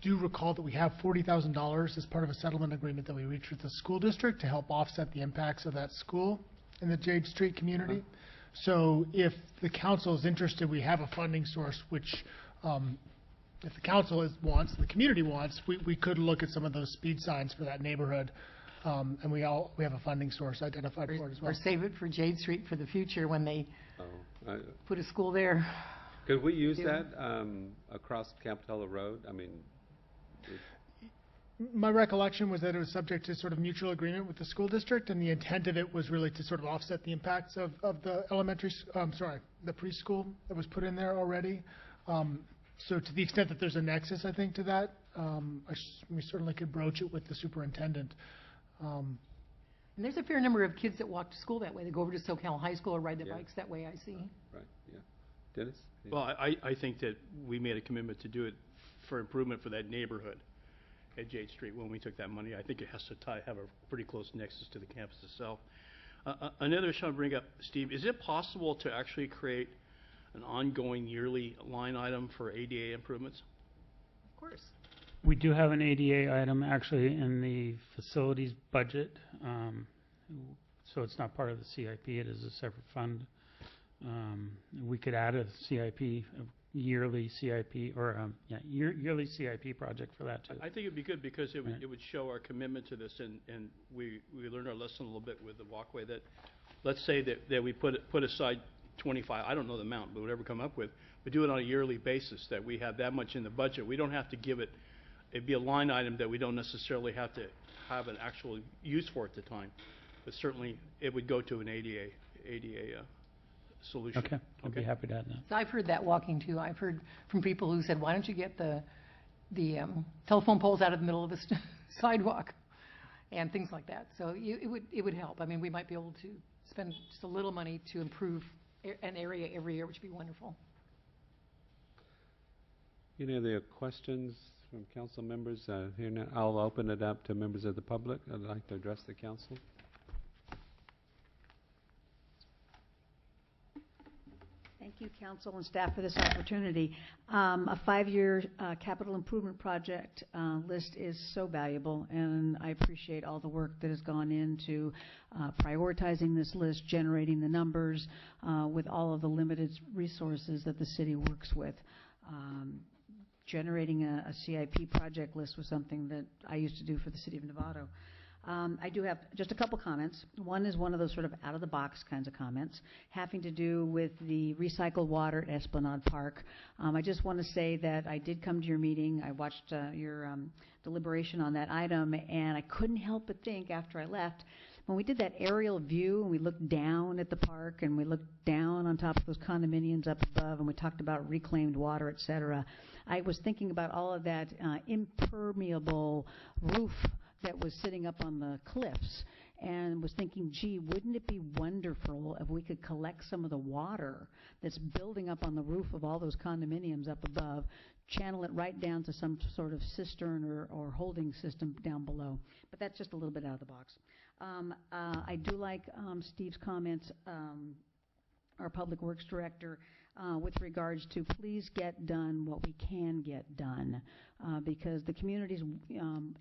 do recall that we have $40,000 as part of a settlement agreement that we reached with the school district to help offset the impacts of that school in the Jade Street community. So if the council is interested, we have a funding source which, if the council wants, the community wants, we could look at some of those speed signs for that neighborhood. And we have a funding source identified for it as well. Or save it for Jade Street for the future when they put a school there. Could we use that across Capitola Road? My recollection was that it was subject to sort of mutual agreement with the school district, and the intent of it was really to sort of offset the impacts of the the preschool that was put in there already. So to the extent that there's a nexus, I think, to that, we certainly could broach it with the superintendent. And there's a fair number of kids that walk to school that way. They go over to SoCal High School or ride their bikes that way, I see. Right, yeah. Dennis? Well, I think that we made a commitment to do it for improvement for that neighborhood at Jade Street when we took that money. I think it has to have a pretty close nexus to the campus itself. Another issue I want to bring up, Steve, is it possible to actually create an ongoing yearly line item for ADA improvements? Of course. We do have an ADA item actually in the facilities budget, so it's not part of the CIP. It is a separate fund. We could add a CIP, a yearly CIP, or yearly CIP project for that too. I think it'd be good because it would show our commitment to this, and we learned our lesson a little bit with the walkway. That let's say that we put aside 25, I don't know the amount, but whatever we come up with, we do it on a yearly basis, that we have that much in the budget. We don't have to give it, it'd be a line item that we don't necessarily have to have an actual use for at the time. But certainly, it would go to an ADA solution. Okay, I'd be happy to add that. So I've heard that walking too. I've heard from people who said, why don't you get the telephone poles out of the middle of the sidewalk and things like that. So it would help. I mean, we might be able to spend just a little money to improve an area every year, which would be wonderful. Any other questions from council members? Here now, I'll open it up to members of the public. I'd like to address the council. Thank you, council and staff, for this opportunity. A 5-year capital improvement project list is so valuable, and I appreciate all the work that has gone into prioritizing this list, generating the numbers with all of the limited resources that the city works with. Generating a CIP project list was something that I used to do for the city of Novato. I do have just a couple comments. One is one of those sort of out-of-the-box kinds of comments having to do with the recycled water at Esplanade Park. I just want to say that I did come to your meeting. I watched your deliberation on that item, and I couldn't help but think after I left, when we did that aerial view and we looked down at the park and we looked down on top of those condominiums up above and we talked about reclaimed water, et cetera, I was thinking about all of that impermeable roof that was sitting up on the cliffs, and was thinking, gee, wouldn't it be wonderful if we could collect some of the water that's building up on the roof of all those condominiums up above, channel it right down to some sort of cistern or holding system down below. But that's just a little bit out of the box. I do like Steve's comments, our Public Works Director, with regards to please get done what we can get done, because the community's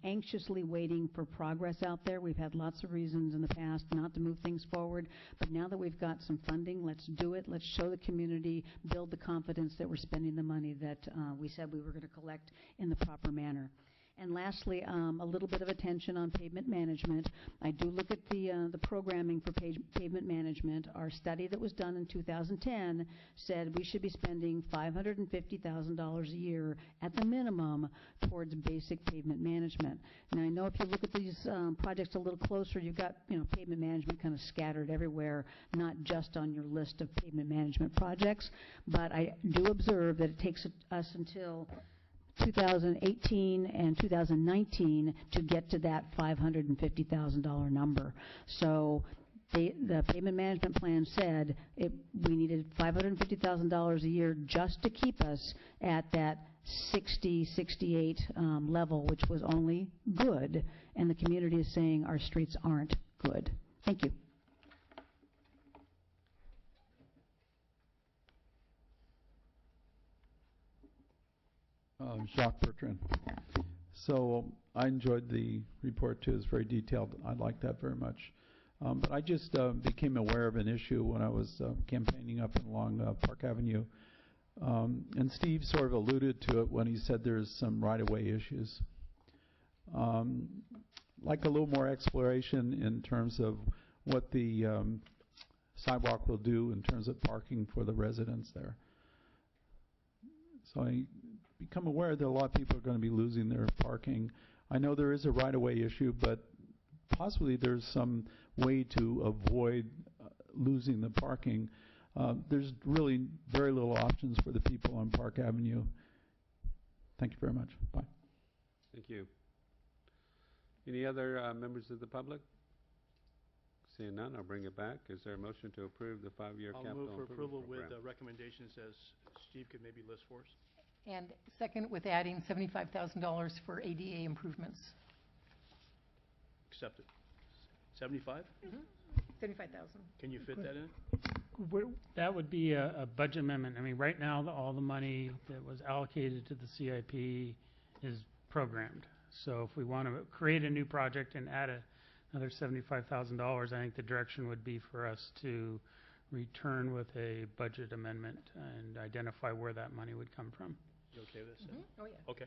anxiously waiting for progress out there. We've had lots of reasons in the past not to move things forward, but now that we've got some funding, let's do it. Let's show the community, build the confidence that we're spending the money that we said we were going to collect in the proper manner. And lastly, a little bit of attention on pavement management. I do look at the programming for pavement management. Our study that was done in 2010 said we should be spending $550,000 a year at the minimum towards basic pavement management. Now, I know if you look at these projects a little closer, you've got pavement management kind of scattered everywhere, not just on your list of pavement management projects. But I do observe that it takes us until 2018 and 2019 to get to that $550,000 number. So the payment management plan said we needed $550,000 a year just to keep us at that 60, 68 level, which was only good, and the community is saying our streets aren't good. Thank you. Jacques Bertrand. So I enjoyed the report too. It's very detailed. I like that very much. But I just became aware of an issue when I was campaigning up and along Park Avenue. And Steve sort of alluded to it when he said there's some right-of-way issues. Like a little more exploration in terms of what the sidewalk will do in terms of parking for the residents there. So I become aware that a lot of people are going to be losing their parking. I know there is a right-of-way issue, but possibly there's some way to avoid losing the parking. There's really very little options for the people on Park Avenue. Thank you very much. Bye. Thank you. Any other members of the public? Seeing none, I'll bring it back. Is there a motion to approve the 5-year capital I'll move for improvement approval program? with recommendations as Steve could maybe list for us. And second, with adding $75,000 for ADA improvements. Accepted. 75? Mm-hmm. 75,000. Can you fit that in? That would be a budget amendment. I mean, right now, all the money that was allocated to the CIP is programmed. So if we want to create a new project and add another $75,000, I think the direction would be for us to return with a budget amendment and identify where that money would come from. You okay with this? Mm-hmm. Oh, yeah. Okay.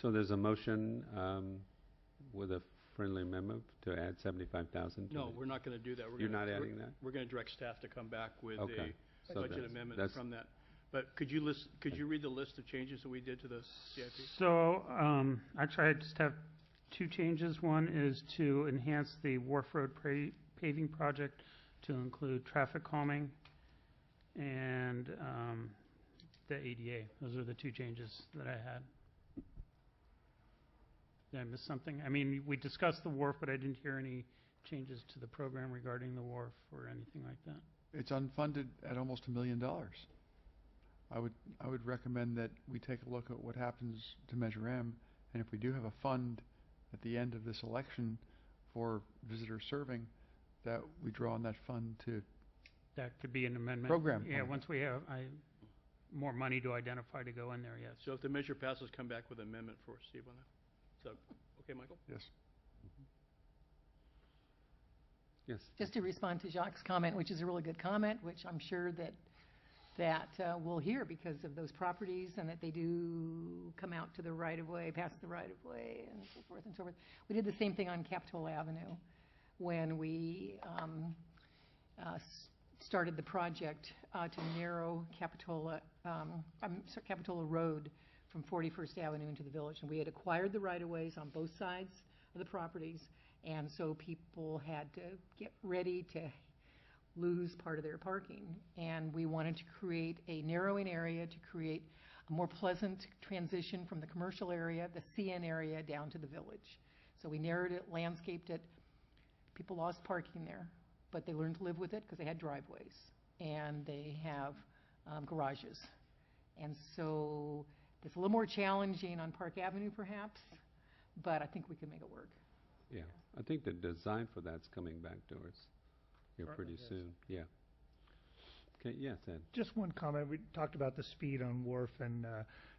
So there's a motion with a friendly amendment to add 75,000. No, we're not going to do that. You're not adding that? We're going to direct staff to come back with Okay. a So budget amendment from that. But could you read the list of changes that we did to the CIP? So actually, I just have two changes. One is to enhance the Wharf Road paving project to include traffic calming and the ADA. Those are the two changes that I had. Did I miss something? I mean, we discussed the wharf, but I didn't hear any changes to the program regarding the wharf or anything like that. It's unfunded at almost $1 million. I would recommend that we take a look at what happens to Measure M, and if we do have a fund at the end of this election for visitor serving, that we draw on that fund to That could be an amendment. program. Yeah, once we have more money to identify to go in there, yes. So if the measure passes, come back with an amendment for Steve on that. So, okay, Michael? Yes. Yes. Just to respond to Jacques' comment, which is a really good comment, which I'm sure that we'll hear because of those properties and that they do come out to the right-of-way, past the right-of-way, and so forth and so forth. We did the same thing on Capitola Avenue when we started the project to narrow Capitola Road from 41st Avenue into the village. And we had acquired the right-of-ways on both sides of the properties, and so people had to get ready to lose part of their parking. And we wanted to create a narrowing area to create a more pleasant transition from the commercial area, the CN area, down to the village. So we narrowed it, landscaped it. People lost parking there, but they learned to live with it because they had driveways and they have garages. And so it's a little more challenging on Park Avenue perhaps, but I think we can make it work. Yeah, I think the design for that's coming back to us here pretty soon. Yeah. Okay, yes, Ed. Just one comment. We talked about the speed on Wharf, and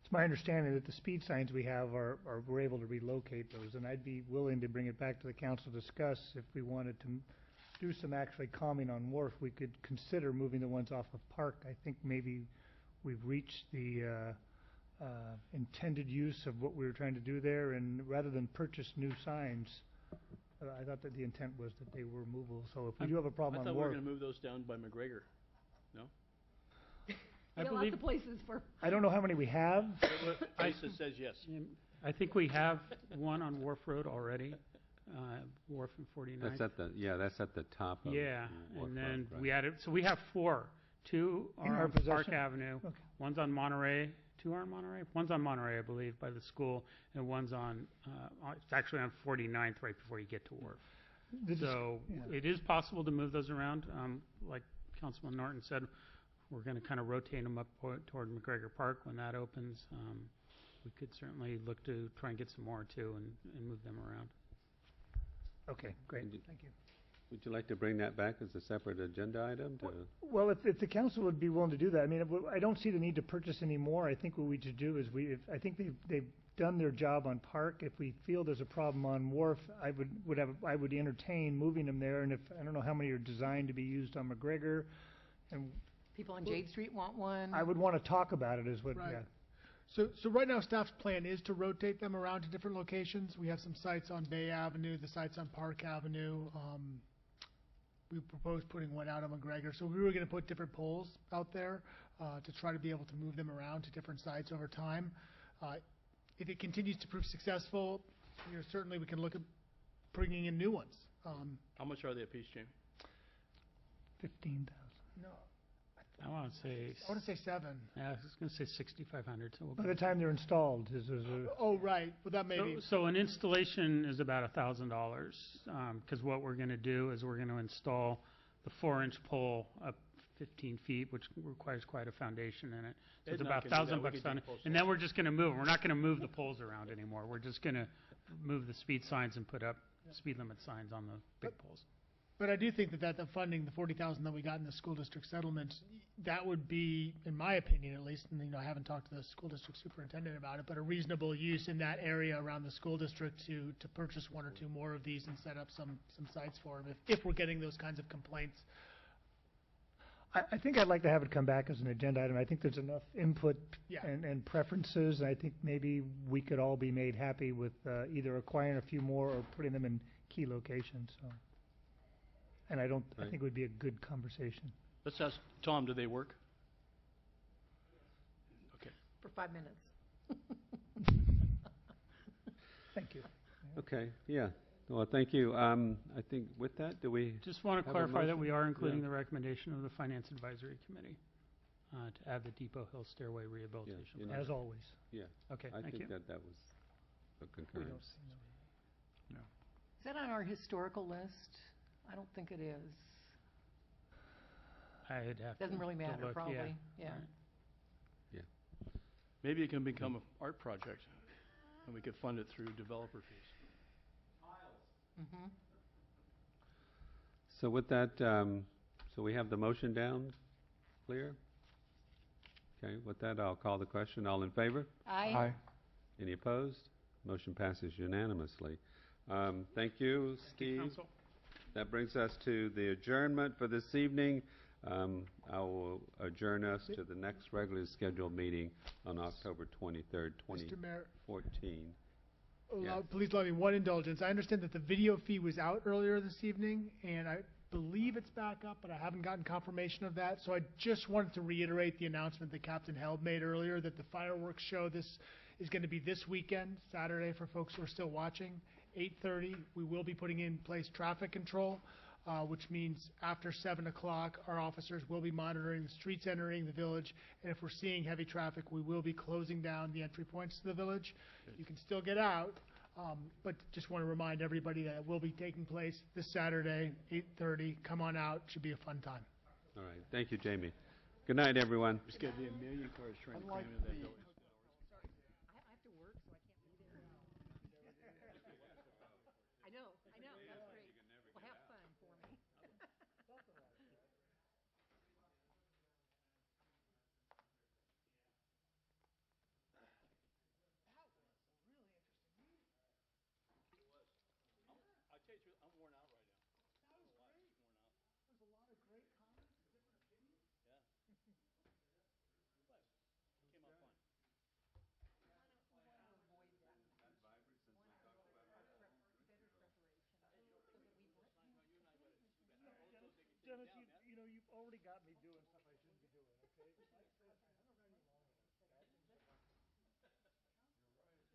it's my understanding that the speed signs we have we're able to relocate those, and I'd be willing to bring it back to the council to discuss if we wanted to do some actually calming on Wharf. We could consider moving the ones off of Park. I think maybe we've reached the intended use of what we were trying to do there, and rather than purchase new signs, I thought that the intent was that they were movable. So if we do have a problem I on thought we were Wharf, going to move those down by McGregor. No? I got lots of places for. I don't know how many we have. Lisa says yes. I think we have one on Wharf Road already, Wharf and 49th. That's at the top of Yeah, Wharf and then Road, right. we added, so we have 4. 2 In are our on Park possession? Avenue. Okay. One's on Monterey. 2 are on Monterey. One's on Monterey, I believe, by the school, and one's on, it's actually on 49th right before you get to Wharf. So it is possible to move those around. Like Councilman Norton said, we're going to kind of rotate them up toward McGregor Park when that opens. We could certainly look to try and get some more too and move them around. Okay, great. Thank you. Would you like to bring that back as a separate agenda item? Well, if the council would be willing to do that, I mean, I don't see the need to purchase any more. I think what we should do is I think they've done their job on Park. If we feel there's a problem on Wharf, I would entertain moving them there. And if I don't know how many are designed to be used on McGregor, and People on Jade Street want one. I would want to talk about it as what. Right. Yeah. So right now, staff's plan is to rotate them around to different locations. We have some sites on Bay Avenue, the sites on Park Avenue. We proposed putting one out on McGregor. So we were going to put different poles out there to try to be able to move them around to different sites over time. If it continues to prove successful, certainly we can look at bringing in new ones. How much are they a piece, Jamie? 15,000. No, I want to say. I want to say 7. Yeah, I was going to say 6,500. So By the time they're installed, Oh, right. Well, that may be. So an installation is about $1,000, because what we're going to do is we're going to install the 4-inch pole up 15 feet, which requires quite a foundation in it. So it's about $1,000 down, and then we're just going to move. We're not going to move the poles around anymore. We're just going to move the speed signs and put up speed limit signs on the big poles. But I do think that the funding, the $40,000 that we got in the school district settlement, that would be, in my opinion at least, and I haven't talked to the school district superintendent about it, but a reasonable use in that area around the school district to purchase 1 or 2 more of these and set up some sites for them if we're getting those kinds of complaints. I think I'd like to have it come back as an agenda item. I think there's enough input and preferences, and I think maybe we could all be made happy with either acquiring a few more or putting them in key locations. So. And I think it would be a good conversation. Let's ask Tom, do they work? Okay. For 5 minutes. Thank you. Okay, yeah. Well, thank you. I think with that, do we Just want to have a clarify that motion? we are including Yeah. the recommendation of the Finance Advisory Committee to add the Depot Hill Stairway Rehabilitation. you know, Plan. As always. Yeah. Okay, I thank you. think that was a concurrence. Is that on our historical list? I don't think it is. I'd have to. Doesn't really to matter, look, probably, yeah. Right. Maybe it can become an art project, and we could fund it through developer fees. Mm-hmm. So with that, so we have the motion down, clear? Okay, with that, I'll call the question. All in favor? Aye. Any opposed? Motion passes unanimously. Thank you, Steve. Council. That brings us to the adjournment for this evening. I will adjourn us to the next regularly scheduled meeting on October 23rd, Mr. Mayor, 2014. Yes. please allow me one indulgence. I understand that the video feed was out earlier this evening, and I believe it's back up, but I haven't gotten confirmation of that. So I just wanted to reiterate the announcement that Captain Held made earlier, that the fireworks show this is going to be this weekend, Saturday, for folks who are still watching. 8:30, we will be putting in place traffic control, which means after 7 o'clock, our officers will be monitoring the streets entering the village, and if we're seeing heavy traffic, we will be closing down the entry points to the village. You can still get out, but just want to remind everybody that it will be taking place this Saturday, 8:30. Come on out, should be a fun time. All right, thank you, Jamie. Good night, everyone. There's going to be a million cars trying to cram into that building. I know, that's great. Well, have fun for me. I'll tell you the truth, I'm worn out right now. That was great. There's a lot of great comments, different opinions. Yeah. But came out fine. Dennis, you know, you've already got me doing something.